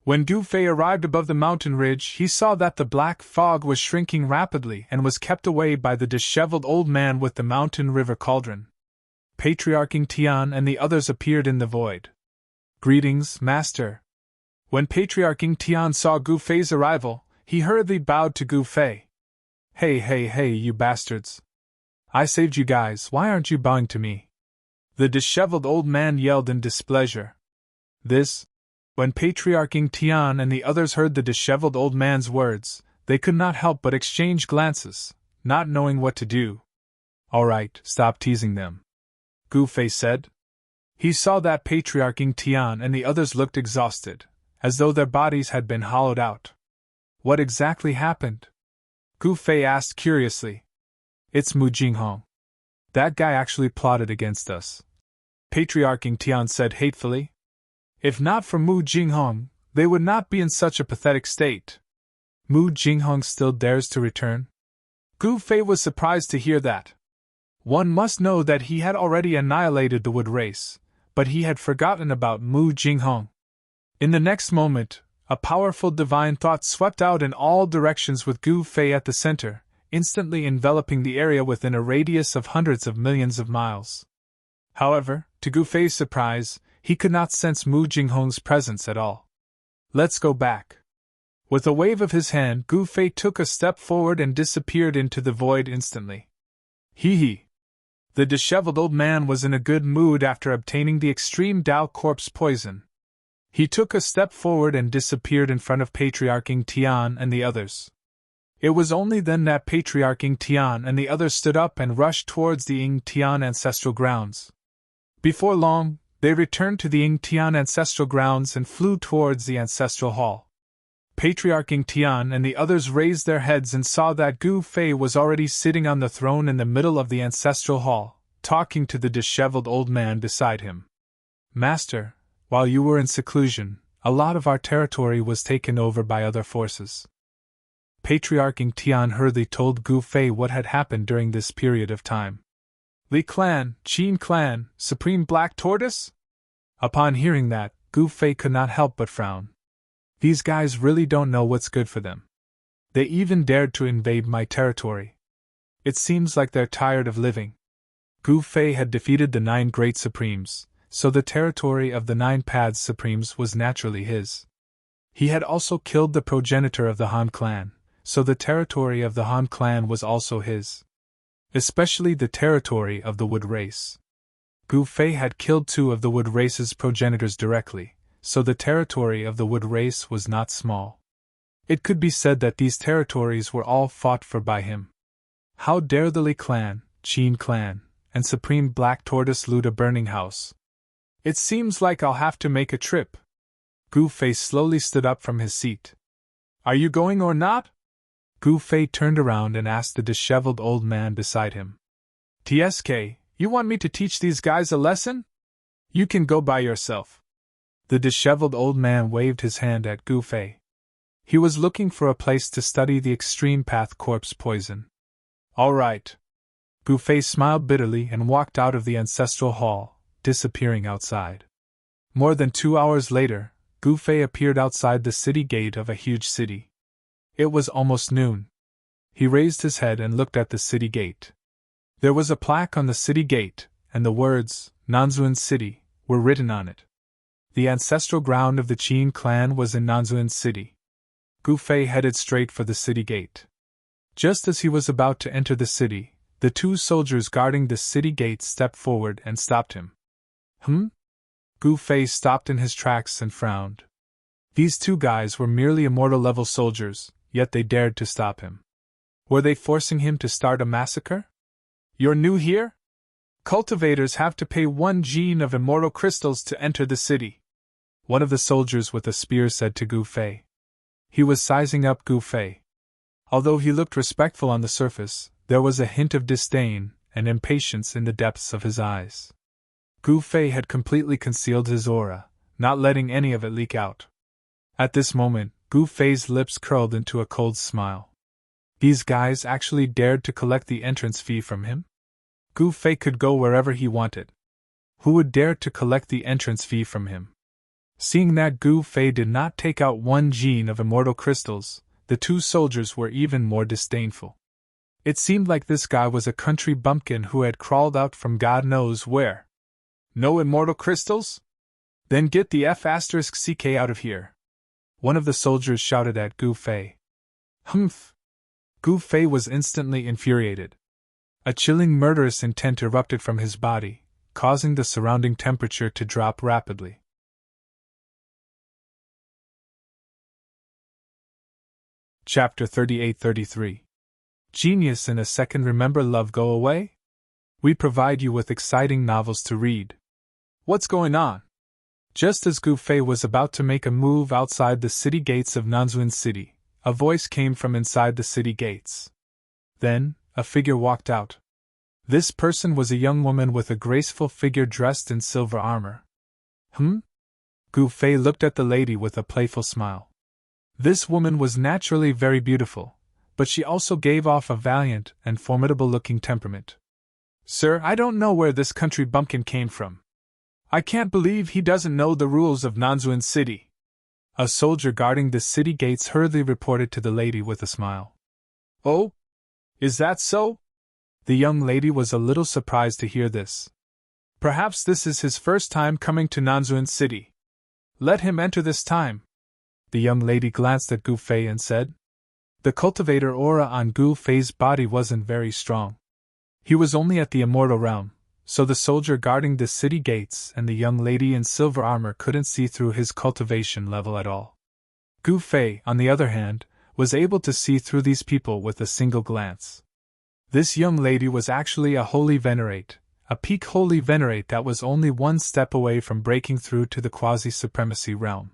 When Gu Fei arrived above the mountain ridge, he saw that the black fog was shrinking rapidly and was kept away by the disheveled old man with the mountain river cauldron. Patriarch Ing Tian and the others appeared in the void. "Greetings, Master." When Patriarch Ing Tian saw Gu Fei's arrival, he hurriedly bowed to Gu Fei. Hey, you bastards. I saved you guys, why aren't you bowing to me?" The disheveled old man yelled in displeasure. When Patriarch Ing Tian and the others heard the disheveled old man's words, they could not help but exchange glances, not knowing what to do. "Alright, stop teasing them," Gu Fei said. He saw that Patriarch Ing Tian and the others looked exhausted, as though their bodies had been hollowed out. "What exactly happened?" Gu Fei asked curiously. "It's Mu Jinghong. That guy actually plotted against us," Patriarch Ing Tian said hatefully. "If not for Mu Jinghong, they would not be in such a pathetic state." "Mu Jinghong still dares to return?" Gu Fei was surprised to hear that. One must know that he had already annihilated the wood race, but he had forgotten about Mu Jinghong. In the next moment, a powerful divine thought swept out in all directions with Gu Fei at the center, instantly enveloping the area within a radius of hundreds of millions of miles. However, to Gu Fei's surprise, he could not sense Mu Jinghong's presence at all. Let's go back. With a wave of his hand, Gu Fei took a step forward and disappeared into the void instantly. Hee hee. The disheveled old man was in a good mood after obtaining the extreme Dao corpse poison. He took a step forward and disappeared in front of Patriarch Ying Tian and the others. It was only then that Patriarch Ying Tian and the others stood up and rushed towards the Ying Tian ancestral grounds. Before long, they returned to the Ying Tian ancestral grounds and flew towards the ancestral hall. Patriarch Ying Tian and the others raised their heads and saw that Gu Fei was already sitting on the throne in the middle of the ancestral hall, talking to the disheveled old man beside him. Master, while you were in seclusion, a lot of our territory was taken over by other forces. Patriarch Ying Tian hurriedly told Gu Fei what had happened during this period of time. Li Clan, Qin Clan, Supreme Black Tortoise? Upon hearing that, Gu Fei could not help but frown. These guys really don't know what's good for them. They even dared to invade my territory. It seems like they're tired of living. Gu Fei had defeated the 9 Great Supremes, so the territory of the 9 Paths Supremes was naturally his. He had also killed the progenitor of the Han clan, so the territory of the Han clan was also his. Especially the territory of the Wood race. Gu Fei had killed 2 of the Wood race's progenitors directly, so the territory of the Wood race was not small. It could be said that these territories were all fought for by him. How dare the Li clan, Qin clan, and Supreme Black Tortoise loot a burning house? It seems like I'll have to make a trip. Gu Fei slowly stood up from his seat. Are you going or not? Gu Fei turned around and asked the disheveled old man beside him. TSK, you want me to teach these guys a lesson? You can go by yourself. The disheveled old man waved his hand at Gu Fei. He was looking for a place to study the extreme path corpse poison. All right. Gu Fei smiled bitterly and walked out of the ancestral hall, disappearing outside. More than 2 hours later, Gu Fei appeared outside the city gate of a huge city. It was almost noon. He raised his head and looked at the city gate. There was a plaque on the city gate, and the words, Nanzuan City, were written on it. The ancestral ground of the Qin clan was in Nanzuan City. Gu Fei headed straight for the city gate. Just as he was about to enter the city, the 2 soldiers guarding the city gate stepped forward and stopped him. Gu Fei stopped in his tracks and frowned. These 2 guys were merely immortal-level soldiers, yet they dared to stop him. Were they forcing him to start a massacre? You're new here? Cultivators have to pay 1 gene of immortal crystals to enter the city. One of the soldiers with a spear said to Gu Fei. He was sizing up Gu Fei. Although he looked respectful on the surface, there was a hint of disdain and impatience in the depths of his eyes. Gu Fei had completely concealed his aura, not letting any of it leak out. At this moment, Gu Fei's lips curled into a cold smile. These guys actually dared to collect the entrance fee from him? Gu Fei could go wherever he wanted. Who would dare to collect the entrance fee from him? Seeing that Gu Fei did not take out 1 gene of immortal crystals, the 2 soldiers were even more disdainful. It seemed like this guy was a country bumpkin who had crawled out from God knows where. No immortal crystals? Then get the F***ck out of here. One of the soldiers shouted at Gu Fei. Humph! Gu Fei was instantly infuriated. A chilling murderous intent erupted from his body, causing the surrounding temperature to drop rapidly. Chapter 38-33. Genius in a second. Remember love go away? We provide you with exciting novels to read. What's going on? Just as Gu Fei was about to make a move outside the city gates of Nanzuan City, a voice came from inside the city gates. Then, a figure walked out. This person was a young woman with a graceful figure dressed in silver armor. Gu Fei looked at the lady with a playful smile. This woman was naturally very beautiful, but she also gave off a valiant and formidable-looking temperament. Sir, I don't know where this country bumpkin came from. I can't believe he doesn't know the rules of Nanzuan City. A soldier guarding the city gates hurriedly reported to the lady with a smile. Oh? Is that so? The young lady was a little surprised to hear this. Perhaps this is his first time coming to Nanzuan City. Let him enter this time. The young lady glanced at Gu Fei and said. The cultivator aura on Gu Fei's body wasn't very strong. He was only at the immortal realm, so the soldier guarding the city gates and the young lady in silver armor couldn't see through his cultivation level at all. Gu Fei, on the other hand, was able to see through these people with a single glance. This young lady was actually a holy venerate, a peak holy venerate that was only one step away from breaking through to the quasi-supremacy realm.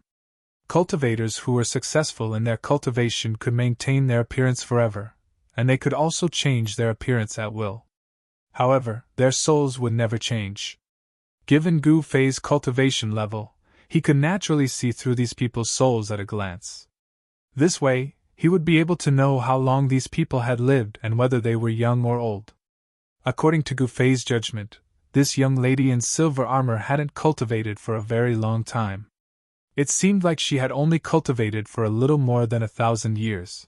Cultivators who were successful in their cultivation could maintain their appearance forever, and they could also change their appearance at will. However, their souls would never change. Given Gu Fei's cultivation level, he could naturally see through these people's souls at a glance. This way, he would be able to know how long these people had lived and whether they were young or old. According to Gu Fei's judgment, this young lady in silver armor hadn't cultivated for a very long time. It seemed like she had only cultivated for a little more than 1,000 years.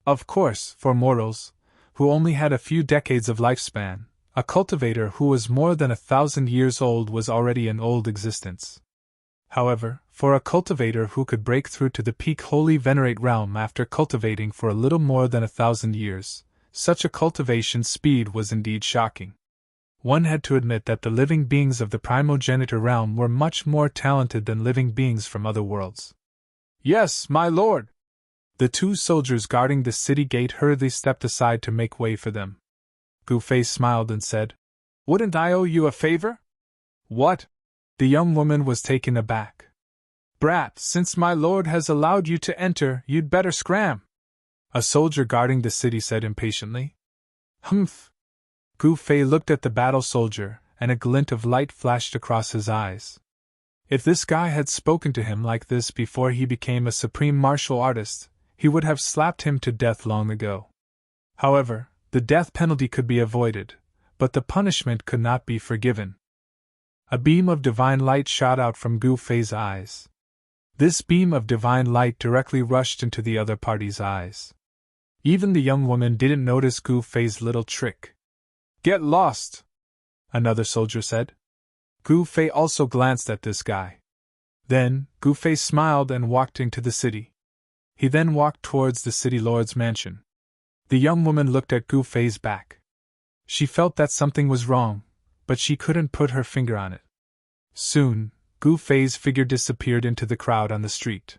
Of course, for mortals, who only had a few decades of lifespan, a cultivator who was more than 1,000 years old was already an old existence. However, for a cultivator who could break through to the peak holy venerate realm after cultivating for a little more than 1,000 years, such a cultivation speed was indeed shocking. One had to admit that the living beings of the primogenitor realm were much more talented than living beings from other worlds. Yes, my lord! The two soldiers guarding the city gate hurriedly stepped aside to make way for them. Gu Fei smiled and said, Wouldn't I owe you a favor? What? The young woman was taken aback. Brat, since my lord has allowed you to enter, you'd better scram. A soldier guarding the city said impatiently. Humph! Gu Fei looked at the battle soldier, and a glint of light flashed across his eyes. If this guy had spoken to him like this before he became a supreme martial artist, he would have slapped him to death long ago. However, the death penalty could be avoided, but the punishment could not be forgiven. A beam of divine light shot out from Gu Fei's eyes. This beam of divine light directly rushed into the other party's eyes. Even the young woman didn't notice Gu Fei's little trick. Get lost! Another soldier said. Gu Fei also glanced at this guy. Then, Gu Fei smiled and walked into the city. He then walked towards the city lord's mansion. The young woman looked at Gu Fei's back. She felt that something was wrong, but she couldn't put her finger on it. Soon, Gu Fei's figure disappeared into the crowd on the street.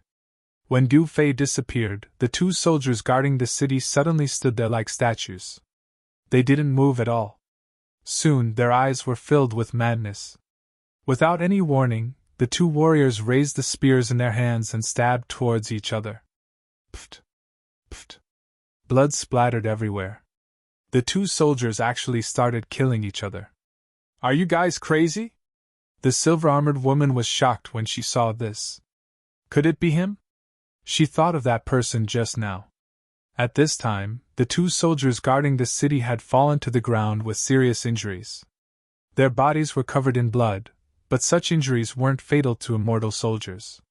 When Gu Fei disappeared, the two soldiers guarding the city suddenly stood there like statues. They didn't move at all. Soon, their eyes were filled with madness. Without any warning, the two warriors raised the spears in their hands and stabbed towards each other. Pft! Pft! Blood splattered everywhere. The two soldiers actually started killing each other. Are you guys crazy? The silver-armored woman was shocked when she saw this. Could it be him? She thought of that person just now. At this time, the two soldiers guarding the city had fallen to the ground with serious injuries. Their bodies were covered in blood, but such injuries weren't fatal to immortal soldiers.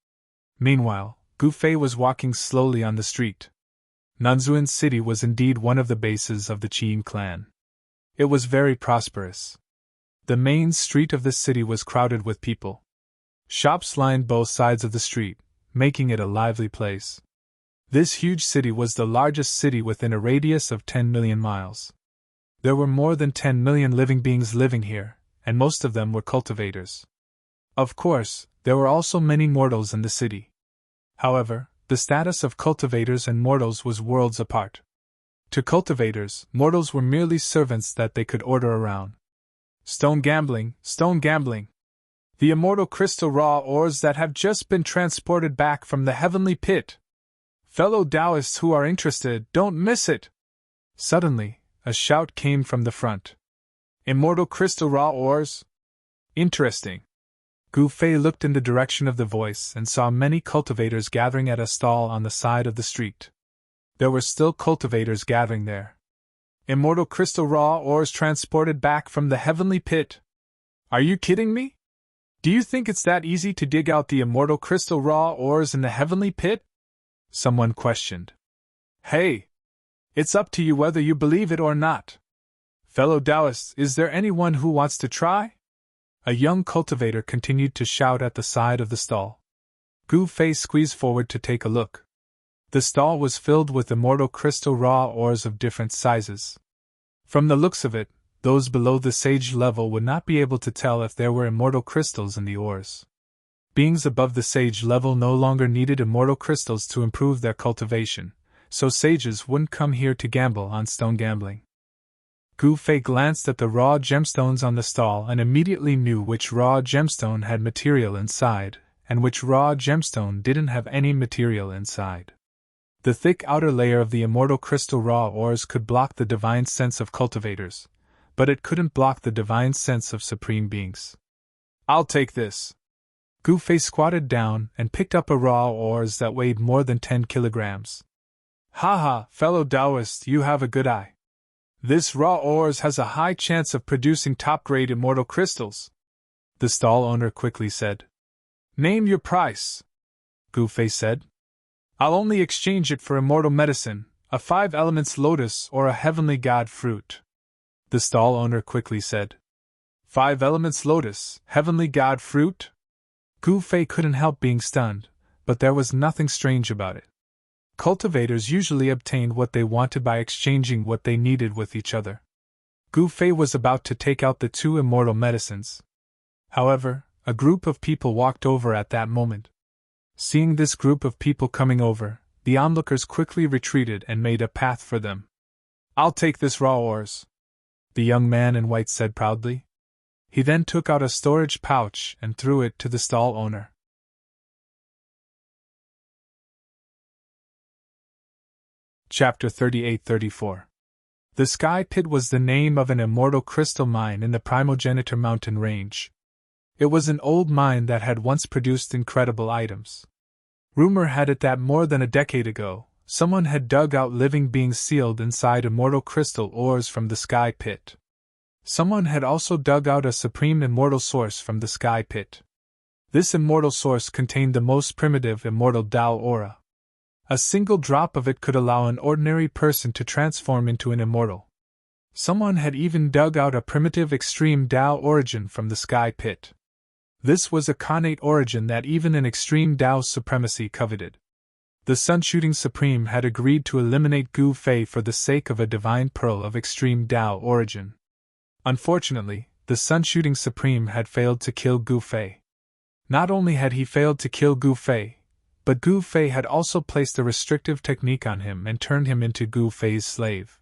Meanwhile, Gu Fei was walking slowly on the street. Nanzuan City was indeed one of the bases of the Qin clan. It was very prosperous. The main street of the city was crowded with people. Shops lined both sides of the street, making it a lively place. This huge city was the largest city within a radius of 10 million miles. There were more than 10 million living beings living here, and most of them were cultivators. Of course, there were also many mortals in the city. However, the status of cultivators and mortals was worlds apart. To cultivators, mortals were merely servants that they could order around. Stone gambling, stone gambling. The immortal crystal raw ores that have just been transported back from the heavenly pit. Fellow Taoists who are interested, don't miss it! Suddenly, a shout came from the front. Immortal crystal raw ores? Interesting. Gu Fei looked in the direction of the voice and saw many cultivators gathering at a stall on the side of the street. There were still cultivators gathering there. Immortal crystal raw ores transported back from the heavenly pit. Are you kidding me? Do you think it's that easy to dig out the immortal crystal raw ores in the heavenly pit? Someone questioned. Hey! It's up to you whether you believe it or not. Fellow Taoists, is there anyone who wants to try? A young cultivator continued to shout at the side of the stall. Gu Fei squeezed forward to take a look. The stall was filled with immortal crystal raw ores of different sizes. From the looks of it, those below the sage level would not be able to tell if there were immortal crystals in the ores. Beings above the sage level no longer needed immortal crystals to improve their cultivation, so sages wouldn't come here to gamble on stone gambling. Gu Fei glanced at the raw gemstones on the stall and immediately knew which raw gemstone had material inside, and which raw gemstone didn't have any material inside. The thick outer layer of the immortal crystal raw ores could block the divine sense of cultivators, but it couldn't block the divine sense of supreme beings. "I'll take this." Gu Fei squatted down and picked up a raw ores that weighed more than 10 kilograms. "Ha, fellow Taoist, you have a good eye. This raw ores has a high chance of producing top-grade immortal crystals," the stall owner quickly said. "Name your price," Gu Fei said. "I'll only exchange it for immortal medicine, a 5 elements lotus or a heavenly god fruit," the stall owner quickly said. 5 elements lotus, heavenly god fruit? Gu Fei couldn't help being stunned, but there was nothing strange about it. Cultivators usually obtained what they wanted by exchanging what they needed with each other. Gu Fei was about to take out the 2 immortal medicines. However, a group of people walked over at that moment. Seeing this group of people coming over, the onlookers quickly retreated and made a path for them. "I'll take this raw ores," the young man in white said proudly. He then took out a storage pouch and threw it to the stall owner. Chapter 38-34. The Sky Pit was the name of an immortal crystal mine in the Primogenitor mountain range. It was an old mine that had once produced incredible items. Rumor had it that more than a decade ago, someone had dug out living beings sealed inside immortal crystal ores from the Sky Pit. Someone had also dug out a supreme immortal source from the Sky Pit. This immortal source contained the most primitive immortal Tao aura. A single drop of it could allow an ordinary person to transform into an immortal. Someone had even dug out a primitive extreme Tao origin from the Sky Pit. This was a connate origin that even an extreme Tao supremacy coveted. The Sun-Shooting Supreme had agreed to eliminate Gu Fei for the sake of a divine pearl of extreme Tao origin. Unfortunately, the Sun-Shooting Supreme had failed to kill Gu Fei. Not only had he failed to kill Gu Fei, but Gu Fei had also placed a restrictive technique on him and turned him into Gu Fei's slave.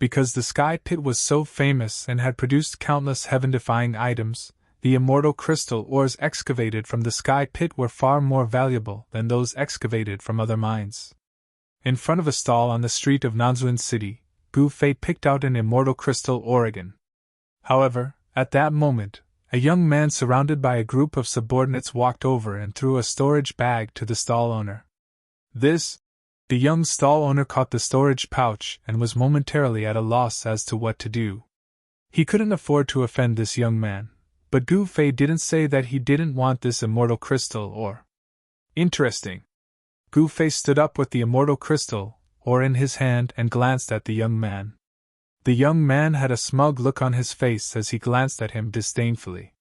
Because the Sky Pit was so famous and had produced countless heaven-defying items, the immortal crystal ores excavated from the Sky Pit were far more valuable than those excavated from other mines. In front of a stall on the street of Nanzuan City, Gu Fei picked out an immortal crystal organ. However, at that moment, a young man surrounded by a group of subordinates walked over and threw a storage bag to the stall owner. The young stall owner caught the storage pouch and was momentarily at a loss as to what to do. He couldn't afford to offend this young man, but Gu Fei didn't say that he didn't want this immortal crystal ore. Interesting. Gu Fei stood up with the immortal crystal ore in his hand and glanced at the young man. The young man had a smug look on his face as he glanced at him disdainfully.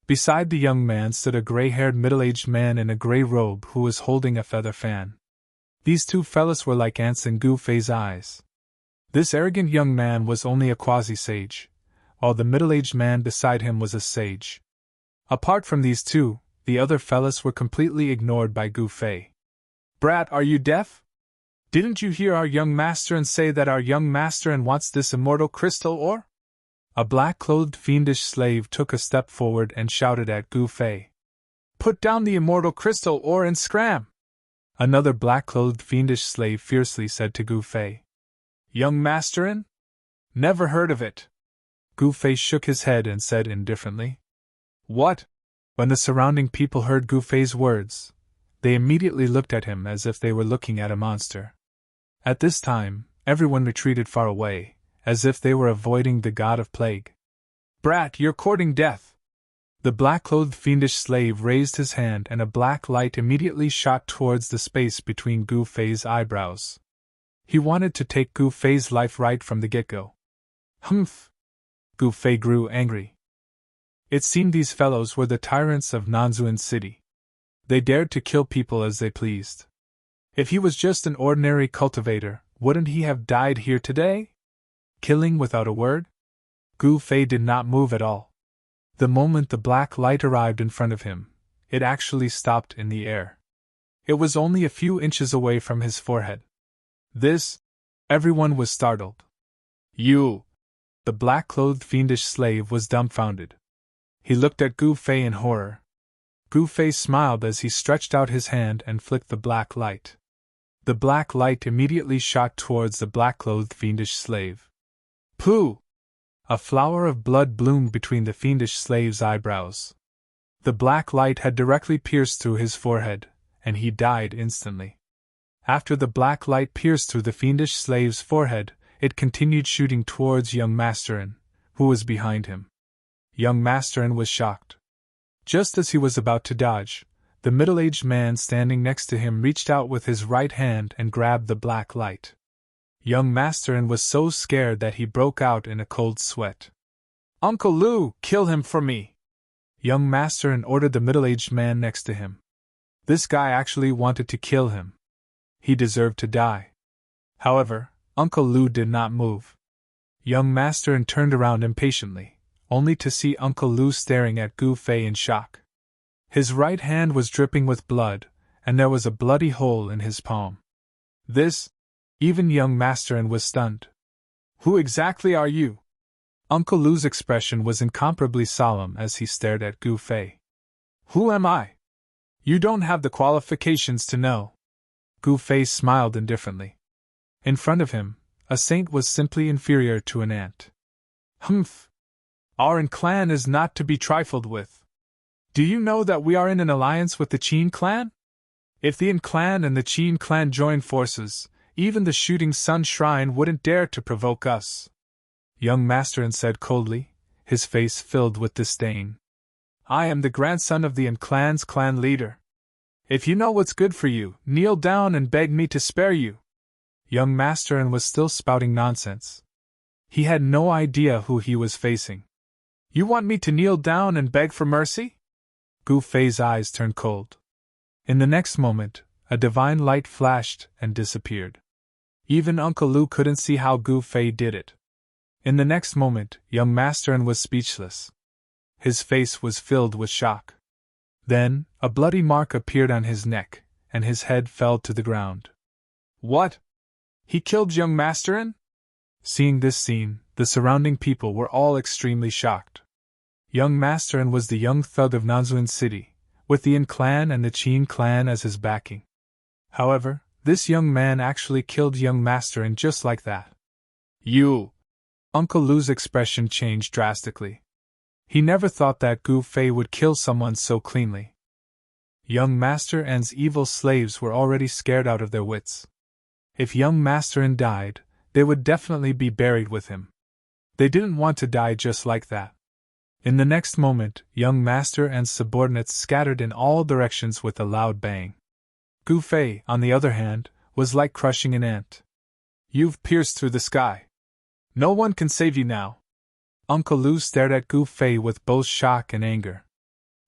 Beside the young man stood a gray-haired middle-aged man in a gray robe who was holding a feather fan. These 2 fellas were like ants in Gu Fei's eyes. This arrogant young man was only a quasi-sage, while the middle-aged man beside him was a sage. Apart from these 2, the other fellas were completely ignored by Gu Fei. "Brat, are you deaf? Didn't you hear our young master and say that our young master and wants this immortal crystal ore?" A black-clothed fiendish slave took a step forward and shouted at Gu Fei. "Put down the immortal crystal ore and scram!" Another black-clothed fiendish slave fiercely said to Gu Fei. "Young masterin'? Never heard of it." Gu Fei shook his head and said indifferently. "What?" When the surrounding people heard Gu Fei's words, they immediately looked at him as if they were looking at a monster. At this time, everyone retreated far away, as if they were avoiding the god of plague. "Brat, you're courting death!" The black-clothed fiendish slave raised his hand and a black light immediately shot towards the space between Gu Fei's eyebrows. He wanted to take Gu Fei's life right from the get-go. Humph! Gu Fei grew angry. It seemed these fellows were the tyrants of Nanzuan City. They dared to kill people as they pleased. If he was just an ordinary cultivator, wouldn't he have died here today? Killing without a word? Gu Fei did not move at all. The moment the black light arrived in front of him, it actually stopped in the air. It was only a few inches away from his forehead. This? Everyone was startled. You! The black-clothed fiendish slave was dumbfounded. He looked at Gu Fei in horror. Gu Fei smiled as he stretched out his hand and flicked the black light. The black light immediately shot towards the black-clothed fiendish slave. Pooh! A flower of blood bloomed between the fiendish slave's eyebrows. The black light had directly pierced through his forehead, and he died instantly. After the black light pierced through the fiendish slave's forehead, it continued shooting towards young Masterin, who was behind him. Young Masterin was shocked. Just as he was about to dodge, the middle-aged man standing next to him reached out with his right hand and grabbed the black light. Young Masterin was so scared that he broke out in a cold sweat. "Uncle Lu, kill him for me!" Young Masterin ordered the middle-aged man next to him. This guy actually wanted to kill him. He deserved to die. However, Uncle Lu did not move. Young Masterin turned around impatiently, only to see Uncle Lu staring at Gu Fei in shock. His right hand was dripping with blood, and there was a bloody hole in his palm. Even young Masterin was stunned. "Who exactly are you?" Uncle Lu's expression was incomparably solemn as he stared at Gu Fei. "Who am I? You don't have the qualifications to know." Gu Fei smiled indifferently. In front of him, a saint was simply inferior to an ant. "Humph! Our clan is not to be trifled with. Do you know that we are in an alliance with the Qin clan? If the Yin clan and the Qin clan join forces, even the Shooting Sun Shrine wouldn't dare to provoke us," young Masterin said coldly, his face filled with disdain. "I am the grandson of the Yin clan's clan leader. If you know what's good for you, kneel down and beg me to spare you." Young Masterin was still spouting nonsense. He had no idea who he was facing. "You want me to kneel down and beg for mercy?" Gu Fei's eyes turned cold. In the next moment, a divine light flashed and disappeared. Even Uncle Lu couldn't see how Gu Fei did it. In the next moment, young Masterin was speechless. His face was filled with shock. Then, a bloody mark appeared on his neck, and his head fell to the ground. "What? He killed young Masterin?" Seeing this scene, the surrounding people were all extremely shocked. Young Masterin was the young thug of Nanzuan City, with the Yin clan and the Qin clan as his backing. However, this young man actually killed young Masterin just like that. "You!" Uncle Lu's expression changed drastically. He never thought that Gu Fei would kill someone so cleanly. Young Masterin's evil slaves were already scared out of their wits. If young Masterin died, they would definitely be buried with him. They didn't want to die just like that. In the next moment, young Masterin's subordinates scattered in all directions with a loud bang. Gu Fei, on the other hand, was like crushing an ant. "You've pierced through the sky. No one can save you now." Uncle Lu stared at Gu Fei with both shock and anger.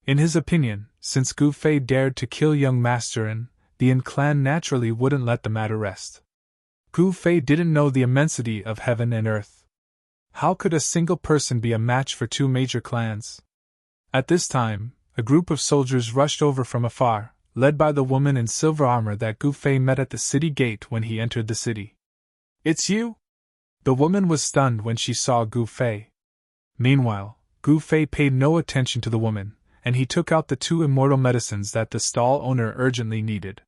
In his opinion, since Gu Fei dared to kill young Masterin, the Yin clan naturally wouldn't let the matter rest. Gu Fei didn't know the immensity of heaven and earth. How could a single person be a match for two major clans? At this time, a group of soldiers rushed over from afar, led by the woman in silver armor that Gu Fei met at the city gate when he entered the city. "It's you?" The woman was stunned when she saw Gu Fei. Meanwhile, Gu Fei paid no attention to the woman, and he took out the 2 immortal medicines that the stall owner urgently needed.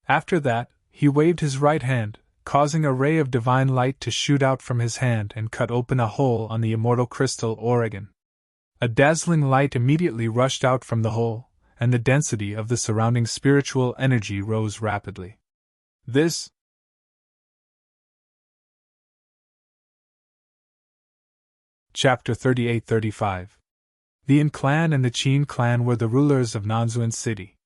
After that, he waved his right hand, causing a ray of divine light to shoot out from his hand and cut open a hole on the immortal crystal Oregon. A dazzling light immediately rushed out from the hole, and the density of the surrounding spiritual energy rose rapidly. This Chapter 38-35. The Yin clan and the Qin clan were the rulers of Nanzuan City.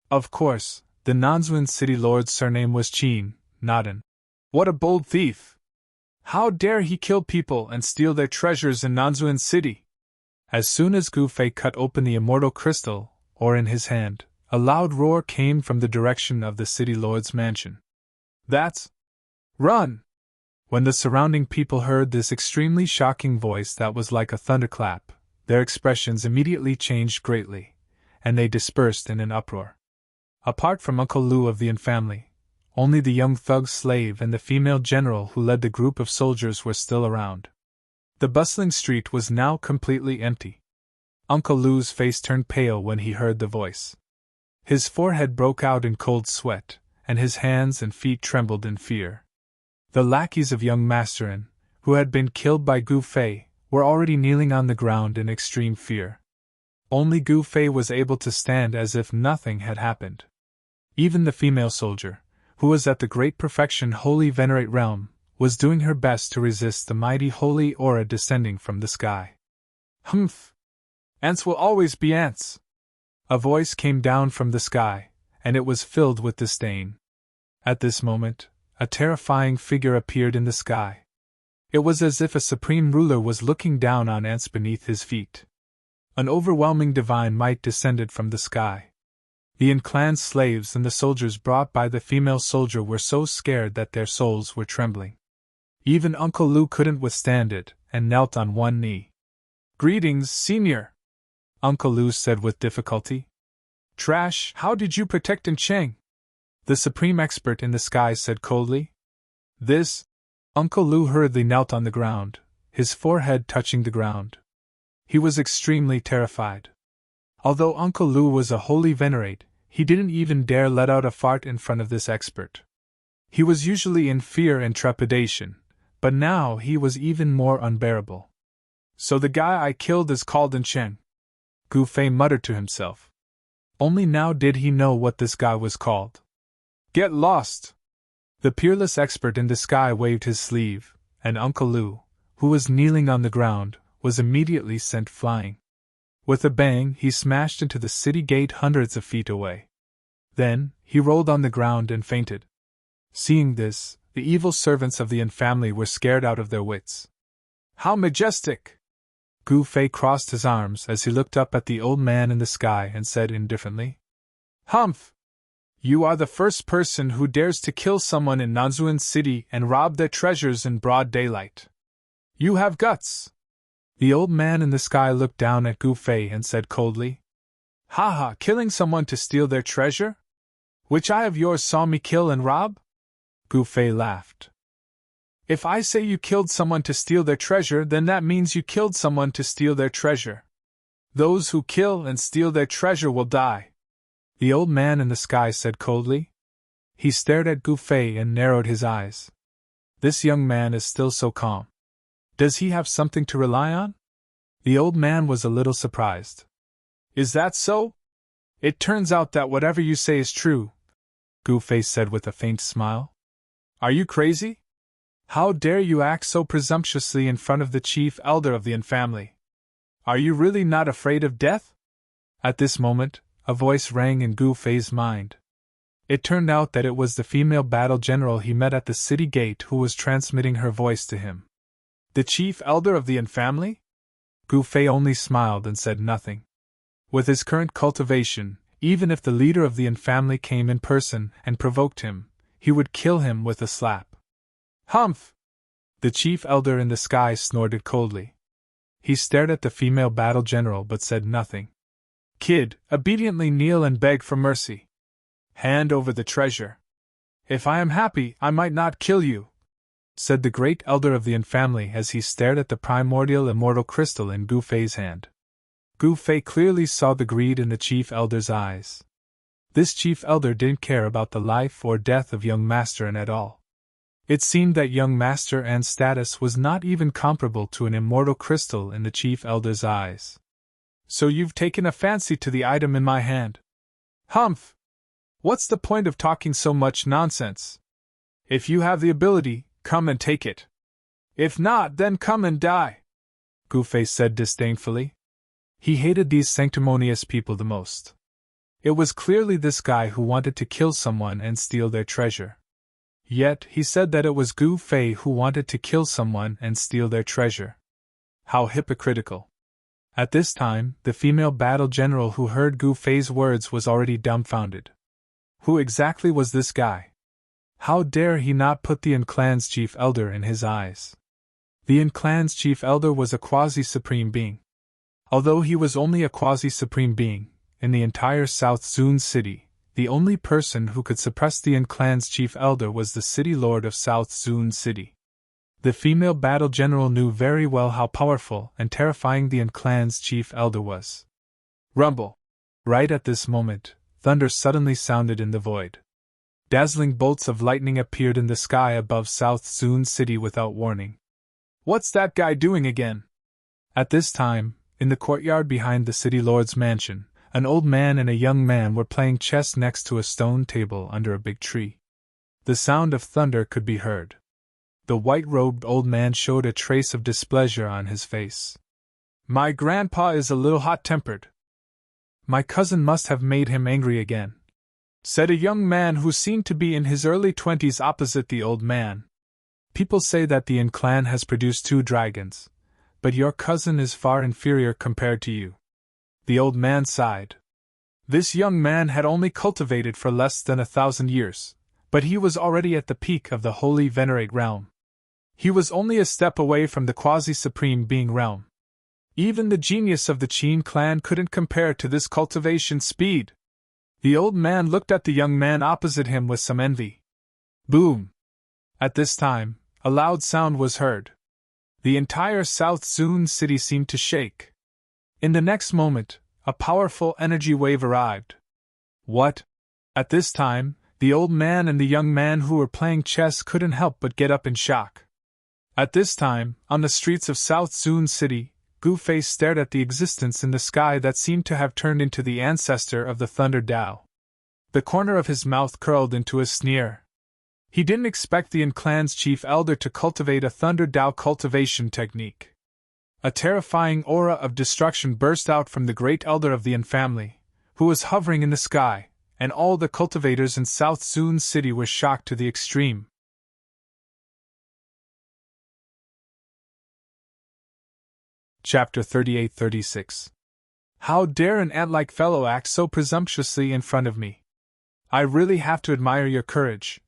Of course, the Nanzuan City lord's surname was Qin, not Yin. What a bold thief! How dare he kill people and steal their treasures in Nanzuan City? As soon as Gu Fei cut open the immortal crystal, or in his hand, A loud roar came from the direction of the city lord's mansion. "That's... Run!" When the surrounding people heard this extremely shocking voice that was like a thunderclap, their expressions immediately changed greatly, and they dispersed in an uproar. Apart from Uncle Lou of the infamily, only the young thug slave and the female general who led the group of soldiers were still around. The bustling street was now completely empty. Uncle Lou's face turned pale when he heard the voice. His forehead broke out in cold sweat, and his hands and feet trembled in fear. The lackeys of young Masterin, who had been killed by Gu Fei, were already kneeling on the ground in extreme fear. Only Gu Fei was able to stand as if nothing had happened. Even the female soldier, who was at the great perfection Holy Venerate realm, was doing her best to resist the mighty holy aura descending from the sky. "Humph! Ants will always be ants!" A voice came down from the sky, and it was filled with disdain. At this moment, a terrifying figure appeared in the sky. It was as if a supreme ruler was looking down on ants beneath his feet. An overwhelming divine might descended from the sky. The unclanned slaves and the soldiers brought by the female soldier were so scared that their souls were trembling. Even Uncle Lou couldn't withstand it, and knelt on one knee. "Greetings, Senior," Uncle Lou said with difficulty. "Trash, how did you protect Cheng?" The supreme expert in the sky said coldly. "This..." Uncle Lou hurriedly knelt on the ground, his forehead touching the ground. He was extremely terrified. Although Uncle Lou was a holy venerate, he didn't even dare let out a fart in front of this expert. He was usually in fear and trepidation, but now he was even more unbearable. "So the guy I killed is called Cheng," Gu Fei muttered to himself. Only now did he know what this guy was called. "Get lost!" The peerless expert in the sky waved his sleeve, and Uncle Lou, who was kneeling on the ground, was immediately sent flying. With a bang, he smashed into the city gate hundreds of feet away. Then, he rolled on the ground and fainted. Seeing this, the evil servants of the infamily were scared out of their wits. "How majestic!" Gu Fei crossed his arms as he looked up at the old man in the sky and said indifferently, "Humph! You are the first person who dares to kill someone in Nanzuan City and rob their treasures in broad daylight. You have guts!" The old man in the sky looked down at Gu Fei and said coldly, "Ha ha, killing someone to steal their treasure? Which eye of yours saw me kill and rob?" Gu Fei laughed. "If I say you killed someone to steal their treasure, then that means you killed someone to steal their treasure. Those who kill and steal their treasure will die," the old man in the sky said coldly. He stared at Gu Fei and narrowed his eyes. This young man is still so calm. Does he have something to rely on? The old man was a little surprised. "Is that so? It turns out that whatever you say is true," Gu Fei said with a faint smile. "Are you crazy? How dare you act so presumptuously in front of the chief elder of the infamily? Are you really not afraid of death?" At this moment, a voice rang in Gu Fei's mind. It turned out that it was the female battle general he met at the city gate who was transmitting her voice to him. The chief elder of the infamily? Gu Fei only smiled and said nothing. With his current cultivation, even if the leader of the infamily came in person and provoked him, he would kill him with a slap. "Humph!" The chief elder in the sky snorted coldly. He stared at the female battle general but said nothing. "Kid, obediently kneel and beg for mercy. Hand over the treasure. If I am happy, I might not kill you," said the great elder of the infamily as he stared at the primordial immortal crystal in Gu Fei's hand. Gu Fei clearly saw the greed in the chief elder's eyes. This chief elder didn't care about the life or death of young Master An at all. It seemed that young Master An's status was not even comparable to an immortal crystal in the chief elder's eyes. "So you've taken a fancy to the item in my hand? Humph! What's the point of talking so much nonsense? If you have the ability, come and take it. If not, then come and die," Gu Fei said disdainfully. He hated these sanctimonious people the most. It was clearly this guy who wanted to kill someone and steal their treasure. Yet, he said that it was Gu Fei who wanted to kill someone and steal their treasure. How hypocritical. At this time, the female battle general who heard Gu Fei's words was already dumbfounded. Who exactly was this guy? How dare he not put the clan's chief elder in his eyes? The clan's chief elder was a quasi-supreme being. Although he was only a quasi-supreme being, in the entire South Zun city, the only person who could suppress the clan's chief elder was the city lord of South Zun city. The female battle general knew very well how powerful and terrifying the clan's chief elder was. Rumble! Right at this moment, thunder suddenly sounded in the void. Dazzling bolts of lightning appeared in the sky above South Zun city without warning. What's that guy doing again? At this time, in the courtyard behind the city lord's mansion, an old man and a young man were playing chess next to a stone table under a big tree. The sound of thunder could be heard. The white-robed old man showed a trace of displeasure on his face. My grandpa is a little hot-tempered. My cousin must have made him angry again, said a young man who seemed to be in his early 20s opposite the old man. People say that the clan has produced 2 dragons, but your cousin is far inferior compared to you. The old man sighed. This young man had only cultivated for less than 1,000 years, but he was already at the peak of the holy venerate realm. He was only a step away from the quasi-supreme being realm. Even the genius of the Qin clan couldn't compare to this cultivation speed. The old man looked at the young man opposite him with some envy. Boom! At this time, a loud sound was heard. The entire South Zun city seemed to shake. In the next moment, a powerful energy wave arrived. What? At this time, the old man and the young man who were playing chess couldn't help but get up in shock. At this time, on the streets of South Zun city, Gu Fei stared at the existence in the sky that seemed to have turned into the ancestor of the Thunder Dao. The corner of his mouth curled into a sneer. He didn't expect the clan's chief elder to cultivate a Thunder Dao cultivation technique. A terrifying aura of destruction burst out from the great elder of the family, who was hovering in the sky, and all the cultivators in South Zun city were shocked to the extreme. Chapter 38-36. How dare an ant-like fellow act so presumptuously in front of me? I really have to admire your courage,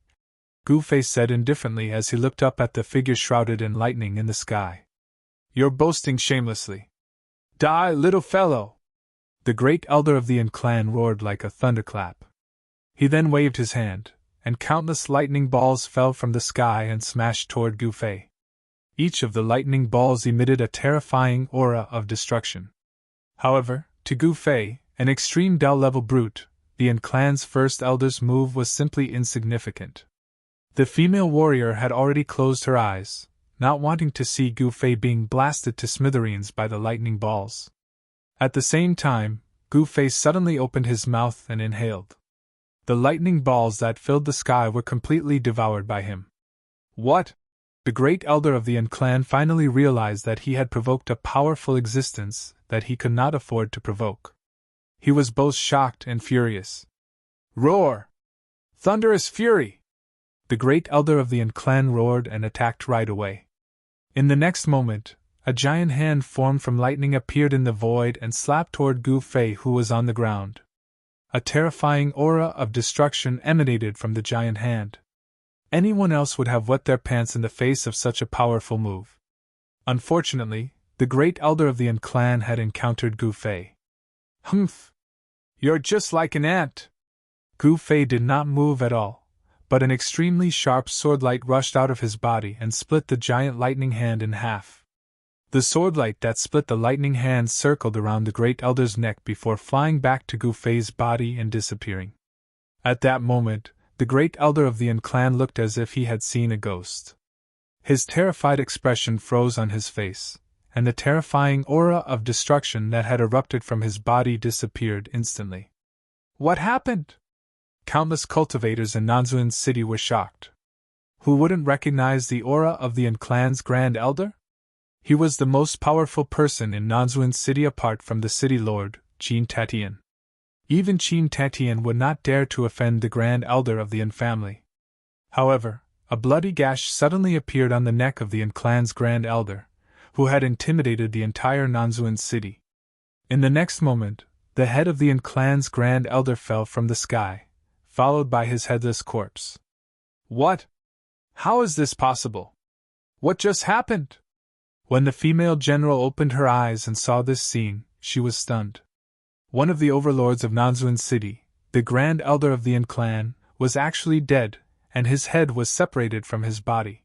Gu Fei said indifferently as he looked up at the figure shrouded in lightning in the sky. You're boasting shamelessly. Die, little fellow! The great elder of the clan roared like a thunderclap. He then waved his hand, and countless lightning balls fell from the sky and smashed toward Gu Fei. Each of the lightning balls emitted a terrifying aura of destruction. However, to Gu Fei, an extreme Dao-level brute, the clan's first elder's move was simply insignificant. The female warrior had already closed her eyes, not wanting to see Gu Fei being blasted to smithereens by the lightning balls. At the same time, Gu Fei suddenly opened his mouth and inhaled. The lightning balls that filled the sky were completely devoured by him. What? The great elder of the clan finally realized that he had provoked a powerful existence that he could not afford to provoke. He was both shocked and furious. Roar! Thunderous fury! The great elder of the clan roared and attacked right away. In the next moment, a giant hand formed from lightning appeared in the void and slapped toward Gu Fei, who was on the ground. A terrifying aura of destruction emanated from the giant hand. Anyone else would have wet their pants in the face of such a powerful move. Unfortunately, the great elder of the clan had encountered Gu Fei. Humph! You're just like an ant! Gu Fei did not move at all, but an extremely sharp swordlight rushed out of his body and split the giant lightning hand in half. The swordlight that split the lightning hand circled around the great elder's neck before flying back to Gu Fei's body and disappearing. At that moment, the great elder of the clan looked as if he had seen a ghost. His terrified expression froze on his face, and the terrifying aura of destruction that had erupted from his body disappeared instantly. What happened? Countless cultivators in Nanzuan city were shocked. Who wouldn't recognize the aura of the clan's grand elder? He was the most powerful person in Nanzuan city apart from the city lord, Qin Tatian. Even Qin Tatian would not dare to offend the grand elder of the family. However, a bloody gash suddenly appeared on the neck of the clan's grand elder, who had intimidated the entire Nanzuan city. In the next moment, the head of the Yin clan's Grand Elder fell from the sky, followed by his headless corpse. What? How is this possible? What just happened? When the female general opened her eyes and saw this scene, she was stunned. One of the overlords of Nanzun City, the Grand Elder of the Yin clan, was actually dead, and his head was separated from his body.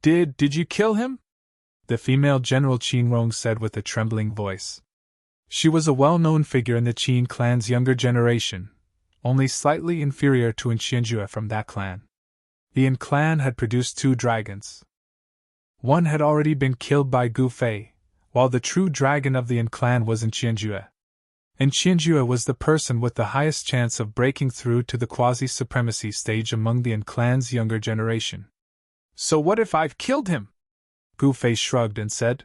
Did you kill him? The female general Qin Rong said with a trembling voice. She was a well-known figure in the Qin clan's younger generation, only slightly inferior to Qianjue from that clan. The Yin clan had produced 2 dragons. One had already been killed by Gu Fei, while the true dragon of the Yin clan was in Qianjue. And Qianjue was the person with the highest chance of breaking through to the quasi-supremacy stage among the Yin clan's younger generation. So what if I've killed him? Gu Fei shrugged and said.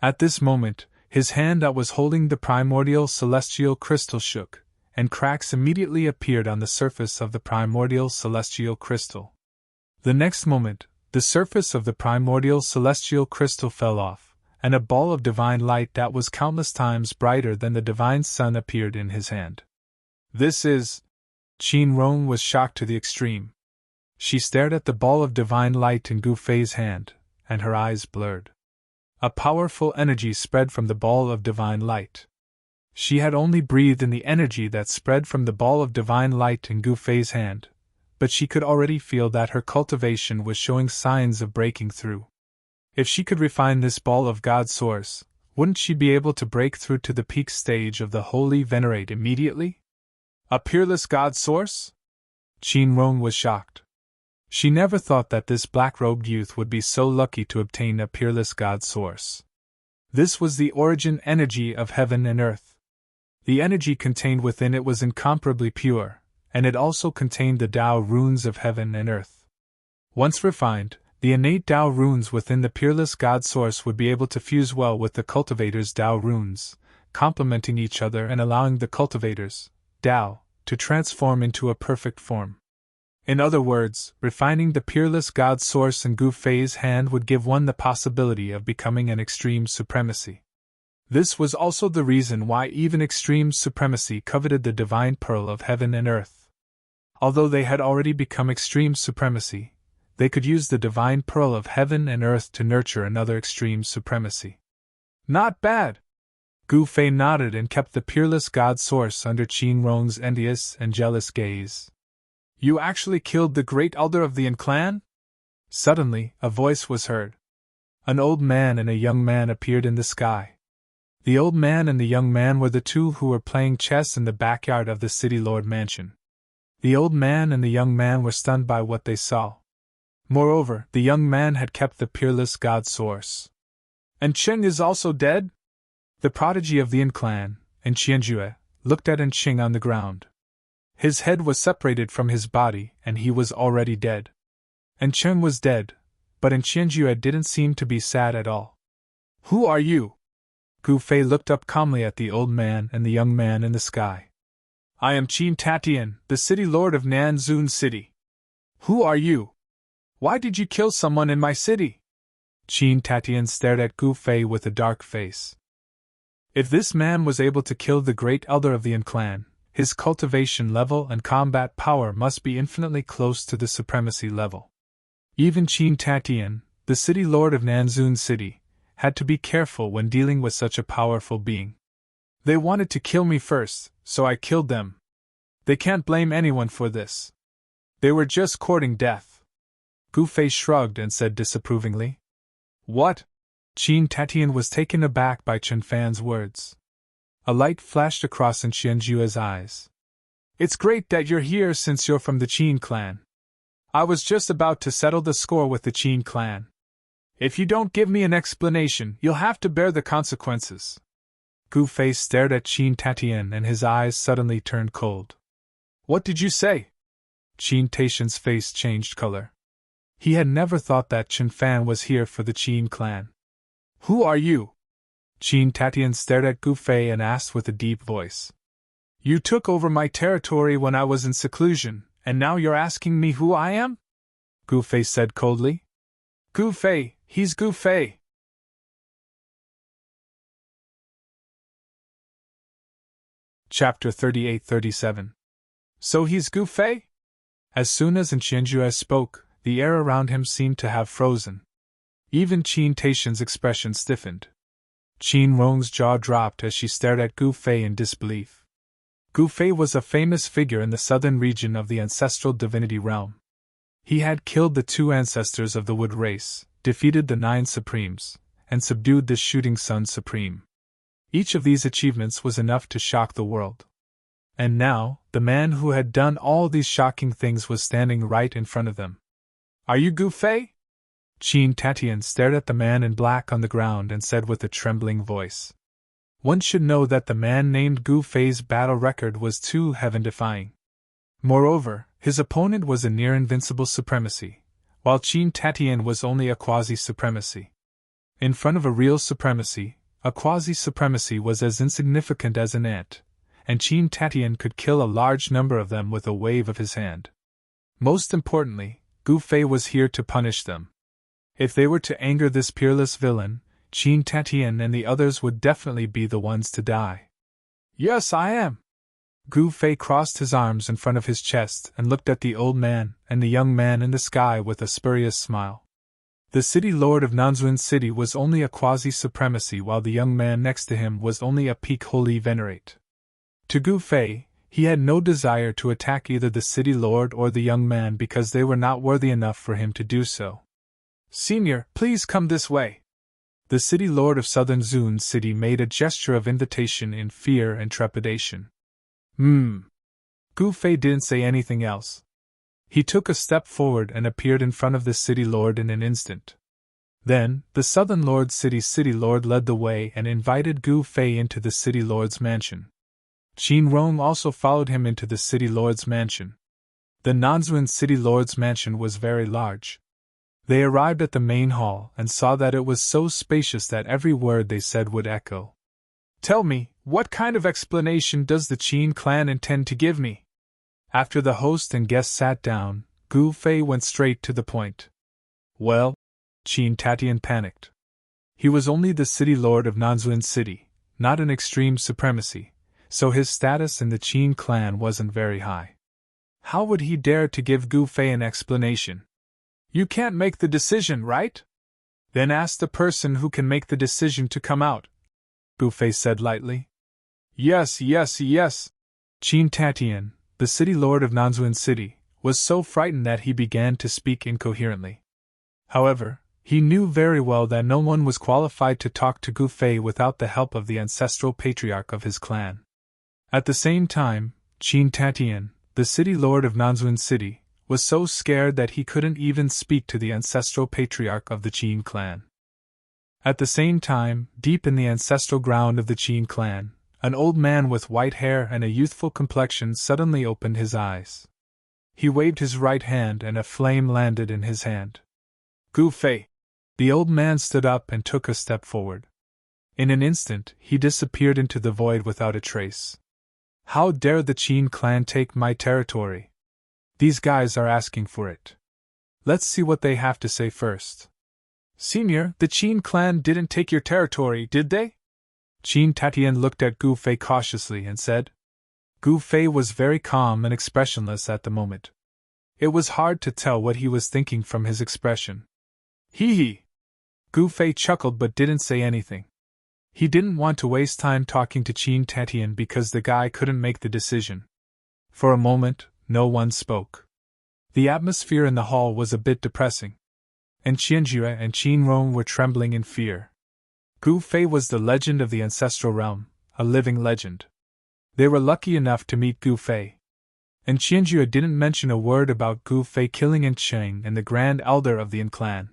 At this moment, his hand that was holding the primordial celestial crystal shook, and cracks immediately appeared on the surface of the primordial celestial crystal. The next moment, the surface of the primordial celestial crystal fell off, and a ball of divine light that was countless times brighter than the divine sun appeared in his hand. This is... Qin Rong was shocked to the extreme. She stared at the ball of divine light in Gu Fei's hand, and her eyes blurred. A powerful energy spread from the ball of divine light. She had only breathed in the energy that spread from the ball of divine light in Gu Fei's hand, but she could already feel that her cultivation was showing signs of breaking through. If she could refine this ball of God's source, wouldn't she be able to break through to the peak stage of the Holy Venerate immediately? A peerless God source? Qin Rong was shocked. She never thought that this black-robed youth would be so lucky to obtain a peerless God source. This was the origin energy of heaven and earth. The energy contained within it was incomparably pure, and it also contained the Tao runes of heaven and earth. Once refined, the innate Tao runes within the peerless God source would be able to fuse well with the cultivator's Tao runes, complementing each other and allowing the cultivator's Tao to transform into a perfect form. In other words, refining the peerless God source in Gu Fei's hand would give one the possibility of becoming an extreme supremacy. This was also the reason why even extreme supremacy coveted the divine pearl of heaven and earth. Although they had already become extreme supremacy, they could use the divine pearl of heaven and earth to nurture another extreme supremacy. Not bad! Gu Fei nodded and kept the peerless God source under Qin Rong's envious and jealous gaze. You actually killed the great elder of the Yin clan? Suddenly, a voice was heard. An old man and a young man appeared in the sky. The old man and the young man were the 2 who were playing chess in the backyard of the city lord mansion. The old man and the young man were stunned by what they saw. Moreover, the young man had kept the peerless God source. And Cheng is also dead? The prodigy of the Yin clan, and Qianjue, looked at Cheng on the ground. His head was separated from his body, and he was already dead. And Cheng was dead, but Qianjue didn't seem to be sad at all. Who are you? Gu Fei looked up calmly at the old man and the young man in the sky. I am Qin Tatian, the city lord of Nanzun City. Who are you? Why did you kill someone in my city? Qin Tatian stared at Gu Fei with a dark face. If this man was able to kill the great elder of the Yin clan, his cultivation level and combat power must be infinitely close to the supremacy level. Even Qin Tatian, the city lord of Nanzun City, had to be careful when dealing with such a powerful being. They wanted to kill me first, so I killed them. They can't blame anyone for this. They were just courting death. Gu Fei shrugged and said disapprovingly. What? Qin Tatian was taken aback by Chen Fan's words. A light flashed across in Qianjue's eyes. It's great that you're here since you're from the Qin clan. I was just about to settle the score with the Qin clan. If you don't give me an explanation, you'll have to bear the consequences. Gu Fei stared at Qin Tatian and his eyes suddenly turned cold. What did you say? Qin Tatian's face changed color. He had never thought that Chen Fan was here for the Qin clan. Who are you? Qin Tatian stared at Gu Fei and asked with a deep voice. You took over my territory when I was in seclusion, and now you're asking me who I am? Gu Fei said coldly. Gu Fei, he's Gu Fei. Chapter 38-37. So he's Gu Fei? As soon as Qianjue spoke, the air around him seemed to have frozen. Even Qin Taishan's expression stiffened. Qin Rong's jaw dropped as she stared at Gu Fei in disbelief. Gu Fei was a famous figure in the southern region of the ancestral divinity realm. He had killed the 2 ancestors of the Wood race, defeated the 9 Supremes, and subdued the Shooting Sun Supreme. Each of these achievements was enough to shock the world. And now, the man who had done all these shocking things was standing right in front of them. Are you Gu Fei? Qin Tatian stared at the man in black on the ground and said with a trembling voice. One should know that the man named Gu Fei's battle record was too heaven-defying. Moreover, his opponent was a near-invincible supremacy, while Qin Tatian was only a quasi-supremacy. In front of a real supremacy, a quasi-supremacy was as insignificant as an ant, and Qin Tatian could kill a large number of them with a wave of his hand. Most importantly, Gu Fei was here to punish them. If they were to anger this peerless villain, Qin Tatian and the others would definitely be the ones to die. Yes, I am. Gu Fei crossed his arms in front of his chest and looked at the old man and the young man in the sky with a spurious smile. The city lord of Nanzuan City was only a quasi-supremacy, while the young man next to him was only a peak holy venerate. To Gu Fei, he had no desire to attack either the city lord or the young man because they were not worthy enough for him to do so. Senior, please come this way. The city lord of southern Zun City made a gesture of invitation in fear and trepidation. Gu Fei didn't say anything else. He took a step forward and appeared in front of the city lord in an instant. Then, the southern lord city lord led the way and invited Gu Fei into the city lord's mansion. Qin Rong also followed him into the city lord's mansion. The Nanzuan city lord's mansion was very large. They arrived at the main hall and saw that it was so spacious that every word they said would echo. Tell me, what kind of explanation does the Qin clan intend to give me? After the host and guests sat down, Gu Fei went straight to the point. Well, Qin Tatian panicked. He was only the city lord of Nanzuan City, not an extreme supremacy, so his status in the Qin clan wasn't very high. How would he dare to give Gu Fei an explanation? You can't make the decision, right? Then ask the person who can make the decision to come out, Gu Fei said lightly. Yes. Qin Tatian, the city lord of Nanzuan City, was so frightened that he began to speak incoherently. However, he knew very well that no one was qualified to talk to Gu Fei without the help of the ancestral patriarch of his clan. At the same time, Qin Tatian, the city lord of Nanzuan City, was so scared that he couldn't even speak to the ancestral patriarch of the Qin clan. At the same time, deep in the ancestral ground of the Qin clan, an old man with white hair and a youthful complexion suddenly opened his eyes. He waved his right hand and a flame landed in his hand. Gu Fei! The old man stood up and took a step forward. In an instant, he disappeared into the void without a trace. How dare the Qin clan take my territory? These guys are asking for it. Let's see what they have to say first. Senior, the Qin clan didn't take your territory, did they? Qin Tatian looked at Gu Fei cautiously and said. Gu Fei was very calm and expressionless at the moment. It was hard to tell what he was thinking from his expression. Hee. Gu Fei chuckled but didn't say anything. He didn't want to waste time talking to Qin Tatian because the guy couldn't make the decision. For a moment, no one spoke. The atmosphere in the hall was a bit depressing. And Qianjue and Qin Rong were trembling in fear. Gu Fei was the legend of the ancestral realm, a living legend. They were lucky enough to meet Gu Fei. And Qianjue didn't mention a word about Gu Fei killing Yin Cheng and the Grand Elder of the Yin clan.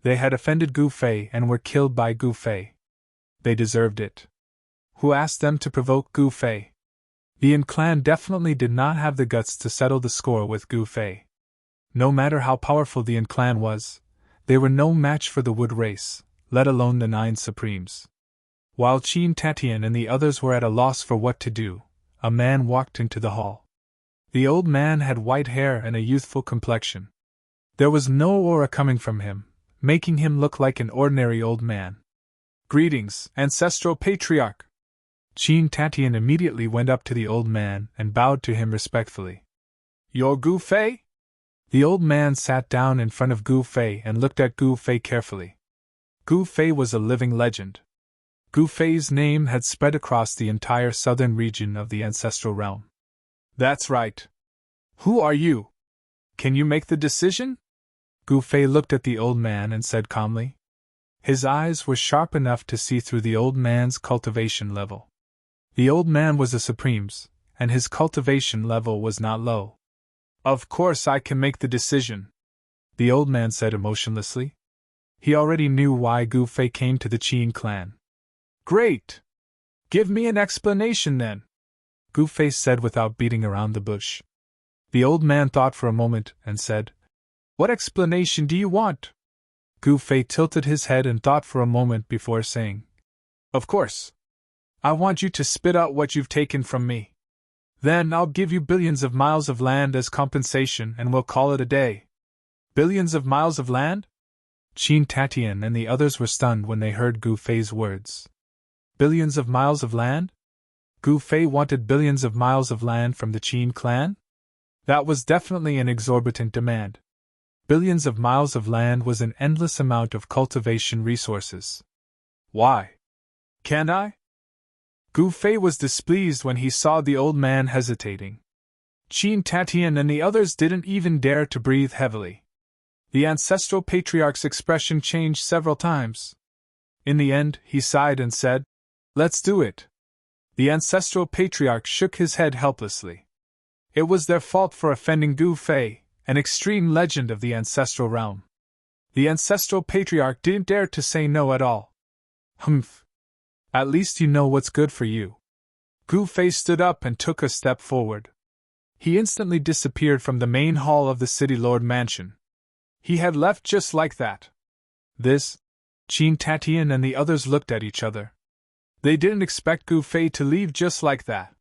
They had offended Gu Fei and were killed by Gu Fei. They deserved it. Who asked them to provoke Gu Fei? The Yin clan definitely did not have the guts to settle the score with Gu Fei. No matter how powerful the Yin clan was, they were no match for the Wood race, let alone the 9 Supremes. While Qin Tatian and the others were at a loss for what to do, a man walked into the hall. The old man had white hair and a youthful complexion. There was no aura coming from him, making him look like an ordinary old man. Greetings, Ancestral Patriarch! Qin Tatian immediately went up to the old man and bowed to him respectfully. You're Gu Fei? The old man sat down in front of Gu Fei and looked at Gu Fei carefully. Gu Fei was a living legend. Gu Fei's name had spread across the entire southern region of the ancestral realm. That's right. Who are you? Can you make the decision? Gu Fei looked at the old man and said calmly. His eyes were sharp enough to see through the old man's cultivation level. The old man was a Supremes, and his cultivation level was not low. Of course I can make the decision, the old man said emotionlessly. He already knew why Gu Fei came to the Qin clan. Great! Give me an explanation then, Gu Fei said without beating around the bush. The old man thought for a moment and said, What explanation do you want? Gu Fei tilted his head and thought for a moment before saying, Of course. I want you to spit out what you've taken from me. Then I'll give you billions of miles of land as compensation and we'll call it a day. Billions of miles of land? Qin Tatian and the others were stunned when they heard Gu Fei's words. Billions of miles of land? Gu Fei wanted billions of miles of land from the Qin clan? That was definitely an exorbitant demand. Billions of miles of land was an endless amount of cultivation resources. Why? Can't I? Gu Fei was displeased when he saw the old man hesitating. Qin Tatian and the others didn't even dare to breathe heavily. The ancestral patriarch's expression changed several times. In the end, he sighed and said, Let's do it. The ancestral patriarch shook his head helplessly. It was their fault for offending Gu Fei, an extreme legend of the ancestral realm. The ancestral patriarch didn't dare to say no at all. Humph. At least you know what's good for you. Gu Fei stood up and took a step forward. He instantly disappeared from the main hall of the City Lord Mansion. He had left just like that. This? Qin Tatian and the others looked at each other. They didn't expect Gu Fei to leave just like that.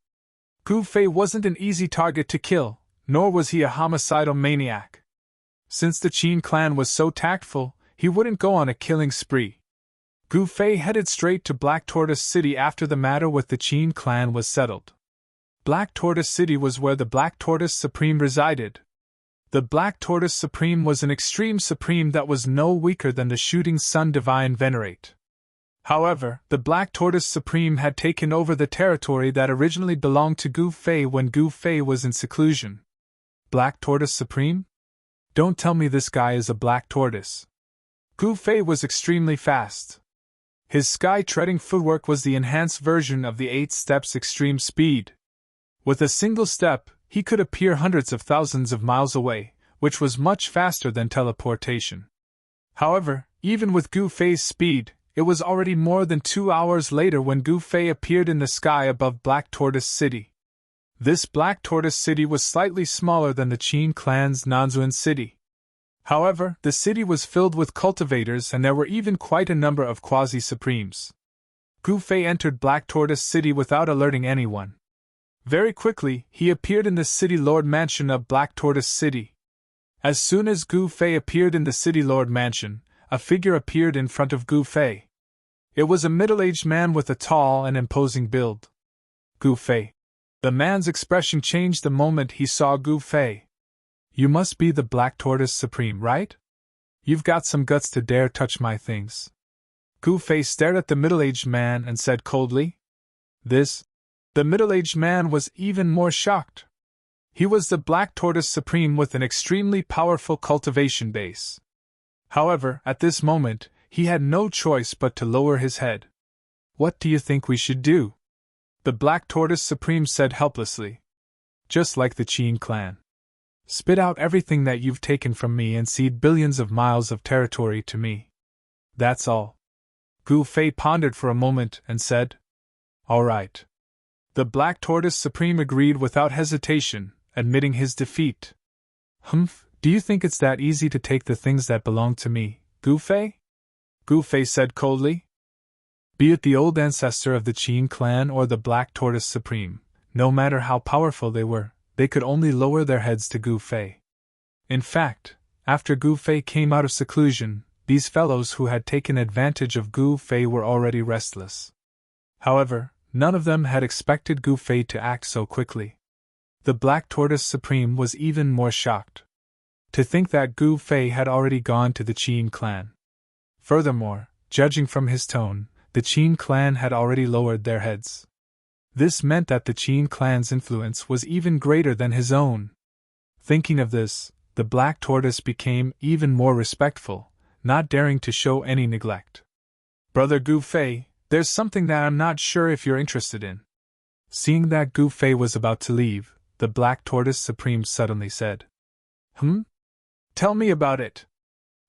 Gu Fei wasn't an easy target to kill, nor was he a homicidal maniac. Since the Qin clan was so tactful, he wouldn't go on a killing spree. Gu Fei headed straight to Black Tortoise City after the matter with the Qin clan was settled. Black Tortoise City was where the Black Tortoise Supreme resided. The Black Tortoise Supreme was an extreme supreme that was no weaker than the Shooting Sun Divine Venerate. However, the Black Tortoise Supreme had taken over the territory that originally belonged to Gu Fei when Gu Fei was in seclusion. Black Tortoise Supreme? Don't tell me this guy is a Black Tortoise. Gu Fei was extremely fast. His sky-treading footwork was the enhanced version of the 8 steps extreme speed. With a single step, he could appear hundreds of thousands of miles away, which was much faster than teleportation. However, even with Gu Fei's speed, it was already more than 2 hours later when Gu Fei appeared in the sky above Black Tortoise City. This Black Tortoise City was slightly smaller than the Qin clan's Nanzuan City. However, the city was filled with cultivators and there were even quite a number of quasi-supremes. Gu Fei entered Black Tortoise City without alerting anyone. Very quickly, he appeared in the City Lord Mansion of Black Tortoise City. As soon as Gu Fei appeared in the City Lord Mansion, a figure appeared in front of Gu Fei. It was a middle-aged man with a tall and imposing build. Gu Fei. The man's expression changed the moment he saw Gu Fei. You must be the Black Tortoise Supreme, right? You've got some guts to dare touch my things. Gu Fei stared at the middle-aged man and said coldly. This? The middle-aged man was even more shocked. He was the Black Tortoise Supreme with an extremely powerful cultivation base. However, at this moment, he had no choice but to lower his head. What do you think we should do? The Black Tortoise Supreme said helplessly. Just like the Qin clan. Spit out everything that you've taken from me and cede billions of miles of territory to me. That's all. Gu Fei pondered for a moment and said, All right. The Black Tortoise Supreme agreed without hesitation, admitting his defeat. Humph, do you think it's that easy to take the things that belong to me, Gu Fei? Gu Fei said coldly. Be it the old ancestor of the Qin clan or the Black Tortoise Supreme, no matter how powerful they could only lower their heads to Gu Fei. In fact, after Gu Fei came out of seclusion, these fellows who had taken advantage of Gu Fei were already restless. However, none of them had expected Gu Fei to act so quickly. The Black Tortoise Supreme was even more shocked to think that Gu Fei had already gone to the Qin clan. Furthermore, judging from his tone, the Qin clan had already lowered their heads. This meant that the Qin clan's influence was even greater than his own. Thinking of this, the Black Tortoise became even more respectful, not daring to show any neglect. "Brother Gu Fei, there's something that I'm not sure if you're interested in." Seeing that Gu Fei was about to leave, the Black Tortoise Supreme suddenly said, "Tell me about it,"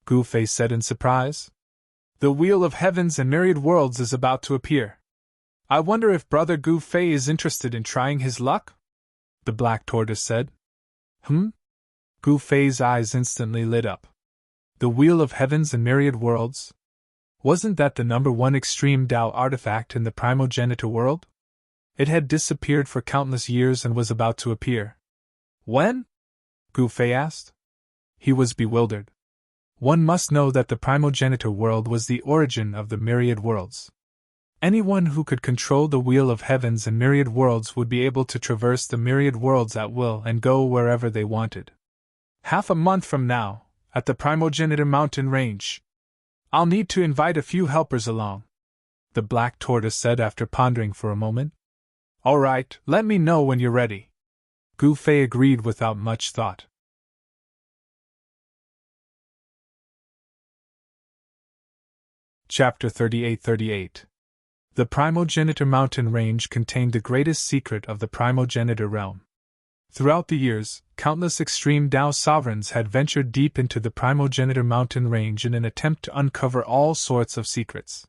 Gu Fei said in surprise. "The Wheel of Heavens and Myriad Worlds is about to appear. I wonder if Brother Gu Fei is interested in trying his luck?" the Black Tortoise said. Gu Fei's eyes instantly lit up. The Wheel of Heavens and Myriad Worlds? Wasn't that the #1 extreme Tao artifact in the primogenitor world? It had disappeared for countless years and was about to appear. When? Gu Fei asked. He was bewildered. One must know that the primogenitor world was the origin of the myriad worlds. Anyone who could control the Wheel of Heavens and myriad worlds would be able to traverse the myriad worlds at will and go wherever they wanted. Half a month from now, at the primogenitor mountain range. I'll need to invite a few helpers along, the Black Tortoise said after pondering for a moment. All right, let me know when you're ready. Gu Fei agreed without much thought. Chapter 38. The primogenitor mountain range contained the greatest secret of the primogenitor realm. Throughout the years, countless extreme Tao sovereigns had ventured deep into the primogenitor mountain range in an attempt to uncover all sorts of secrets.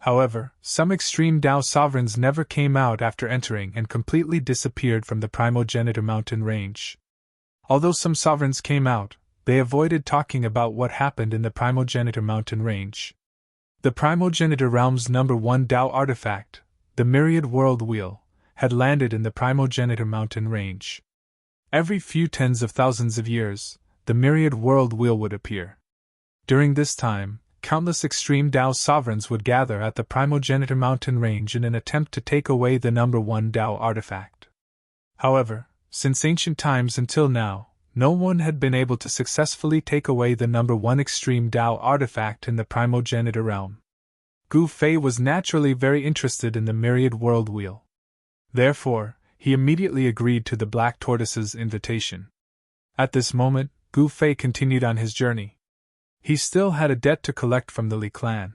However, some extreme Tao sovereigns never came out after entering and completely disappeared from the primogenitor mountain range. Although some sovereigns came out, they avoided talking about what happened in the primogenitor mountain range. The primogenitor realm's #1 Tao artifact, the Myriad World Wheel, had landed in the primogenitor mountain range. Every few tens of thousands of years, the Myriad World Wheel would appear. During this time, countless extreme Tao sovereigns would gather at the primogenitor mountain range in an attempt to take away the #1 Tao artifact. However, since ancient times until now, no one had been able to successfully take away the #1 extreme Tao artifact in the primogenitor realm. Gu Fei was naturally very interested in the Myriad World Wheel. Therefore, he immediately agreed to the Black Tortoise's invitation. At this moment, Gu Fei continued on his journey. He still had a debt to collect from the Li clan.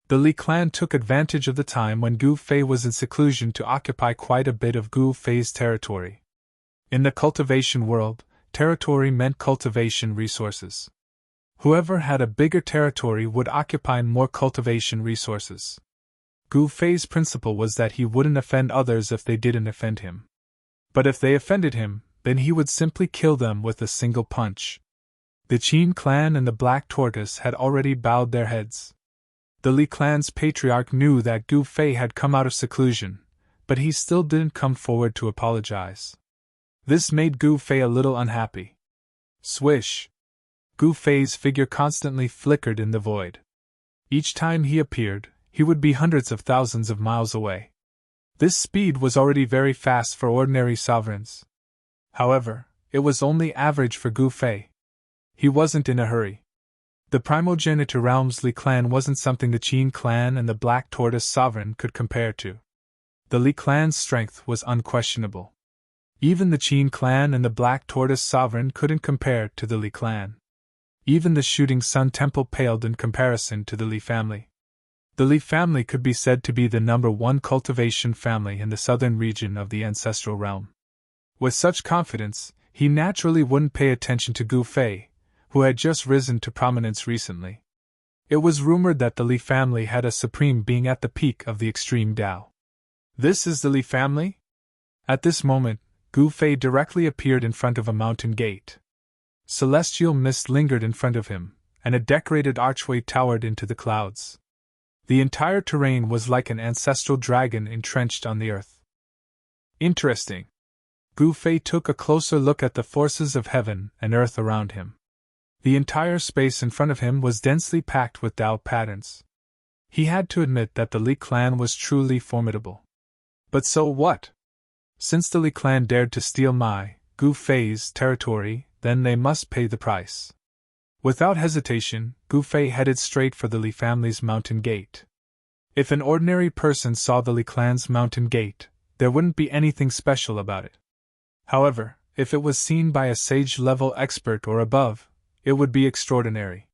The Li clan took advantage of the time when Gu Fei was in seclusion to occupy quite a bit of Gu Fei's territory. In the cultivation world, territory meant cultivation resources. Whoever had a bigger territory would occupy more cultivation resources. Gu Fei's principle was that he wouldn't offend others if they didn't offend him. But if they offended him, then he would simply kill them with a single punch. The Qin clan and the Black Tortoise had already bowed their heads. The Li clan's patriarch knew that Gu Fei had come out of seclusion, but he still didn't come forward to apologize. This made Gu Fei a little unhappy. Swish! Gu Fei's figure constantly flickered in the void. Each time he appeared, he would be hundreds of thousands of miles away. This speed was already very fast for ordinary sovereigns. However, it was only average for Gu Fei. He wasn't in a hurry. The primogenitor realm's Li clan wasn't something the Qin clan and the Black Tortoise sovereign could compare to. The Li clan's strength was unquestionable. Even the Qin clan and the Black Tortoise sovereign couldn't compare to the Li clan. Even the Shooting Sun Temple paled in comparison to the Li family. The Li family could be said to be the #1 cultivation family in the southern region of the ancestral realm. With such confidence, he naturally wouldn't pay attention to Gu Fei, who had just risen to prominence recently. It was rumored that the Li family had a supreme being at the peak of the extreme Tao. This is the Li family? At this moment, Gu Fei directly appeared in front of a mountain gate. Celestial mist lingered in front of him, and a decorated archway towered into the clouds. The entire terrain was like an ancestral dragon entrenched on the earth. Interesting. Gu Fei took a closer look at the forces of heaven and earth around him. The entire space in front of him was densely packed with Tao patterns. He had to admit that the Li clan was truly formidable. But so what? Since the Li clan dared to steal my, Gu Fei's, territory, then they must pay the price. Without hesitation, Gu Fei headed straight for the Li family's mountain gate. If an ordinary person saw the Li clan's mountain gate, there wouldn't be anything special about it. However, if it was seen by a sage-level expert or above, it would be extraordinary.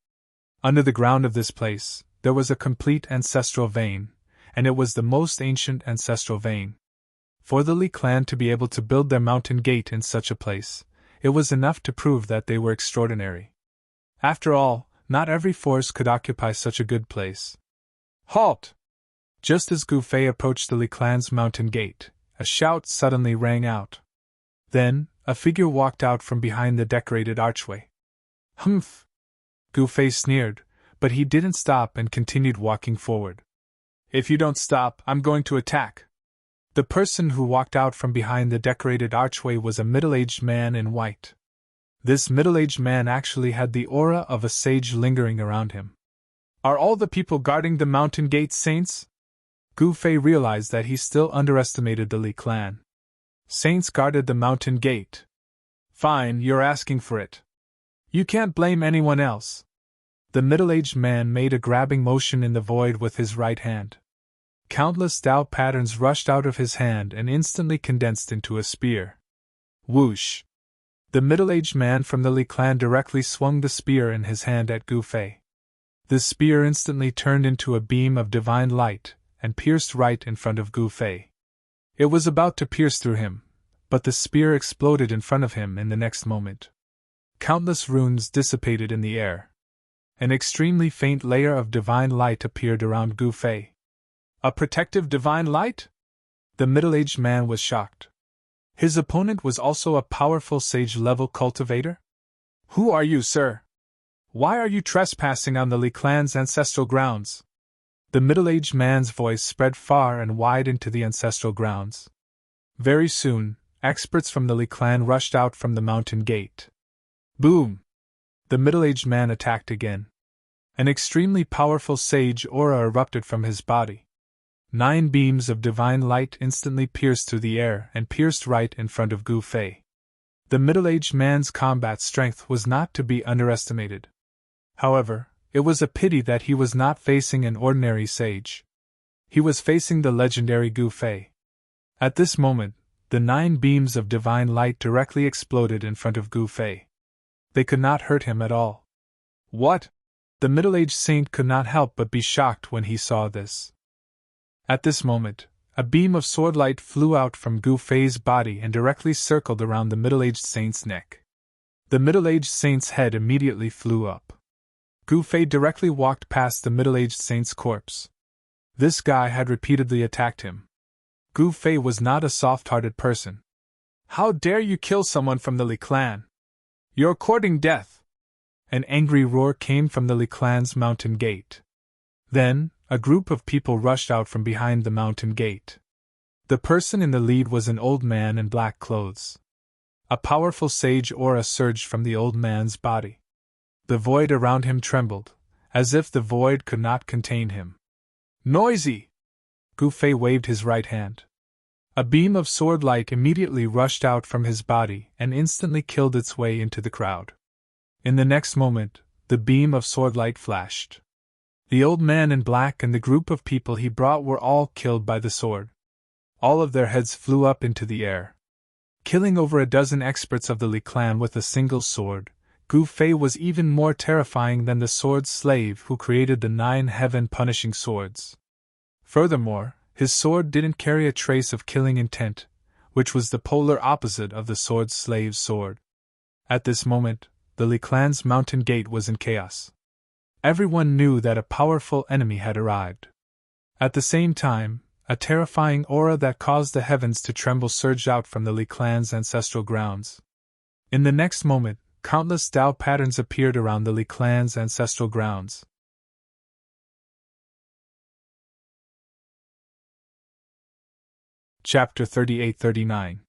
Under the ground of this place, there was a complete ancestral vein, and it was the most ancient ancestral vein. For the Li clan to be able to build their mountain gate in such a place, it was enough to prove that they were extraordinary. After all, not every force could occupy such a good place. Halt! Just as Gu Fei approached the Li clan's mountain gate, a shout suddenly rang out. Then, a figure walked out from behind the decorated archway. Humph! Gu Fei sneered, but he didn't stop and continued walking forward. If you don't stop, I'm going to attack. The person who walked out from behind the decorated archway was a middle-aged man in white. This middle-aged man actually had the aura of a sage lingering around him. Are all the people guarding the mountain gate saints? Gu Fei realized that he still underestimated the Li clan. Saints guarded the mountain gate. Fine, you're asking for it. You can't blame anyone else. The middle-aged man made a grabbing motion in the void with his right hand. Countless Tao patterns rushed out of his hand and instantly condensed into a spear. Whoosh! The middle-aged man from the Li clan directly swung the spear in his hand at Gu Fei. The spear instantly turned into a beam of divine light and pierced right in front of Gu Fei. It was about to pierce through him, but the spear exploded in front of him in the next moment. Countless runes dissipated in the air. An extremely faint layer of divine light appeared around Gu Fei. A protective divine light? The middle-aged man was shocked. His opponent was also a powerful sage-level cultivator? Who are you, sir? Why are you trespassing on the Li clan's ancestral grounds? The middle-aged man's voice spread far and wide into the ancestral grounds. Very soon, experts from the Li clan rushed out from the mountain gate. Boom! The middle-aged man attacked again. An extremely powerful sage aura erupted from his body. 9 beams of divine light instantly pierced through the air and pierced right in front of Gu Fei. The middle-aged man's combat strength was not to be underestimated. However, it was a pity that he was not facing an ordinary sage. He was facing the legendary Gu Fei. At this moment, the 9 beams of divine light directly exploded in front of Gu Fei. They could not hurt him at all. What? The middle-aged saint could not help but be shocked when he saw this. At this moment, a beam of sword light flew out from Gu Fei's body and directly circled around the middle-aged saint's neck. The middle-aged saint's head immediately flew up. Gu Fei directly walked past the middle-aged saint's corpse. This guy had repeatedly attacked him. Gu Fei was not a soft-hearted person. How dare you kill someone from the Li clan? You're courting death! An angry roar came from the Li clan's mountain gate. Then, a group of people rushed out from behind the mountain gate. The person in the lead was an old man in black clothes. A powerful sage aura surged from the old man's body. The void around him trembled, as if the void could not contain him. Noisy! Gu Fei waved his right hand. A beam of sword light immediately rushed out from his body and instantly killed its way into the crowd. In the next moment, the beam of sword light flashed. The old man in black and the group of people he brought were all killed by the sword. All of their heads flew up into the air. Killing over a dozen experts of the Li clan with a single sword, Gu Fei was even more terrifying than the sword slave who created the 9 heaven-punishing swords. Furthermore, his sword didn't carry a trace of killing intent, which was the polar opposite of the sword slave's sword. At this moment, the Li clan's mountain gate was in chaos. Everyone knew that a powerful enemy had arrived. At the same time, a terrifying aura that caused the heavens to tremble surged out from the Li clan's ancestral grounds. In the next moment, countless Tao patterns appeared around the Li clan's ancestral grounds. Chapter 38-39.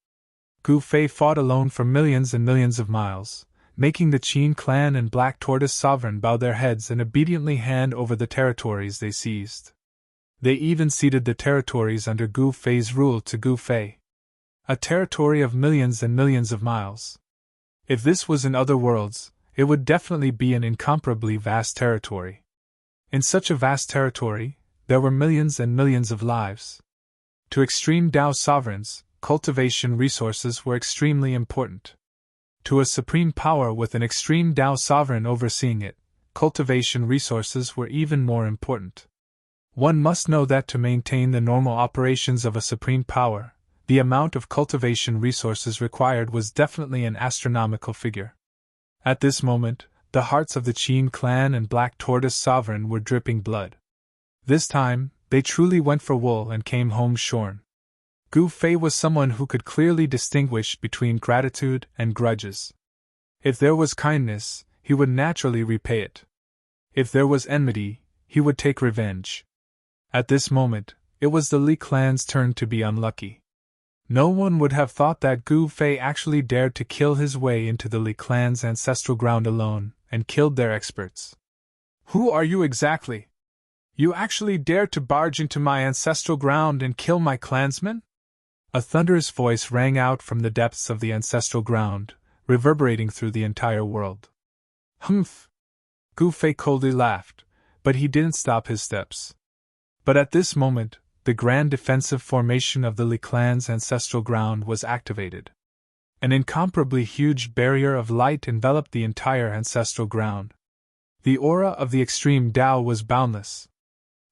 Gu Fei fought alone for millions and millions of miles, making the Qin clan and Black Tortoise sovereign bow their heads and obediently hand over the territories they seized. They even ceded the territories under Gu Fei's rule to Gu Fei. A territory of millions and millions of miles. If this was in other worlds, it would definitely be an incomparably vast territory. In such a vast territory, there were millions and millions of lives. To extreme Dao sovereigns, cultivation resources were extremely important. To a supreme power with an extreme Dao sovereign overseeing it, cultivation resources were even more important. One must know that to maintain the normal operations of a supreme power, the amount of cultivation resources required was definitely an astronomical figure. At this moment, the hearts of the Qin clan and Black Tortoise sovereign were dripping blood. This time, they truly went for wool and came home shorn. Gu Fei was someone who could clearly distinguish between gratitude and grudges. If there was kindness, he would naturally repay it. If there was enmity, he would take revenge. At this moment, it was the Li clan's turn to be unlucky. No one would have thought that Gu Fei actually dared to kill his way into the Li clan's ancestral ground alone, and killed their experts. Who are you exactly? You actually dared to barge into my ancestral ground and kill my clansmen? A thunderous voice rang out from the depths of the ancestral ground, reverberating through the entire world. Humph! Gu Fei coldly laughed, but he didn't stop his steps. But at this moment, the grand defensive formation of the Li clan's ancestral ground was activated. An incomparably huge barrier of light enveloped the entire ancestral ground. The aura of the extreme Dao was boundless.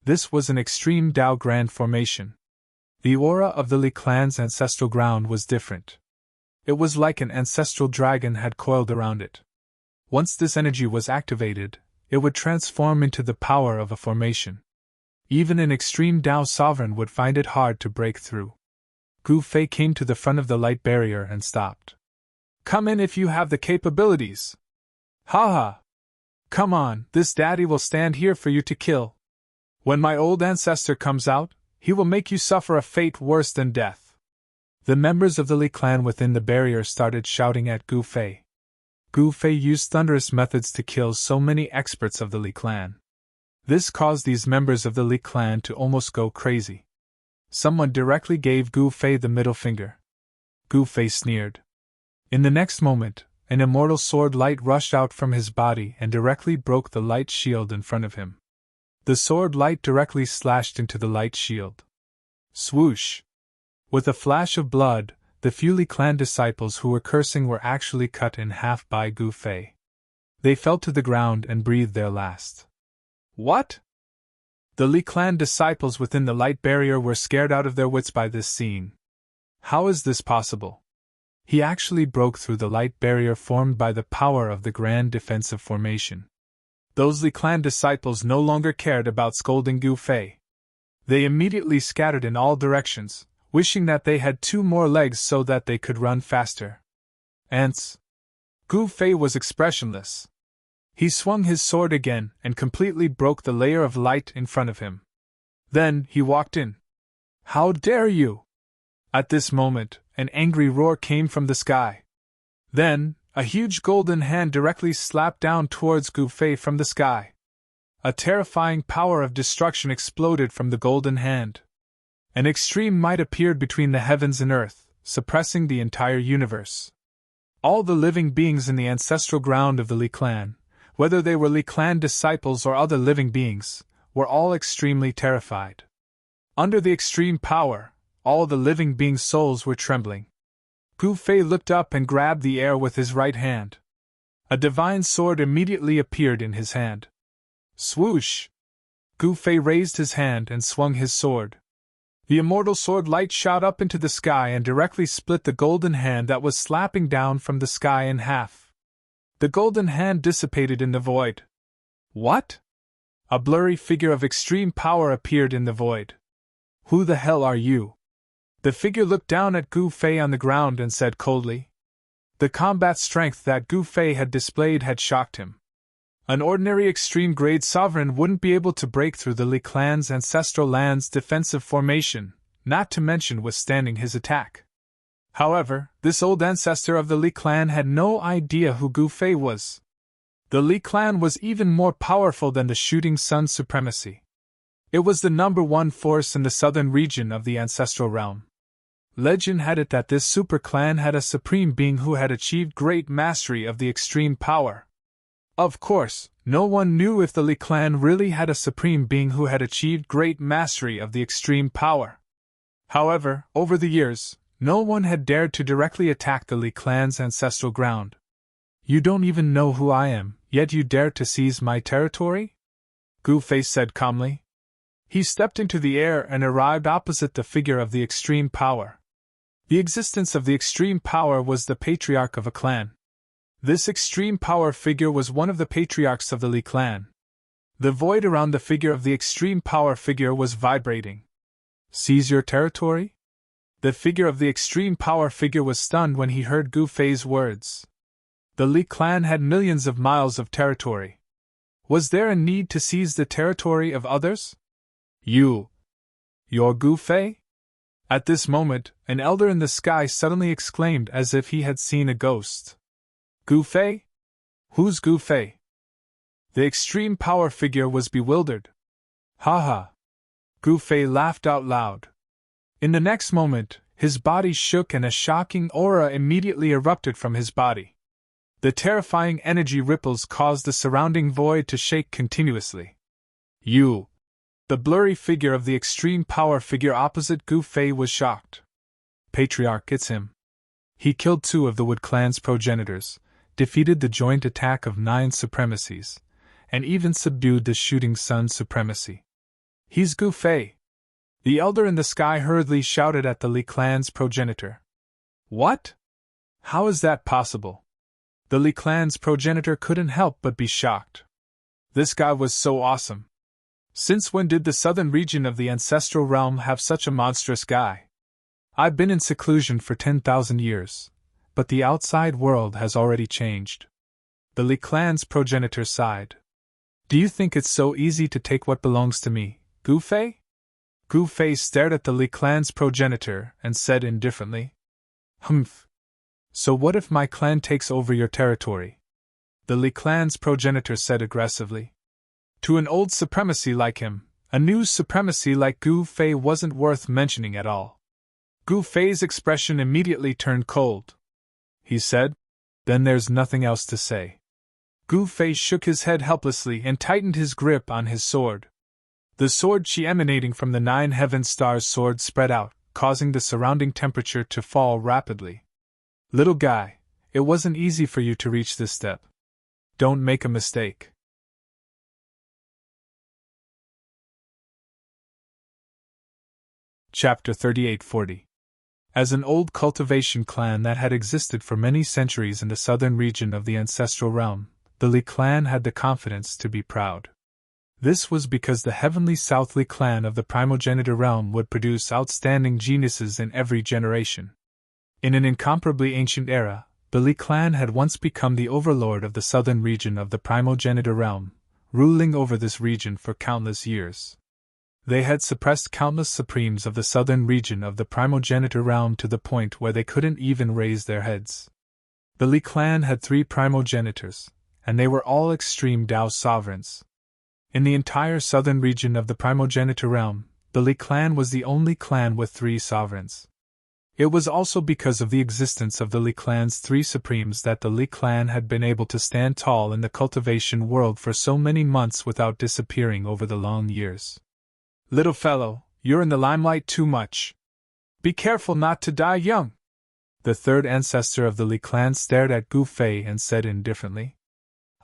This was an extreme Dao grand formation. The aura of the Li clan's ancestral ground was different. It was like an ancestral dragon had coiled around it. Once this energy was activated, it would transform into the power of a formation. Even an extreme Dao sovereign would find it hard to break through. Gu Fei came to the front of the light barrier and stopped. Come in if you have the capabilities. Ha ha! Come on, this daddy will stand here for you to kill. When my old ancestor comes out, he will make you suffer a fate worse than death. The members of the Li clan within the barrier started shouting at Gu Fei. Gu Fei used thunderous methods to kill so many experts of the Li clan. This caused these members of the Li clan to almost go crazy. Someone directly gave Gu Fei the middle finger. Gu Fei sneered. In the next moment, an immortal sword light rushed out from his body and directly broke the light shield in front of him. The sword light directly slashed into the light shield. Swoosh! With a flash of blood, the few Li clan disciples who were cursing were actually cut in half by Gu Fei. They fell to the ground and breathed their last. What? The Li clan disciples within the light barrier were scared out of their wits by this scene. How is this possible? He actually broke through the light barrier formed by the power of the grand defensive formation. Those Li clan disciples no longer cared about scolding Gu Fei. They immediately scattered in all directions, wishing that they had 2 more legs so that they could run faster. Ants. Gu Fei was expressionless. He swung his sword again and completely broke the layer of light in front of him. Then he walked in. How dare you! At this moment, an angry roar came from the sky. Then, a huge golden hand directly slapped down towards Gu Fei from the sky. A terrifying power of destruction exploded from the golden hand. An extreme might appeared between the heavens and earth, suppressing the entire universe. All the living beings in the ancestral ground of the Li clan, whether they were Li clan disciples or other living beings, were all extremely terrified. Under the extreme power, all the living beings' souls were trembling. Gu Fei looked up and grabbed the air with his right hand. A divine sword immediately appeared in his hand. Swoosh! Gu Fei raised his hand and swung his sword. The immortal sword light shot up into the sky and directly split the golden hand that was slapping down from the sky in half. The golden hand dissipated in the void. What? A blurry figure of extreme power appeared in the void. Who the hell are you? The figure looked down at Gu Fei on the ground and said coldly. The combat strength that Gu Fei had displayed had shocked him. An ordinary extreme-grade sovereign wouldn't be able to break through the Li clan's ancestral land's defensive formation, not to mention withstanding his attack. However, this old ancestor of the Li clan had no idea who Gu Fei was. The Li clan was even more powerful than the Shooting Sun's supremacy. It was the #1 force in the southern region of the ancestral realm. Legend had it that this super clan had a supreme being who had achieved great mastery of the extreme power. Of course, no one knew if the Li clan really had a supreme being who had achieved great mastery of the extreme power. However, over the years, no one had dared to directly attack the Li clan's ancestral ground. You don't even know who I am, yet you dare to seize my territory? Gu Fei said calmly. He stepped into the air and arrived opposite the figure of the extreme power. The existence of the extreme power was the patriarch of a clan. This extreme power figure was one of the patriarchs of the Li clan. The void around the figure of the extreme power figure was vibrating. Seize your territory? The figure of the extreme power figure was stunned when he heard Gu Fei's words. The Li clan had millions of miles of territory. Was there a need to seize the territory of others? You're Gu Fei? At this moment, an elder in the sky suddenly exclaimed as if he had seen a ghost. Gu Fei? Who's Gu Fei? The extreme power figure was bewildered. Ha ha! Gu Fei laughed out loud. In the next moment, his body shook and a shocking aura immediately erupted from his body. The terrifying energy ripples caused the surrounding void to shake continuously. The blurry figure of the extreme power figure opposite Gu Fei was shocked. Patriarch, it's him. He killed 2 of the Wood clan's progenitors, defeated the joint attack of 9 supremacies, and even subdued the Shooting Sun supremacy. He's Gu Fei. The elder in the sky hurriedly shouted at the Li clan's progenitor. What? How is that possible? The Li clan's progenitor couldn't help but be shocked. This guy was so awesome. Since when did the southern region of the ancestral realm have such a monstrous guy? I've been in seclusion for 10,000 years, but the outside world has already changed. The Li clan's progenitor sighed. Do you think it's so easy to take what belongs to me, Gu Fei? Gu Fei stared at the Li clan's progenitor and said indifferently. Humph. So what if my clan takes over your territory? The Li clan's progenitor said aggressively. To an old supremacy like him, a new supremacy like Gu Fei wasn't worth mentioning at all. Gu Fei's expression immediately turned cold. He said, Then there's nothing else to say. Gu Fei shook his head helplessly and tightened his grip on his sword. The sword chi emanating from the 9 heaven stars' sword spread out, causing the surrounding temperature to fall rapidly. Little guy, it wasn't easy for you to reach this step. Don't make a mistake. Chapter 3840. As an old cultivation clan that had existed for many centuries in the southern region of the ancestral realm, the Li clan had the confidence to be proud. This was because the heavenly South Li clan of the primogenitor realm would produce outstanding geniuses in every generation. In an incomparably ancient era, the Li clan had once become the overlord of the southern region of the primogenitor realm, ruling over this region for countless years. They had suppressed countless supremes of the southern region of the primogenitor realm to the point where they couldn't even raise their heads. The Li clan had 3 primogenitors, and they were all extreme Dao sovereigns. In the entire southern region of the primogenitor realm, the Li clan was the only clan with 3 sovereigns. It was also because of the existence of the Li clan's 3 supremes that the Li clan had been able to stand tall in the cultivation world for so many months without disappearing over the long years. Little fellow, you're in the limelight too much. Be careful not to die young. The 3rd ancestor of the Li clan stared at Gu Fei and said indifferently.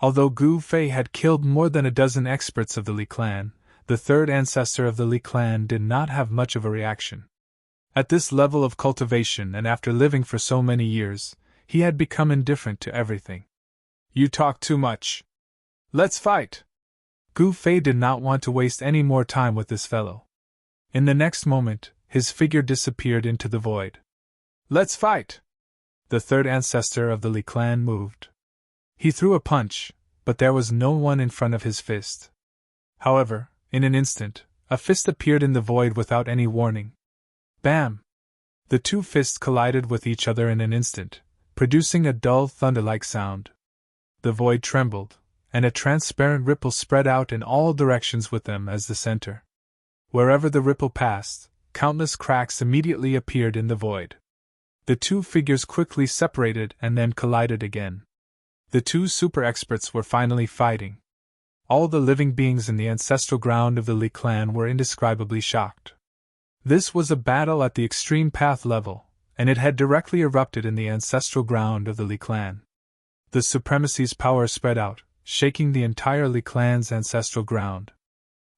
Although Gu Fei had killed more than a dozen experts of the Li clan, the 3rd ancestor of the Li clan did not have much of a reaction. At this level of cultivation and after living for so many years, he had become indifferent to everything. You talk too much. Let's fight. Gu Fei did not want to waste any more time with this fellow. In the next moment, his figure disappeared into the void. Let's fight! The 3rd ancestor of the Li clan moved. He threw a punch, but there was no one in front of his fist. However, in an instant, a fist appeared in the void without any warning. Bam! The 2 fists collided with each other in an instant, producing a dull thunder-like sound. The void trembled, and a transparent ripple spread out in all directions with them as the center. Wherever the ripple passed, countless cracks immediately appeared in the void. The two figures quickly separated and then collided again. The two super experts were finally fighting. All the living beings in the ancestral ground of the Li clan were indescribably shocked. This was a battle at the extreme path level, and it had directly erupted in the ancestral ground of the Li clan. The supremacy's power spread out, shaking the entire Li clan's ancestral ground.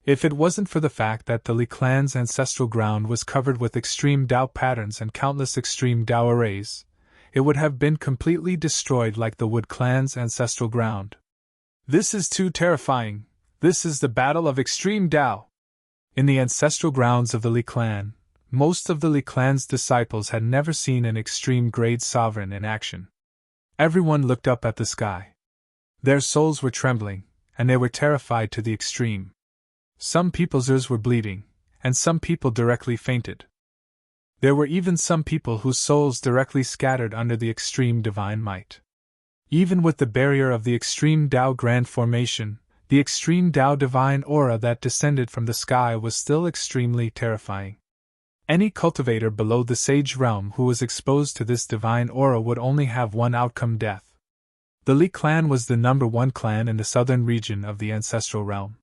If it wasn't for the fact that the Li clan's ancestral ground was covered with extreme Dao patterns and countless extreme Dao arrays, it would have been completely destroyed like the Wood clan's ancestral ground. This is too terrifying. This is the battle of extreme Dao. In the ancestral grounds of the Li clan, most of the Li clan's disciples had never seen an extreme grade sovereign in action. Everyone looked up at the sky. Their souls were trembling, and they were terrified to the extreme. Some people's ears were bleeding, and some people directly fainted. There were even some people whose souls directly scattered under the extreme divine might. Even with the barrier of the extreme Dao Grand Formation, the extreme Dao divine aura that descended from the sky was still extremely terrifying. Any cultivator below the sage realm who was exposed to this divine aura would only have one outcome: death. The Li clan was the #1 clan in the southern region of the ancestral realm.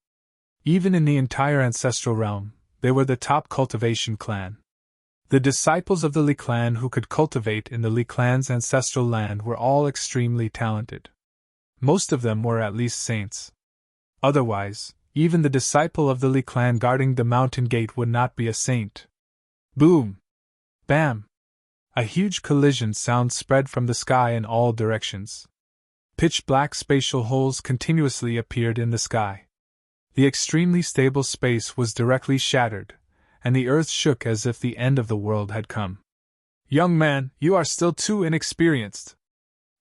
Even in the entire ancestral realm, they were the top cultivation clan. The disciples of the Li clan who could cultivate in the Li clan's ancestral land were all extremely talented. Most of them were at least saints. Otherwise, even the disciple of the Li clan guarding the mountain gate would not be a saint. Boom! Bam! A huge collision sound spread from the sky in all directions. Pitch-black spatial holes continuously appeared in the sky. The extremely stable space was directly shattered, and the earth shook as if the end of the world had come. Young man, you are still too inexperienced.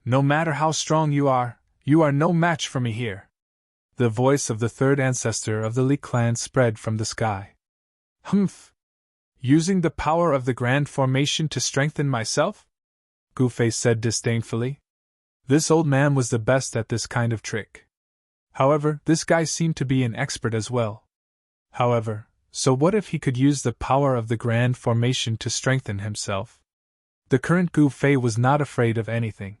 No matter how strong you are no match for me here. The voice of the third ancestor of the Li clan spread from the sky. Humph! Using the power of the Grand Formation to strengthen myself? Gu Fei said disdainfully. This old man was the best at this kind of trick. However, this guy seemed to be an expert as well. However, so what if he could use the power of the Grand Formation to strengthen himself? The current Gu Fei was not afraid of anything.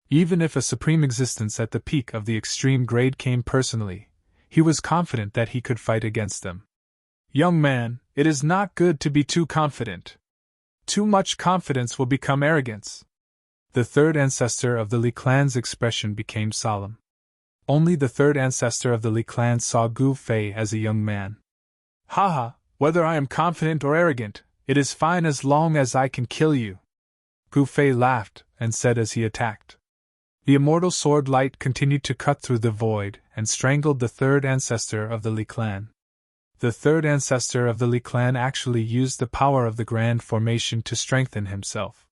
Even if a supreme existence at the peak of the extreme grade came personally, he was confident that he could fight against them. Young man, it is not good to be too confident. Too much confidence will become arrogance. The third ancestor of the Li clan's expression became solemn. Only the third ancestor of the Li clan saw Gu Fei as a young man. Haha, whether I am confident or arrogant, it is fine as long as I can kill you. Gu Fei laughed and said as he attacked. The immortal sword light continued to cut through the void and strangled the third ancestor of the Li clan. The third ancestor of the Li clan actually used the power of the Grand Formation to strengthen himself.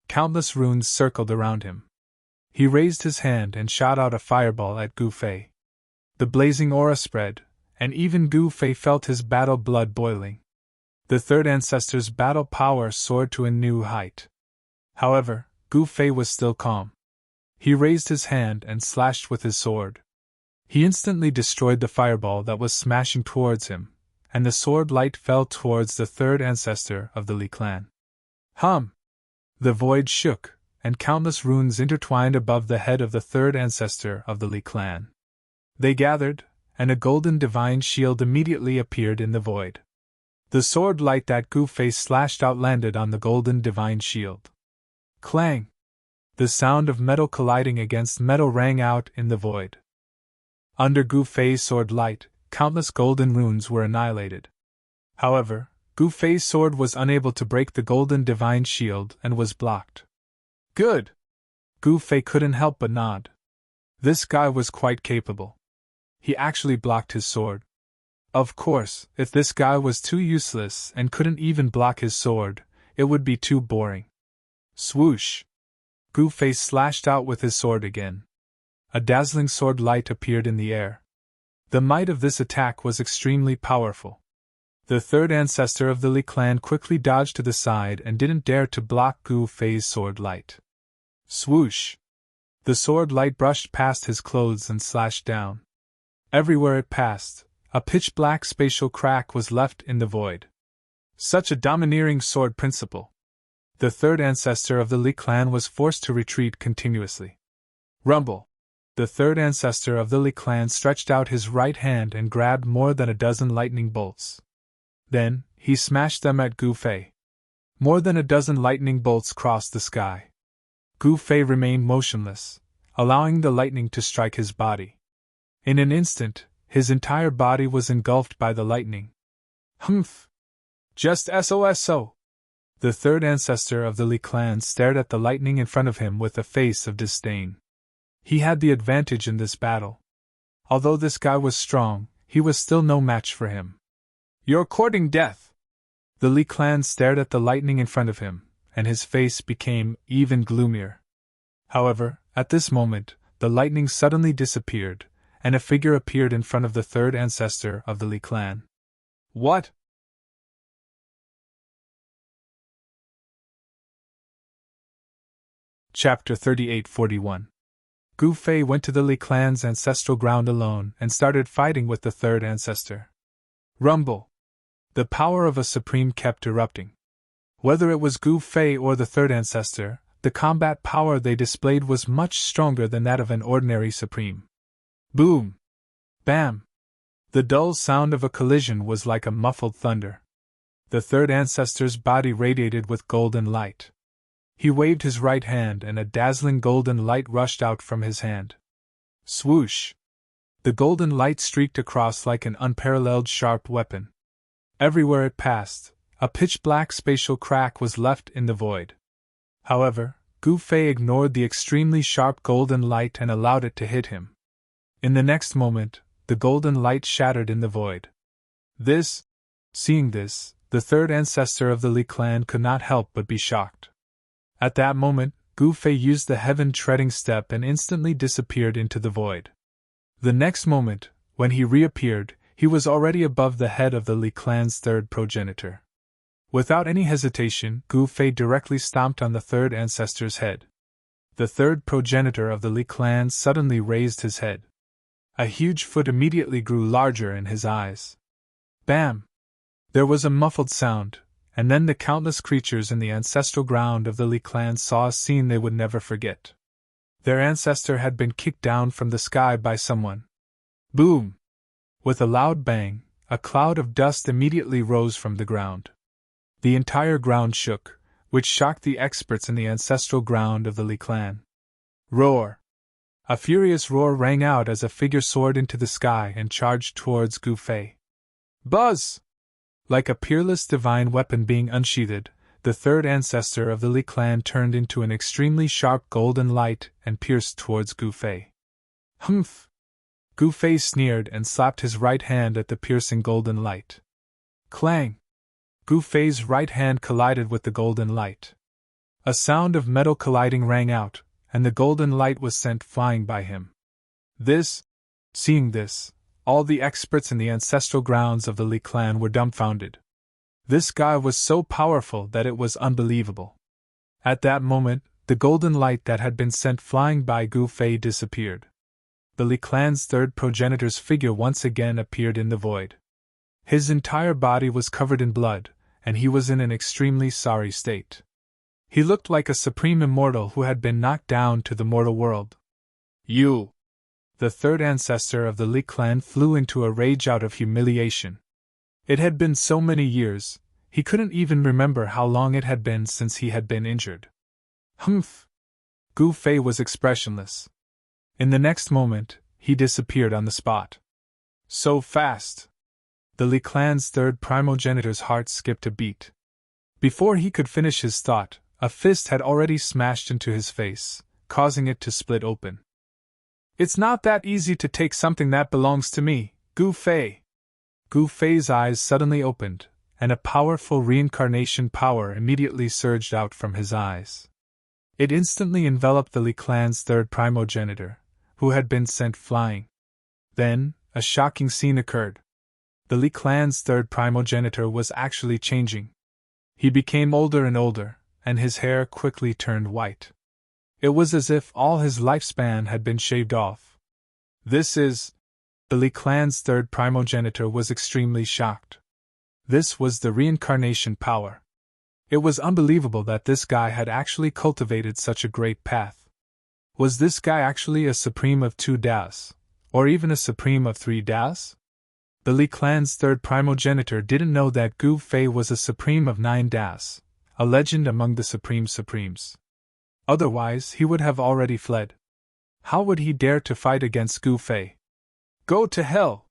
Countless runes circled around him. He raised his hand and shot out a fireball at Gu Fei. The blazing aura spread, and even Gu Fei felt his battle blood boiling. The third ancestor's battle power soared to a new height. However, Gu Fei was still calm. He raised his hand and slashed with his sword. He instantly destroyed the fireball that was smashing towards him, and the sword light fell towards the third ancestor of the Li clan. Hum! The void shook, and countless runes intertwined above the head of the third ancestor of the Li clan. They gathered, and a golden divine shield immediately appeared in the void. The sword light that Gu Fei slashed out landed on the golden divine shield. Clang! The sound of metal colliding against metal rang out in the void. Under Gu Fei's sword light, countless golden runes were annihilated. However, Gu Fei's sword was unable to break the golden divine shield and was blocked. Good! Gu Fei couldn't help but nod. This guy was quite capable. He actually blocked his sword. Of course, if this guy was too useless and couldn't even block his sword, it would be too boring. Swoosh! Gu Fei slashed out with his sword again. A dazzling sword light appeared in the air. The might of this attack was extremely powerful. The third ancestor of the Li clan quickly dodged to the side and didn't dare to block Gu Fei's sword light. Swoosh! The sword light brushed past his clothes and slashed down. Everywhere it passed, a pitch-black spatial crack was left in the void. Such a domineering sword principle. The third ancestor of the Li clan was forced to retreat continuously. Rumble. The third ancestor of the Li clan stretched out his right hand and grabbed more than a dozen lightning bolts. Then, he smashed them at Gu Fei. More than a dozen lightning bolts crossed the sky. Gu Fei remained motionless, allowing the lightning to strike his body. In an instant, his entire body was engulfed by the lightning. Humph! Just SOSO! The third ancestor of the Li clan stared at the lightning in front of him with a face of disdain. He had the advantage in this battle. Although this guy was strong, he was still no match for him. You're courting death! The Li clan stared at the lightning in front of him, and his face became even gloomier. However, at this moment, the lightning suddenly disappeared, and a figure appeared in front of the third ancestor of the Li clan. What? Chapter 3841. Gu Fei went to the Li clan's ancestral ground alone and started fighting with the third ancestor. Rumble! The power of a supreme kept erupting. Whether it was Gu Fei or the third ancestor, the combat power they displayed was much stronger than that of an ordinary supreme. Boom! Bam! The dull sound of a collision was like a muffled thunder. The third ancestor's body radiated with golden light. He waved his right hand and a dazzling golden light rushed out from his hand. Swoosh! The golden light streaked across like an unparalleled sharp weapon. Everywhere it passed, a pitch-black spatial crack was left in the void. However, Gu Fei ignored the extremely sharp golden light and allowed it to hit him. In the next moment, the golden light shattered in the void. Seeing this, the third ancestor of the Li clan could not help but be shocked. At that moment, Gu Fei used the heaven-treading step and instantly disappeared into the void. The next moment, when he reappeared, he was already above the head of the Li clan's third progenitor. Without any hesitation, Gu Fei directly stomped on the third ancestor's head. The third progenitor of the Li clan suddenly raised his head. A huge foot immediately grew larger in his eyes. Bam! There was a muffled sound, and then the countless creatures in the ancestral ground of the Li clan saw a scene they would never forget. Their ancestor had been kicked down from the sky by someone. Boom! With a loud bang, a cloud of dust immediately rose from the ground. The entire ground shook, which shocked the experts in the ancestral ground of the Li clan. Roar! A furious roar rang out as a figure soared into the sky and charged towards Gu Fei. Buzz! Like a peerless divine weapon being unsheathed, the third ancestor of the Li clan turned into an extremely sharp golden light and pierced towards Gu Fei. Humph! Gu Fei sneered and slapped his right hand at the piercing golden light. Clang! Gu Fei's right hand collided with the golden light. A sound of metal colliding rang out, and the golden light was sent flying by him. Seeing this, all the experts in the ancestral grounds of the Li clan were dumbfounded. This guy was so powerful that it was unbelievable. At that moment, the golden light that had been sent flying by Gu Fei disappeared. The Li clan's third progenitor's figure once again appeared in the void. His entire body was covered in blood, and he was in an extremely sorry state. He looked like a supreme immortal who had been knocked down to the mortal world. You! The third ancestor of the Li clan flew into a rage out of humiliation. It had been so many years, he couldn't even remember how long it had been since he had been injured. Humph! Gu Fei was expressionless. In the next moment, he disappeared on the spot. So fast! The Li clan's third primogenitor's heart skipped a beat. Before he could finish his thought, a fist had already smashed into his face, causing it to split open. It's not that easy to take something that belongs to me, Gu Fei. Gu Fei's eyes suddenly opened, and a powerful reincarnation power immediately surged out from his eyes. It instantly enveloped the Li clan's third primogenitor, who had been sent flying. Then, a shocking scene occurred. The Li clan's third primogenitor was actually changing. He became older and older, and his hair quickly turned white. It was as if all his lifespan had been shaved off. This is... The Li clan's third primogenitor was extremely shocked. This was the reincarnation power. It was unbelievable that this guy had actually cultivated such a great path. Was this guy actually a supreme of 2 das, or even a supreme of 3 das? The Li clan's third primogenitor didn't know that Gu Fei was a supreme of 9 das, a legend among the supremes. Otherwise, he would have already fled. How would he dare to fight against Gu Fei? Go to hell!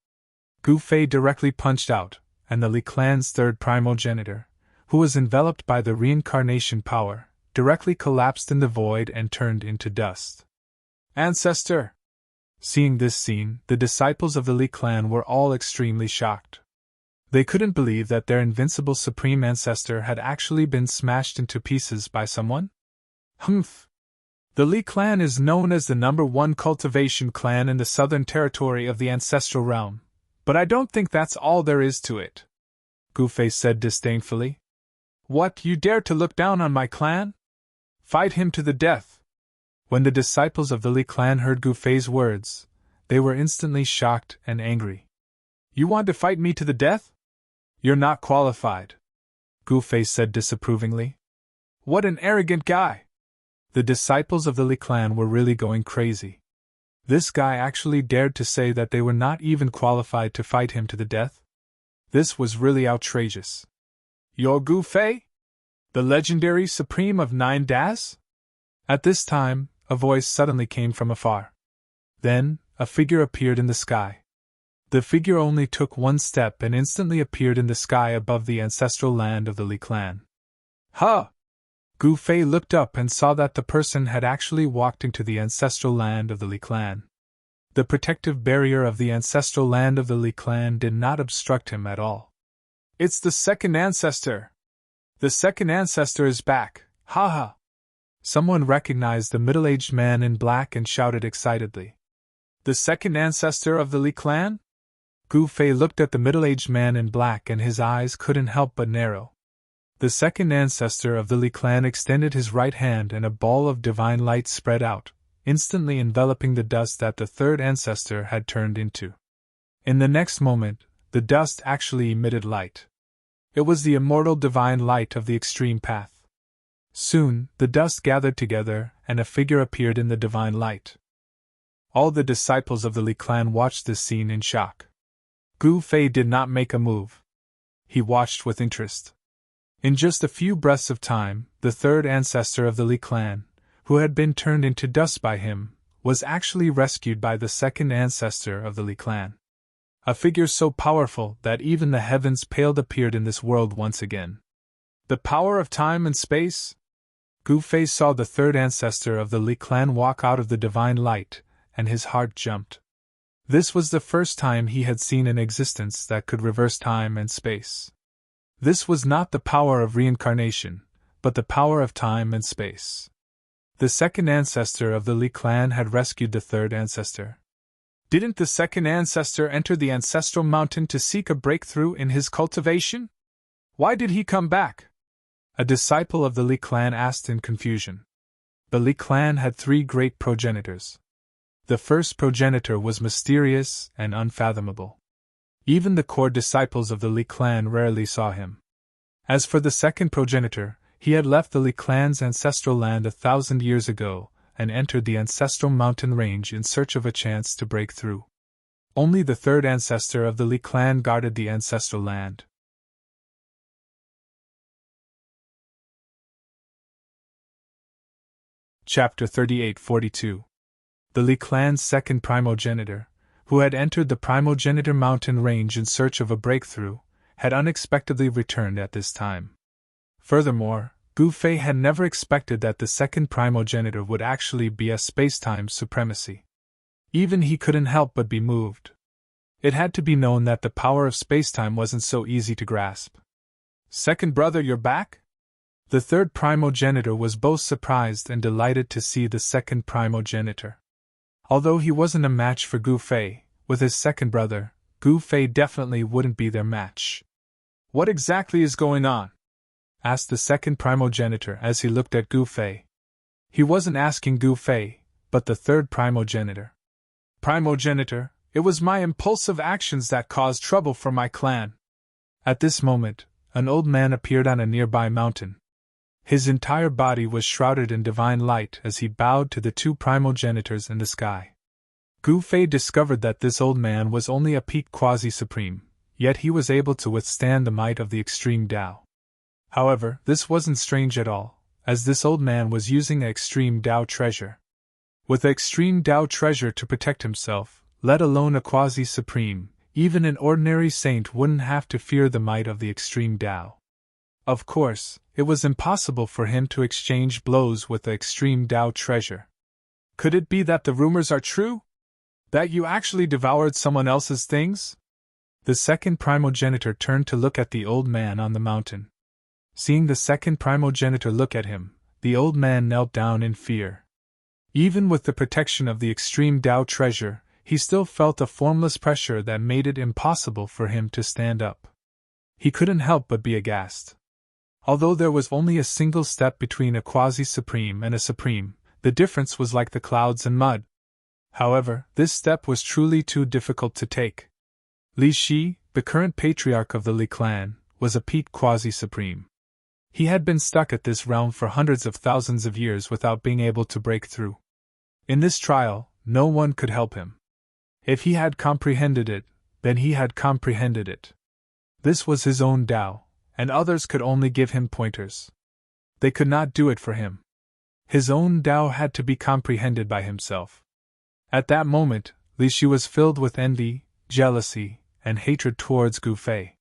Gu Fei directly punched out, and the Li clan's third primogenitor, who was enveloped by the reincarnation power, directly collapsed in the void and turned into dust. Ancestor! Seeing this scene, the disciples of the Li clan were all extremely shocked. They couldn't believe that their invincible supreme ancestor had actually been smashed into pieces by someone. Humph! The Li clan is known as the #1 cultivation clan in the southern territory of the ancestral realm, but I don't think that's all there is to it, Gu Fei said disdainfully. What, you dare to look down on my clan? Fight him to the death! When the disciples of the Li clan heard Gu Fei's words, they were instantly shocked and angry. You want to fight me to the death? You're not qualified, Gu Fei said disapprovingly. What an arrogant guy! The disciples of the Li clan were really going crazy. This guy actually dared to say that they were not even qualified to fight him to the death? This was really outrageous. You're Gu Fei? The legendary supreme of 9 das? At this time, a voice suddenly came from afar. Then, a figure appeared in the sky. The figure only took 1 step and instantly appeared in the sky above the ancestral land of the Li clan. Ha! Gu Fei looked up and saw that the person had actually walked into the ancestral land of the Li clan. The protective barrier of the ancestral land of the Li clan did not obstruct him at all. It's the second ancestor! The second ancestor is back! Ha ha! Someone recognized the middle-aged man in black and shouted excitedly. The second ancestor of the Li clan? Gu Fei looked at the middle-aged man in black and his eyes couldn't help but narrow. The second ancestor of the Li clan extended his right hand and a ball of divine light spread out, instantly enveloping the dust that the third ancestor had turned into. In the next moment, the dust actually emitted light. It was the immortal divine light of the extreme path. Soon, the dust gathered together and a figure appeared in the divine light. All the disciples of the Li clan watched this scene in shock. Gu Fei did not make a move. He watched with interest. In just a few breaths of time, the third ancestor of the Li clan, who had been turned into dust by him, was actually rescued by the second ancestor of the Li clan. A figure so powerful that even the heavens paled appeared in this world once again. The power of time and space? Gu Fei saw the third ancestor of the Li clan walk out of the divine light, and his heart jumped. This was the first time he had seen an existence that could reverse time and space. This was not the power of reincarnation, but the power of time and space. The second ancestor of the Li clan had rescued the third ancestor. Didn't the second ancestor enter the ancestral mountain to seek a breakthrough in his cultivation? Why did he come back? A disciple of the Li clan asked in confusion. The Li clan had 3 great progenitors. The first progenitor was mysterious and unfathomable. Even the core disciples of the Li clan rarely saw him. As for the second progenitor, he had left the Li clan's ancestral land 1,000 years ago and entered the ancestral mountain range in search of a chance to break through. Only the third ancestor of the Li clan guarded the ancestral land. Chapter 3842. The Li clan's second primogenitor, who had entered the primogenitor mountain range in search of a breakthrough, had unexpectedly returned at this time. Furthermore, Gu Fei had never expected that the second primogenitor would actually be a space-time supremacy. Even he couldn't help but be moved. It had to be known that the power of spacetime wasn't so easy to grasp. Second brother, you're back? The third primogenitor was both surprised and delighted to see the second primogenitor. Although he wasn't a match for Gu Fei, with his second brother, Gu Fei definitely wouldn't be their match. What exactly is going on? Asked the second primogenitor as he looked at Gu Fei. He wasn't asking Gu Fei, but the third primogenitor. Primogenitor, It was my impulsive actions that caused trouble for my clan. At this moment, an old man appeared on a nearby mountain. His entire body was shrouded in divine light as he bowed to the two primogenitors in the sky. Gu Fei discovered that this old man was only a peak quasi-supreme, yet he was able to withstand the might of the extreme Tao. However, this wasn't strange at all, as this old man was using the extreme Tao treasure. With the extreme Tao treasure to protect himself, let alone a quasi-supreme, even an ordinary saint wouldn't have to fear the might of the extreme Tao. Of course, it was impossible for him to exchange blows with the extreme Tao treasure. Could it be that the rumors are true? That you actually devoured someone else's things? The second primogenitor turned to look at the old man on the mountain. Seeing the second primogenitor look at him, the old man knelt down in fear. Even with the protection of the extreme Tao treasure, he still felt a formless pressure that made it impossible for him to stand up. He couldn't help but be aghast. Although there was only a single step between a quasi-supreme and a supreme, the difference was like the clouds and mud. However, this step was truly too difficult to take. Li Shi, the current patriarch of the Li clan, was a peak quasi-supreme. He had been stuck at this realm for hundreds of thousands of years without being able to break through. In this trial, no one could help him. If he had comprehended it, then he had comprehended it. This was his own Tao, and others could only give him pointers. They could not do it for him. His own Tao had to be comprehended by himself. At that moment, Li Shi was filled with envy, jealousy, and hatred towards Gu Fei.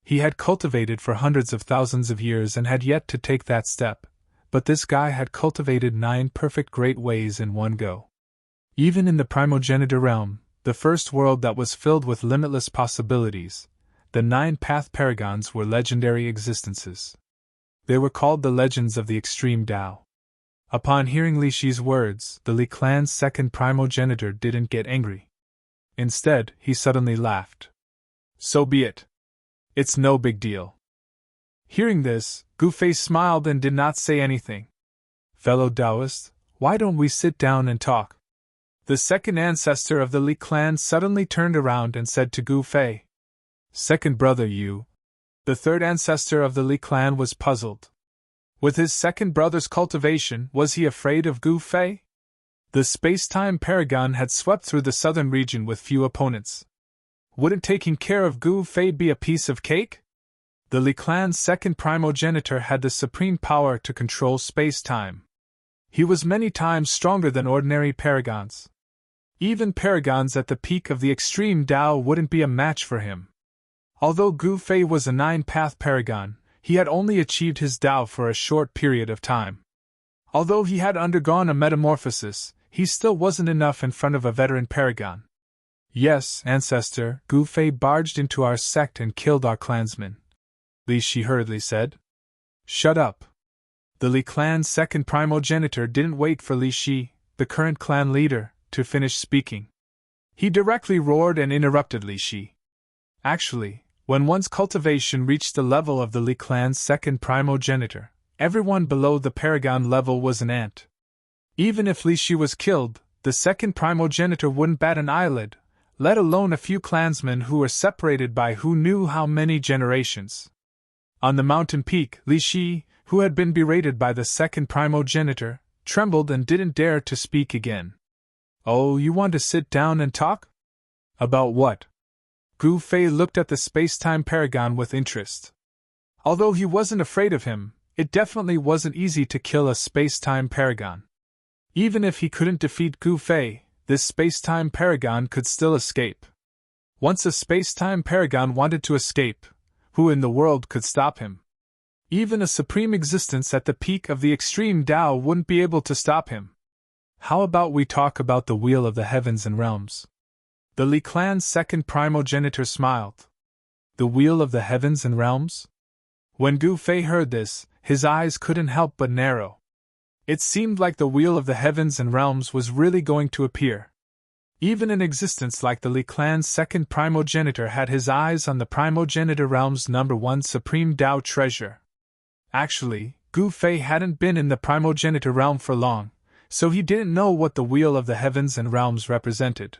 He had cultivated for hundreds of thousands of years and had yet to take that step, but this guy had cultivated 9 perfect great ways in one go. Even in the primogenitor realm, the first world that was filled with limitless possibilities, the 9 path paragons were legendary existences. They were called the legends of the extreme Tao. Upon hearing Li Shi's words, the Li clan's second primogenitor didn't get angry. Instead, he suddenly laughed. So be it. It's no big deal. Hearing this, Gu Fei smiled and did not say anything. Fellow Taoist, why don't we sit down and talk? The second ancestor of the Li clan suddenly turned around and said to Gu Fei. Second brother you. The third ancestor of the Li clan was puzzled. With his second brother's cultivation, was he afraid of Gu Fei? The space-time paragon had swept through the southern region with few opponents. Wouldn't taking care of Gu Fei be a piece of cake? The Li clan's second primogenitor had the supreme power to control space-time. He was many times stronger than ordinary paragons. Even paragons at the peak of the extreme Tao wouldn't be a match for him. Although Gu Fei was a 9-path paragon, he had only achieved his Tao for a short period of time. Although he had undergone a metamorphosis, he still wasn't enough in front of a veteran paragon. Yes, ancestor, Gu Fei barged into our sect and killed our clansmen, Li Shi hurriedly said. Shut up. The Li clan's second primogenitor didn't wait for Li Shi, the current clan leader, to finish speaking. He directly roared and interrupted Li Shi. Actually, when one's cultivation reached the level of the Li clan's second primogenitor, everyone below the paragon level was an ant. Even if Li Shi was killed, the second primogenitor wouldn't bat an eyelid, let alone a few clansmen who were separated by who knew how many generations. On the mountain peak, Li Shi, who had been berated by the second primogenitor, trembled and didn't dare to speak again. Oh, you want to sit down and talk? About what? Gu Fei looked at the space-time paragon with interest. Although he wasn't afraid of him, it definitely wasn't easy to kill a space-time paragon. Even if he couldn't defeat Gu Fei, this space-time paragon could still escape. Once a space-time paragon wanted to escape, who in the world could stop him? Even a supreme existence at the peak of the extreme Tao wouldn't be able to stop him. How about we talk about the wheel of the heavens and realms? The Li clan's second primogenitor smiled. The wheel of the heavens and realms? When Gu Fei heard this, his eyes couldn't help but narrow. It seemed like the wheel of the heavens and realms was really going to appear. Even an existence like the Li clan's second primogenitor had his eyes on the primogenitor realm's #1 supreme Tao treasure. Actually, Gu Fei hadn't been in the primogenitor realm for long, so he didn't know what the wheel of the heavens and realms represented.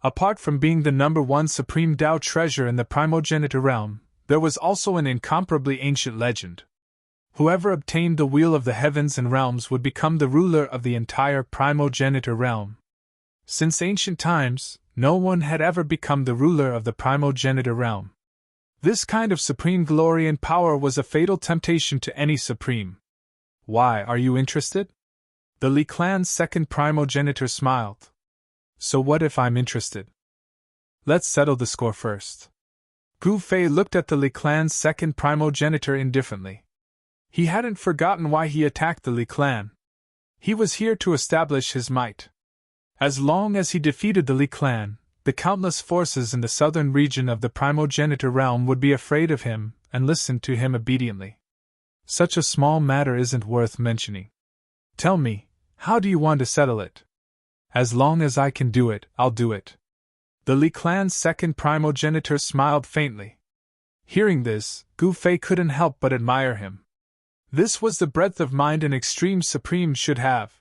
Apart from being the number one supreme Tao treasure in the primogenitor realm, there was also an incomparably ancient legend. Whoever obtained the wheel of the heavens and realms would become the ruler of the entire primogenitor realm. Since ancient times, no one had ever become the ruler of the primogenitor realm. This kind of supreme glory and power was a fatal temptation to any supreme. Why, are you interested? The Li clan's second primogenitor smiled. So what if I'm interested? Let's settle the score first. Gu Fei looked at the Li clan's second primogenitor indifferently. He hadn't forgotten why he attacked the Li clan. He was here to establish his might. As long as he defeated the Li clan, the countless forces in the southern region of the primogenitor realm would be afraid of him and listen to him obediently. Such a small matter isn't worth mentioning. Tell me, how do you want to settle it? As long as I can do it, I'll do it. The Li clan's second primogenitor smiled faintly. Hearing this, Gu Fei couldn't help but admire him. This was the breadth of mind an extreme supreme should have.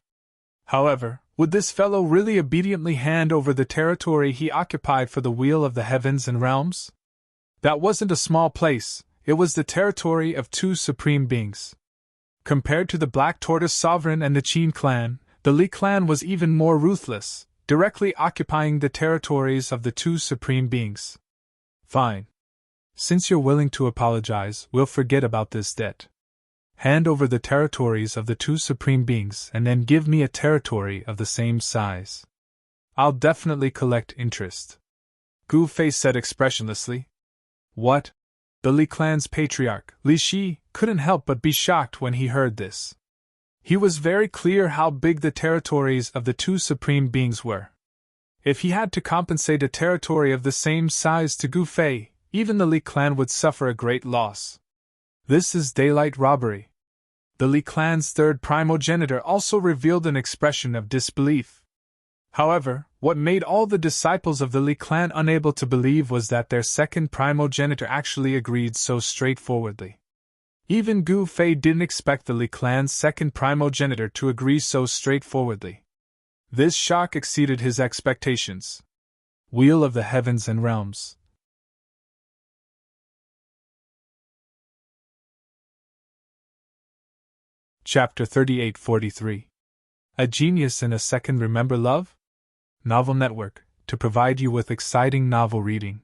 However, would this fellow really obediently hand over the territory he occupied for the wheel of the heavens and realms? That wasn't a small place, it was the territory of two supreme beings. Compared to the Black Tortoise Sovereign and the Qin clan, the Li clan was even more ruthless, directly occupying the territories of the two supreme beings. Fine. Since you're willing to apologize, we'll forget about this debt. Hand over the territories of the two supreme beings and then give me a territory of the same size. I'll definitely collect interest. Gu Fei said expressionlessly. What? The Li clan's patriarch, Li Shi, couldn't help but be shocked when he heard this. He was very clear how big the territories of the two supreme beings were. If he had to compensate a territory of the same size to Gu Fei, even the Li clan would suffer a great loss. This is daylight robbery. The Li clan's third primogenitor also revealed an expression of disbelief. However, what made all the disciples of the Li clan unable to believe was that their second primogenitor actually agreed so straightforwardly. Even Gu Fei didn't expect the Li clan's second primogenitor to agree so straightforwardly. This shock exceeded his expectations. Wheel of the Heavens and Realms. Chapter 3843. A Genius in a Second. Remember Love? Novel Network, to provide you with exciting novel reading.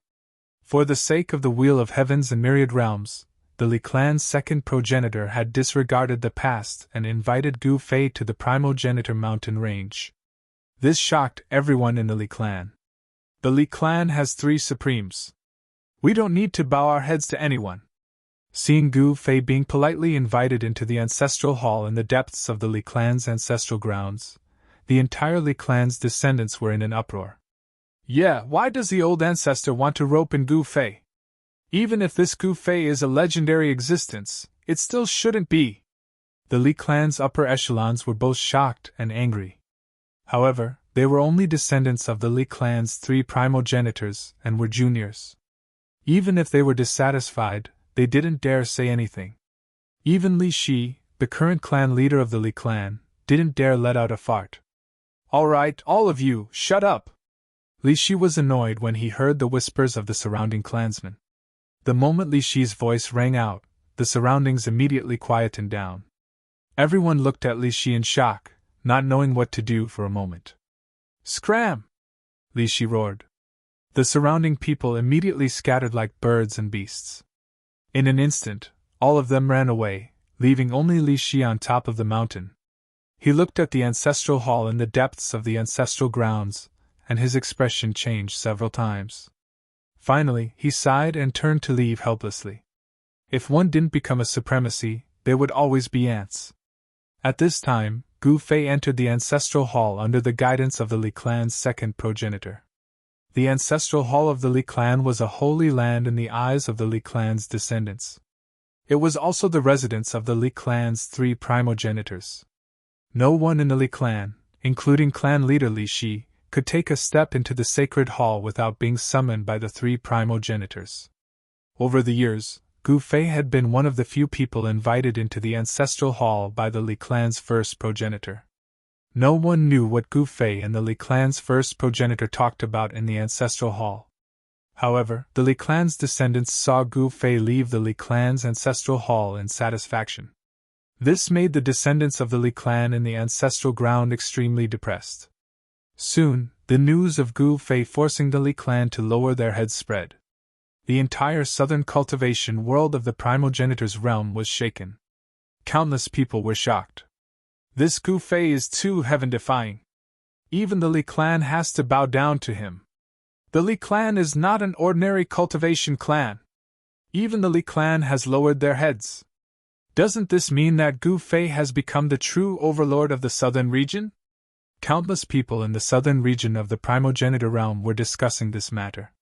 For the sake of the Wheel of Heavens and Myriad Realms, the Li clan's second progenitor had disregarded the past and invited Gu Fei to the primogenitor mountain range. This shocked everyone in the Li clan. The Li clan has three supremes. We don't need to bow our heads to anyone. Seeing Gu Fei being politely invited into the ancestral hall in the depths of the Li clan's ancestral grounds, the entire Li clan's descendants were in an uproar. Yeah, why does the old ancestor want to rope in Gu Fei? Even if this Gu Fei is a legendary existence, it still shouldn't be. The Li clan's upper echelons were both shocked and angry. However, they were only descendants of the Li clan's three primogenitors and were juniors. Even if they were dissatisfied, they didn't dare say anything. Even Li Shi, the current clan leader of the Li clan, didn't dare let out a fart. All right, all of you, shut up! Li Shi was annoyed when he heard the whispers of the surrounding clansmen. The moment Li Shi's voice rang out, the surroundings immediately quietened down. Everyone looked at Li Shi in shock, not knowing what to do for a moment. Scram! Li Shi roared. The surrounding people immediately scattered like birds and beasts. In an instant, all of them ran away, leaving only Li Shi on top of the mountain. He looked at the ancestral hall in the depths of the ancestral grounds, and his expression changed several times. Finally, he sighed and turned to leave helplessly. If one didn't become a supremacy, there would always be ants. At this time, Gu Fei entered the ancestral hall under the guidance of the Li clan's second progenitor. The ancestral hall of the Li clan was a holy land in the eyes of the Li clan's descendants. It was also the residence of the Li clan's three primogenitors. No one in the Li clan, including clan leader Li Shi, could take a step into the sacred hall without being summoned by the three primogenitors. Over the years, Gu Fei had been one of the few people invited into the ancestral hall by the Li clan's first progenitor. No one knew what Gu Fei and the Li clan's first progenitor talked about in the ancestral hall. However, the Li clan's descendants saw Gu Fei leave the Li clan's ancestral hall in satisfaction. This made the descendants of the Li clan in the ancestral ground extremely depressed. Soon, the news of Gu Fei forcing the Li clan to lower their heads spread. The entire southern cultivation world of the primogenitor's realm was shaken. Countless people were shocked. This Gu Fei is too heaven-defying. Even the Li clan has to bow down to him. The Li clan is not an ordinary cultivation clan. Even the Li clan has lowered their heads. Doesn't this mean that Gu Fei has become the true overlord of the southern region? Countless people in the southern region of the primogenitor realm were discussing this matter.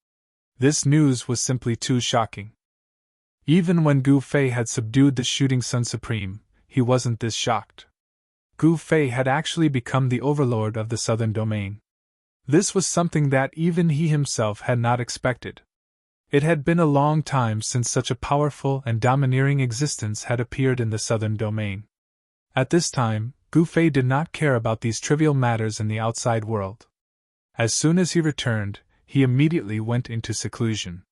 This news was simply too shocking. Even when Gu Fei had subdued the Shooting Sun Supreme, he wasn't this shocked. Gu Fei had actually become the overlord of the southern domain. This was something that even he himself had not expected. It had been a long time since such a powerful and domineering existence had appeared in the southern domain. At this time, Gu Fei did not care about these trivial matters in the outside world. As soon as he returned, he immediately went into seclusion.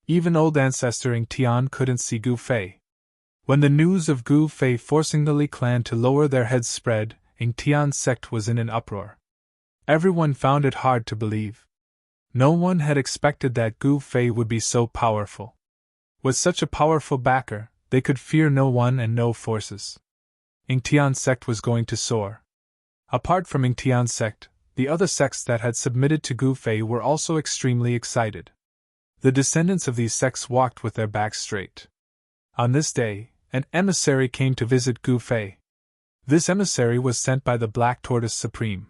Even old ancestor Ing Tian couldn't see Gu Fei. When the news of Gu Fei forcing the Li clan to lower their heads spread, Ing Tian's sect was in an uproar. Everyone found it hard to believe. No one had expected that Gu Fei would be so powerful. With such a powerful backer, they could fear no one and no forces. Ing Tian's sect was going to soar. Apart from Ing Tian's sect, the other sects that had submitted to Gu Fei were also extremely excited. The descendants of these sects walked with their backs straight. On this day, an emissary came to visit Gu Fei. This emissary was sent by the Black Tortoise Supreme.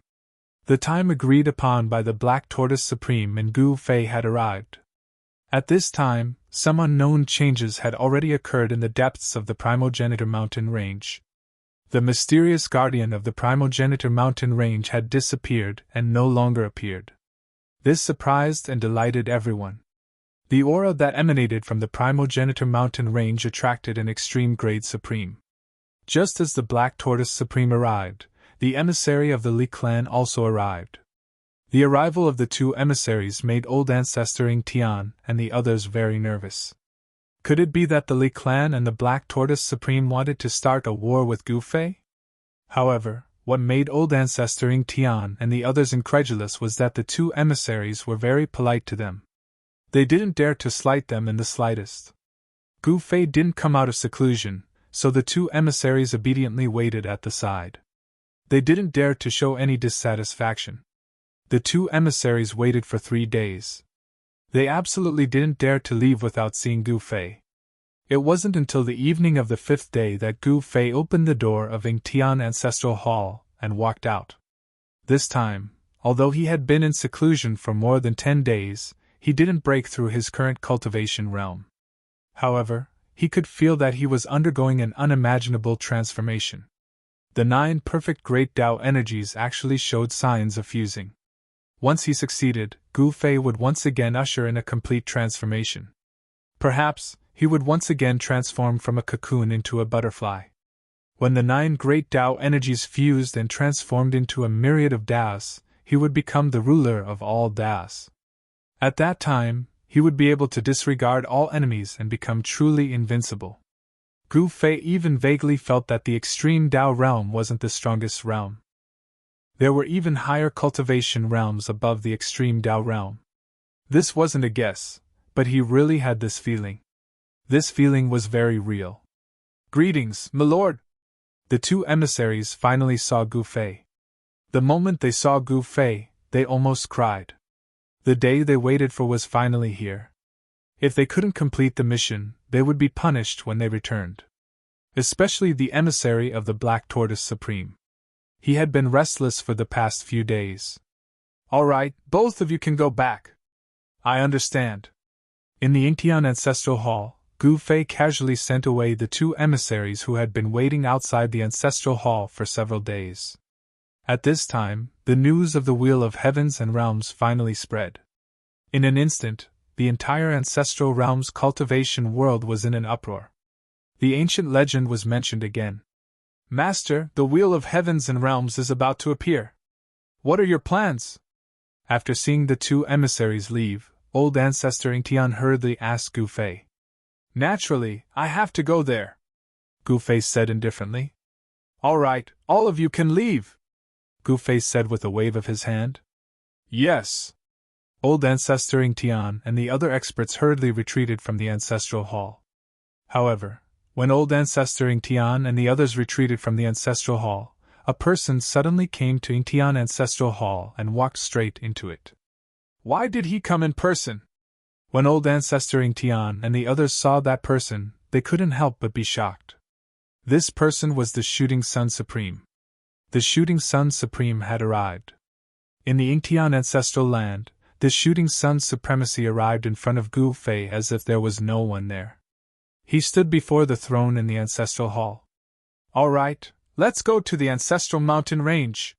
The time agreed upon by the Black Tortoise Supreme and Gu Fei had arrived. At this time, some unknown changes had already occurred in the depths of the Primogenitor mountain range. The mysterious guardian of the Primogenitor mountain range had disappeared and no longer appeared. This surprised and delighted everyone. The aura that emanated from the Primogenitor mountain range attracted an extreme grade supreme. Just as the Black Tortoise Supreme arrived, the emissary of the Li clan also arrived. The arrival of the two emissaries made old ancestor Ing Tian and the others very nervous. Could it be that the Li clan and the Black Tortoise Supreme wanted to start a war with Gu Fei? However, what made old ancestor Ing Tian and the others incredulous was that the two emissaries were very polite to them. They didn't dare to slight them in the slightest. Gu Fei didn't come out of seclusion, so the two emissaries obediently waited at the side. They didn't dare to show any dissatisfaction. The two emissaries waited for 3 days. They absolutely didn't dare to leave without seeing Gu Fei. It wasn't until the evening of the 5th day that Gu Fei opened the door of Ing Tian Ancestral Hall and walked out. This time, although he had been in seclusion for more than 10 days, he didn't break through his current cultivation realm. However, he could feel that he was undergoing an unimaginable transformation. The 9 perfect great Tao energies actually showed signs of fusing. Once he succeeded, Gu Fei would once again usher in a complete transformation. Perhaps, he would once again transform from a cocoon into a butterfly. When the 9 great Tao energies fused and transformed into a myriad of Taos, he would become the ruler of all Taos. At that time, he would be able to disregard all enemies and become truly invincible. Gu Fei even vaguely felt that the extreme Tao realm wasn't the strongest realm. There were even higher cultivation realms above the extreme Tao realm. This wasn't a guess, but he really had this feeling. This feeling was very real. "Greetings, my lord!" The two emissaries finally saw Gu Fei. The moment they saw Gu Fei, they almost cried. The day they waited for was finally here. If they couldn't complete the mission, they would be punished when they returned. Especially the emissary of the Black Tortoise Supreme. He had been restless for the past few days. "All right, both of you can go back. I understand." In the Yingtian Ancestral Hall, Gu Fei casually sent away the two emissaries who had been waiting outside the Ancestral Hall for several days. At this time, the news of the Wheel of Heavens and Realms finally spread. In an instant, the entire Ancestral Realms cultivation world was in an uproar. The ancient legend was mentioned again. Master, the wheel of heavens and realms is about to appear. What are your plans? After seeing the two emissaries leave, old ancestor Ingtian hurriedly asked Gu Fei. Naturally, I have to go there, Gu Fei said indifferently. All right, all of you can leave, Gu Fei said with a wave of his hand. Yes. Old ancestor Ingtian and the other experts hurriedly retreated from the ancestral hall. However, when old ancestor Ingtian and the others retreated from the ancestral hall, a person suddenly came to Ingtian ancestral hall and walked straight into it. Why did he come in person? When old ancestor Ingtian and the others saw that person, they couldn't help but be shocked. This person was the Shooting Sun Supreme. The Shooting Sun Supreme had arrived. In the Ingtian ancestral land, the Shooting Sun Supremacy arrived in front of Gu Fei as if there was no one there. He stood before the throne in the ancestral hall. All right, let's go to the ancestral mountain range.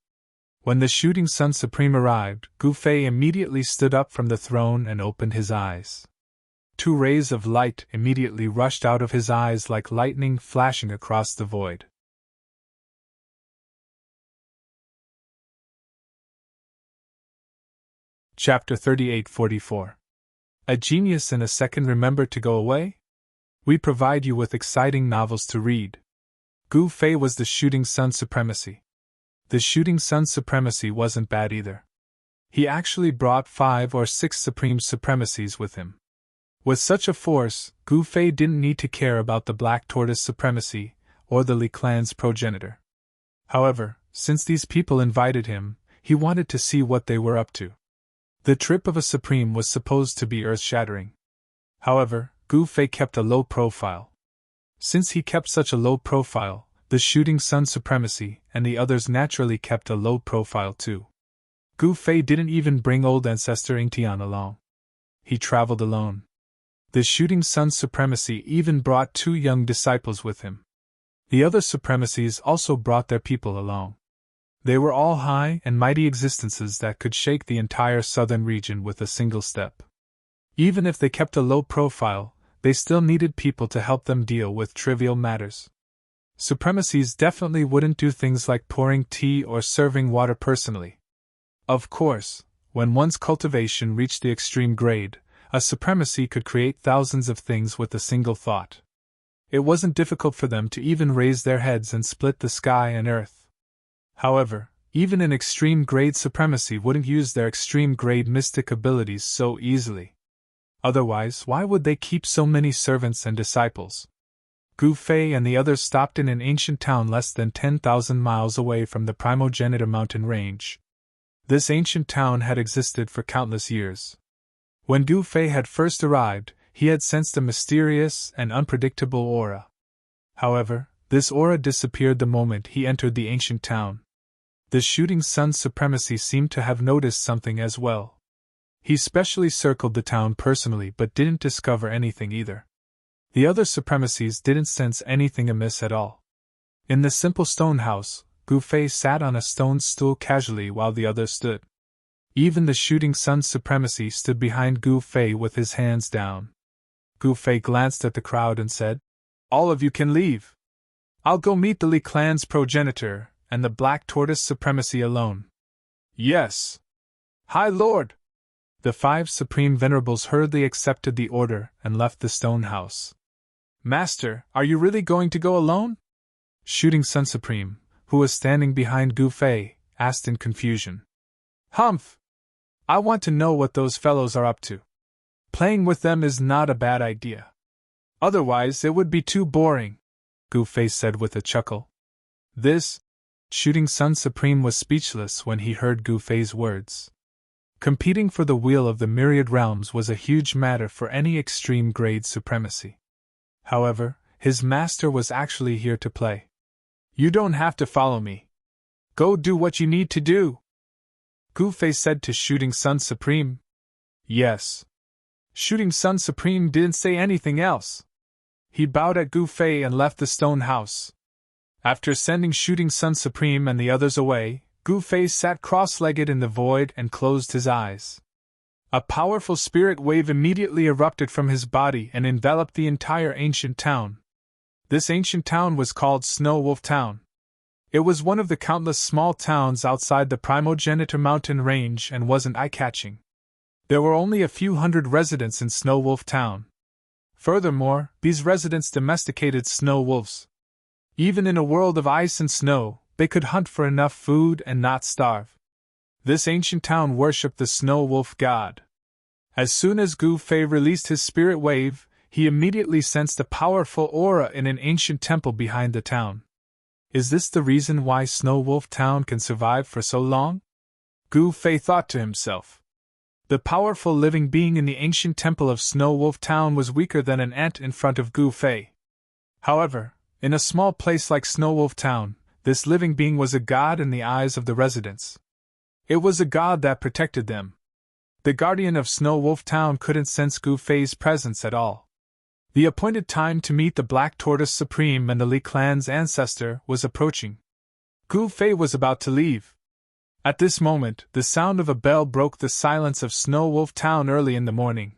When the Shooting Sun Supreme arrived, Gu Fei immediately stood up from the throne and opened his eyes. Two rays of light immediately rushed out of his eyes like lightning flashing across the void. Chapter 3844. A genius in a second remembered to go away? We provide you with exciting novels to read. Gu Fei was the Shooting Sun Supremacy. The Shooting Sun Supremacy wasn't bad either. He actually brought 5 or 6 Supreme Supremacies with him. With such a force, Gu Fei didn't need to care about the Black Tortoise Supremacy or the Li clan's progenitor. However, since these people invited him, he wanted to see what they were up to. The trip of a Supreme was supposed to be earth-shattering. However, Gu Fei kept a low profile. Since he kept such a low profile, the Shooting Sun Supremacy and the others naturally kept a low profile too. Gu Fei didn't even bring old ancestor Ingtian along. He traveled alone. The Shooting Sun Supremacy even brought 2 young disciples with him. The other Supremacies also brought their people along. They were all high and mighty existences that could shake the entire southern region with a single step. Even if they kept a low profile, they still needed people to help them deal with trivial matters. Supremacies definitely wouldn't do things like pouring tea or serving water personally. Of course, when one's cultivation reached the extreme grade, a Supremacy could create thousands of things with a single thought. It wasn't difficult for them to even raise their heads and split the sky and earth. However, even an extreme grade Supremacy wouldn't use their extreme grade mystic abilities so easily. Otherwise, why would they keep so many servants and disciples? Gu Fei and the others stopped in an ancient town less than 10,000 miles away from the primogenitor mountain range. This ancient town had existed for countless years. When Gu Fei had first arrived, he had sensed a mysterious and unpredictable aura. However, this aura disappeared the moment he entered the ancient town. The Shooting Sun Supremacy seemed to have noticed something as well. He specially circled the town personally but didn't discover anything either. The other Supremacies didn't sense anything amiss at all. In the simple stone house, Gu Fei sat on a stone stool casually while the others stood. Even the Shooting Sun Supremacy stood behind Gu Fei with his hands down. Gu Fei glanced at the crowd and said, "All of you can leave. I'll go meet the Li clan's progenitor and the Black Tortoise Supremacy alone." "Yes, High Lord!" The 5 Supreme Venerables hurriedly accepted the order and left the stone house. "Master, are you really going to go alone?" Shooting Sun Supreme, who was standing behind Gu Fei, asked in confusion. "Humph! I want to know what those fellows are up to. Playing with them is not a bad idea. Otherwise it would be too boring," Gu Fei said with a chuckle. This Shooting Sun Supreme was speechless when he heard Gu Fei's words. Competing for the wheel of the myriad realms was a huge matter for any extreme grade Supremacy. However, his master was actually here to play. "You don't have to follow me. Go do what you need to do," Gu Fei said to Shooting Sun Supreme. "Yes." Shooting Sun Supreme didn't say anything else. He bowed at Gu Fei and left the stone house. After sending Shooting Sun Supreme and the others away, Gu Fei sat cross-legged in the void and closed his eyes. A powerful spirit wave immediately erupted from his body and enveloped the entire ancient town. This ancient town was called Snow Wolf Town. It was one of the countless small towns outside the Primogenitor mountain range and wasn't eye-catching. There were only a few hundred residents in Snow Wolf Town. Furthermore, these residents domesticated snow wolves. Even in a world of ice and snow, they could hunt for enough food and not starve. This ancient town worshipped the snow wolf god. As soon as Gu Fei released his spirit wave, he immediately sensed a powerful aura in an ancient temple behind the town. Is this the reason why Snow Wolf Town can survive for so long? Gu Fei thought to himself. The powerful living being in the ancient temple of Snow Wolf Town was weaker than an ant in front of Gu Fei. However, in a small place like Snow Wolf Town, this living being was a god in the eyes of the residents. It was a god that protected them. The guardian of Snow Wolf Town couldn't sense Gu Fei's presence at all. The appointed time to meet the Black Tortoise Supreme and the Li clan's ancestor was approaching. Gu Fei was about to leave. At this moment, the sound of a bell broke the silence of Snow Wolf Town early in the morning.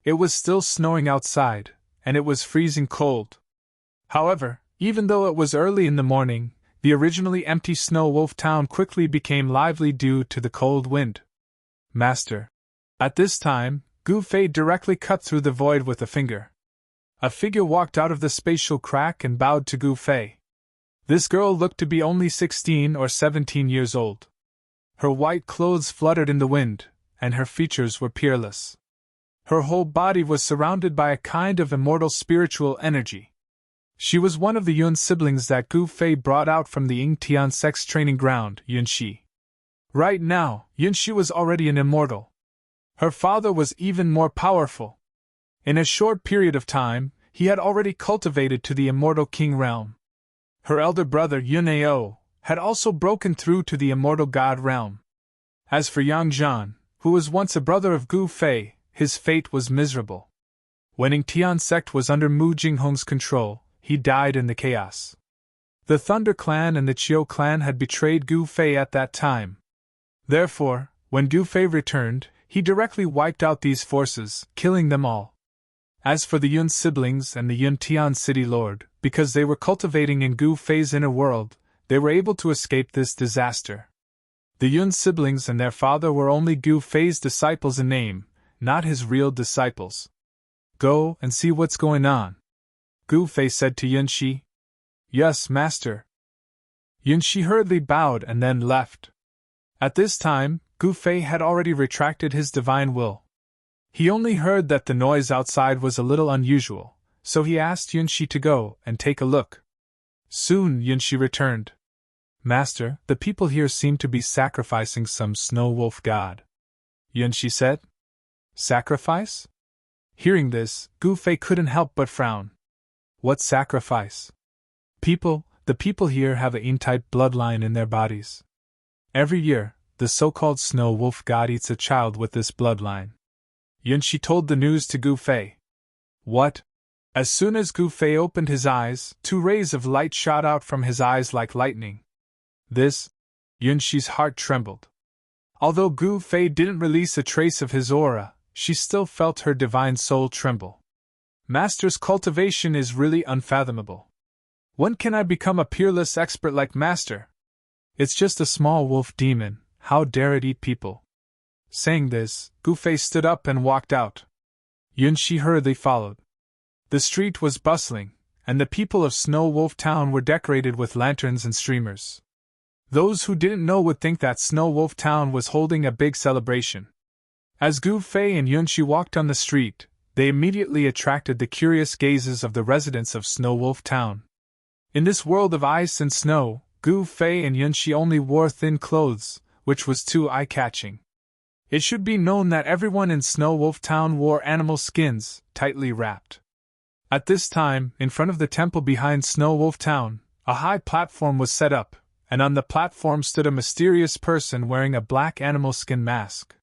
It was still snowing outside, and it was freezing cold. However, even though it was early in the morning, the originally empty Snow Wolf Town quickly became lively due to the cold wind. Master. At this time, Gu Fei directly cut through the void with a finger. A figure walked out of the spatial crack and bowed to Gu Fei. This girl looked to be only 16 or 17 years old. Her white clothes fluttered in the wind, and her features were peerless. Her whole body was surrounded by a kind of immortal spiritual energy. She was one of the Yun siblings that Gu Fei brought out from the Yingtian sex training ground, Yunxi. Right now, Yunxi was already an immortal. Her father was even more powerful. In a short period of time, he had already cultivated to the immortal king realm. Her elder brother Yunao had also broken through to the immortal god realm. As for Yang Zhan, who was once a brother of Gu Fei, his fate was miserable. When Yingtian sect was under Mu Jinghong's control, he died in the chaos. The Thunder clan and the Qiu clan had betrayed Gu Fei at that time. Therefore, when Gu Fei returned, he directly wiped out these forces, killing them all. As for the Yun siblings and the Yuntian city lord, because they were cultivating in Gu Fei's inner world, they were able to escape this disaster. The Yun siblings and their father were only Gu Fei's disciples in name, not his real disciples. Go and see what's going on, Gu Fei said to Yunxi. Yes, master. Yunxi hurriedly bowed and then left. At this time, Gu Fei had already retracted his divine will. He only heard that the noise outside was a little unusual, so he asked Yunxi to go and take a look. Soon Yunxi returned. Master, the people here seem to be sacrificing some snow wolf god, Yunxi said. Sacrifice? Hearing this, Gu Fei couldn't help but frown. What sacrifice? The people here have a Yin-type bloodline in their bodies. Every year, the so-called snow wolf god eats a child with this bloodline. Yunxi told the news to Gu Fei. What? As soon as Gu Fei opened his eyes, 2 rays of light shot out from his eyes like lightning. This? Yunxi's heart trembled. Although Gu Fei didn't release a trace of his aura, she still felt her divine soul tremble. Master's cultivation is really unfathomable. When can I become a peerless expert like Master? It's just a small wolf demon, how dare it eat people? Saying this, Gu Fei stood up and walked out. Yunxi hurriedly followed. The street was bustling, and the people of Snow Wolf Town were decorated with lanterns and streamers. Those who didn't know would think that Snow Wolf Town was holding a big celebration. As Gu Fei and Yunxi walked on the street, they immediately attracted the curious gazes of the residents of Snow Wolf Town. In this world of ice and snow, Gu Fei and Yunxi only wore thin clothes, which was too eye-catching. It should be known that everyone in Snow Wolf Town wore animal skins, tightly wrapped. At this time, in front of the temple behind Snow Wolf Town, a high platform was set up, and on the platform stood a mysterious person wearing a black animal skin mask.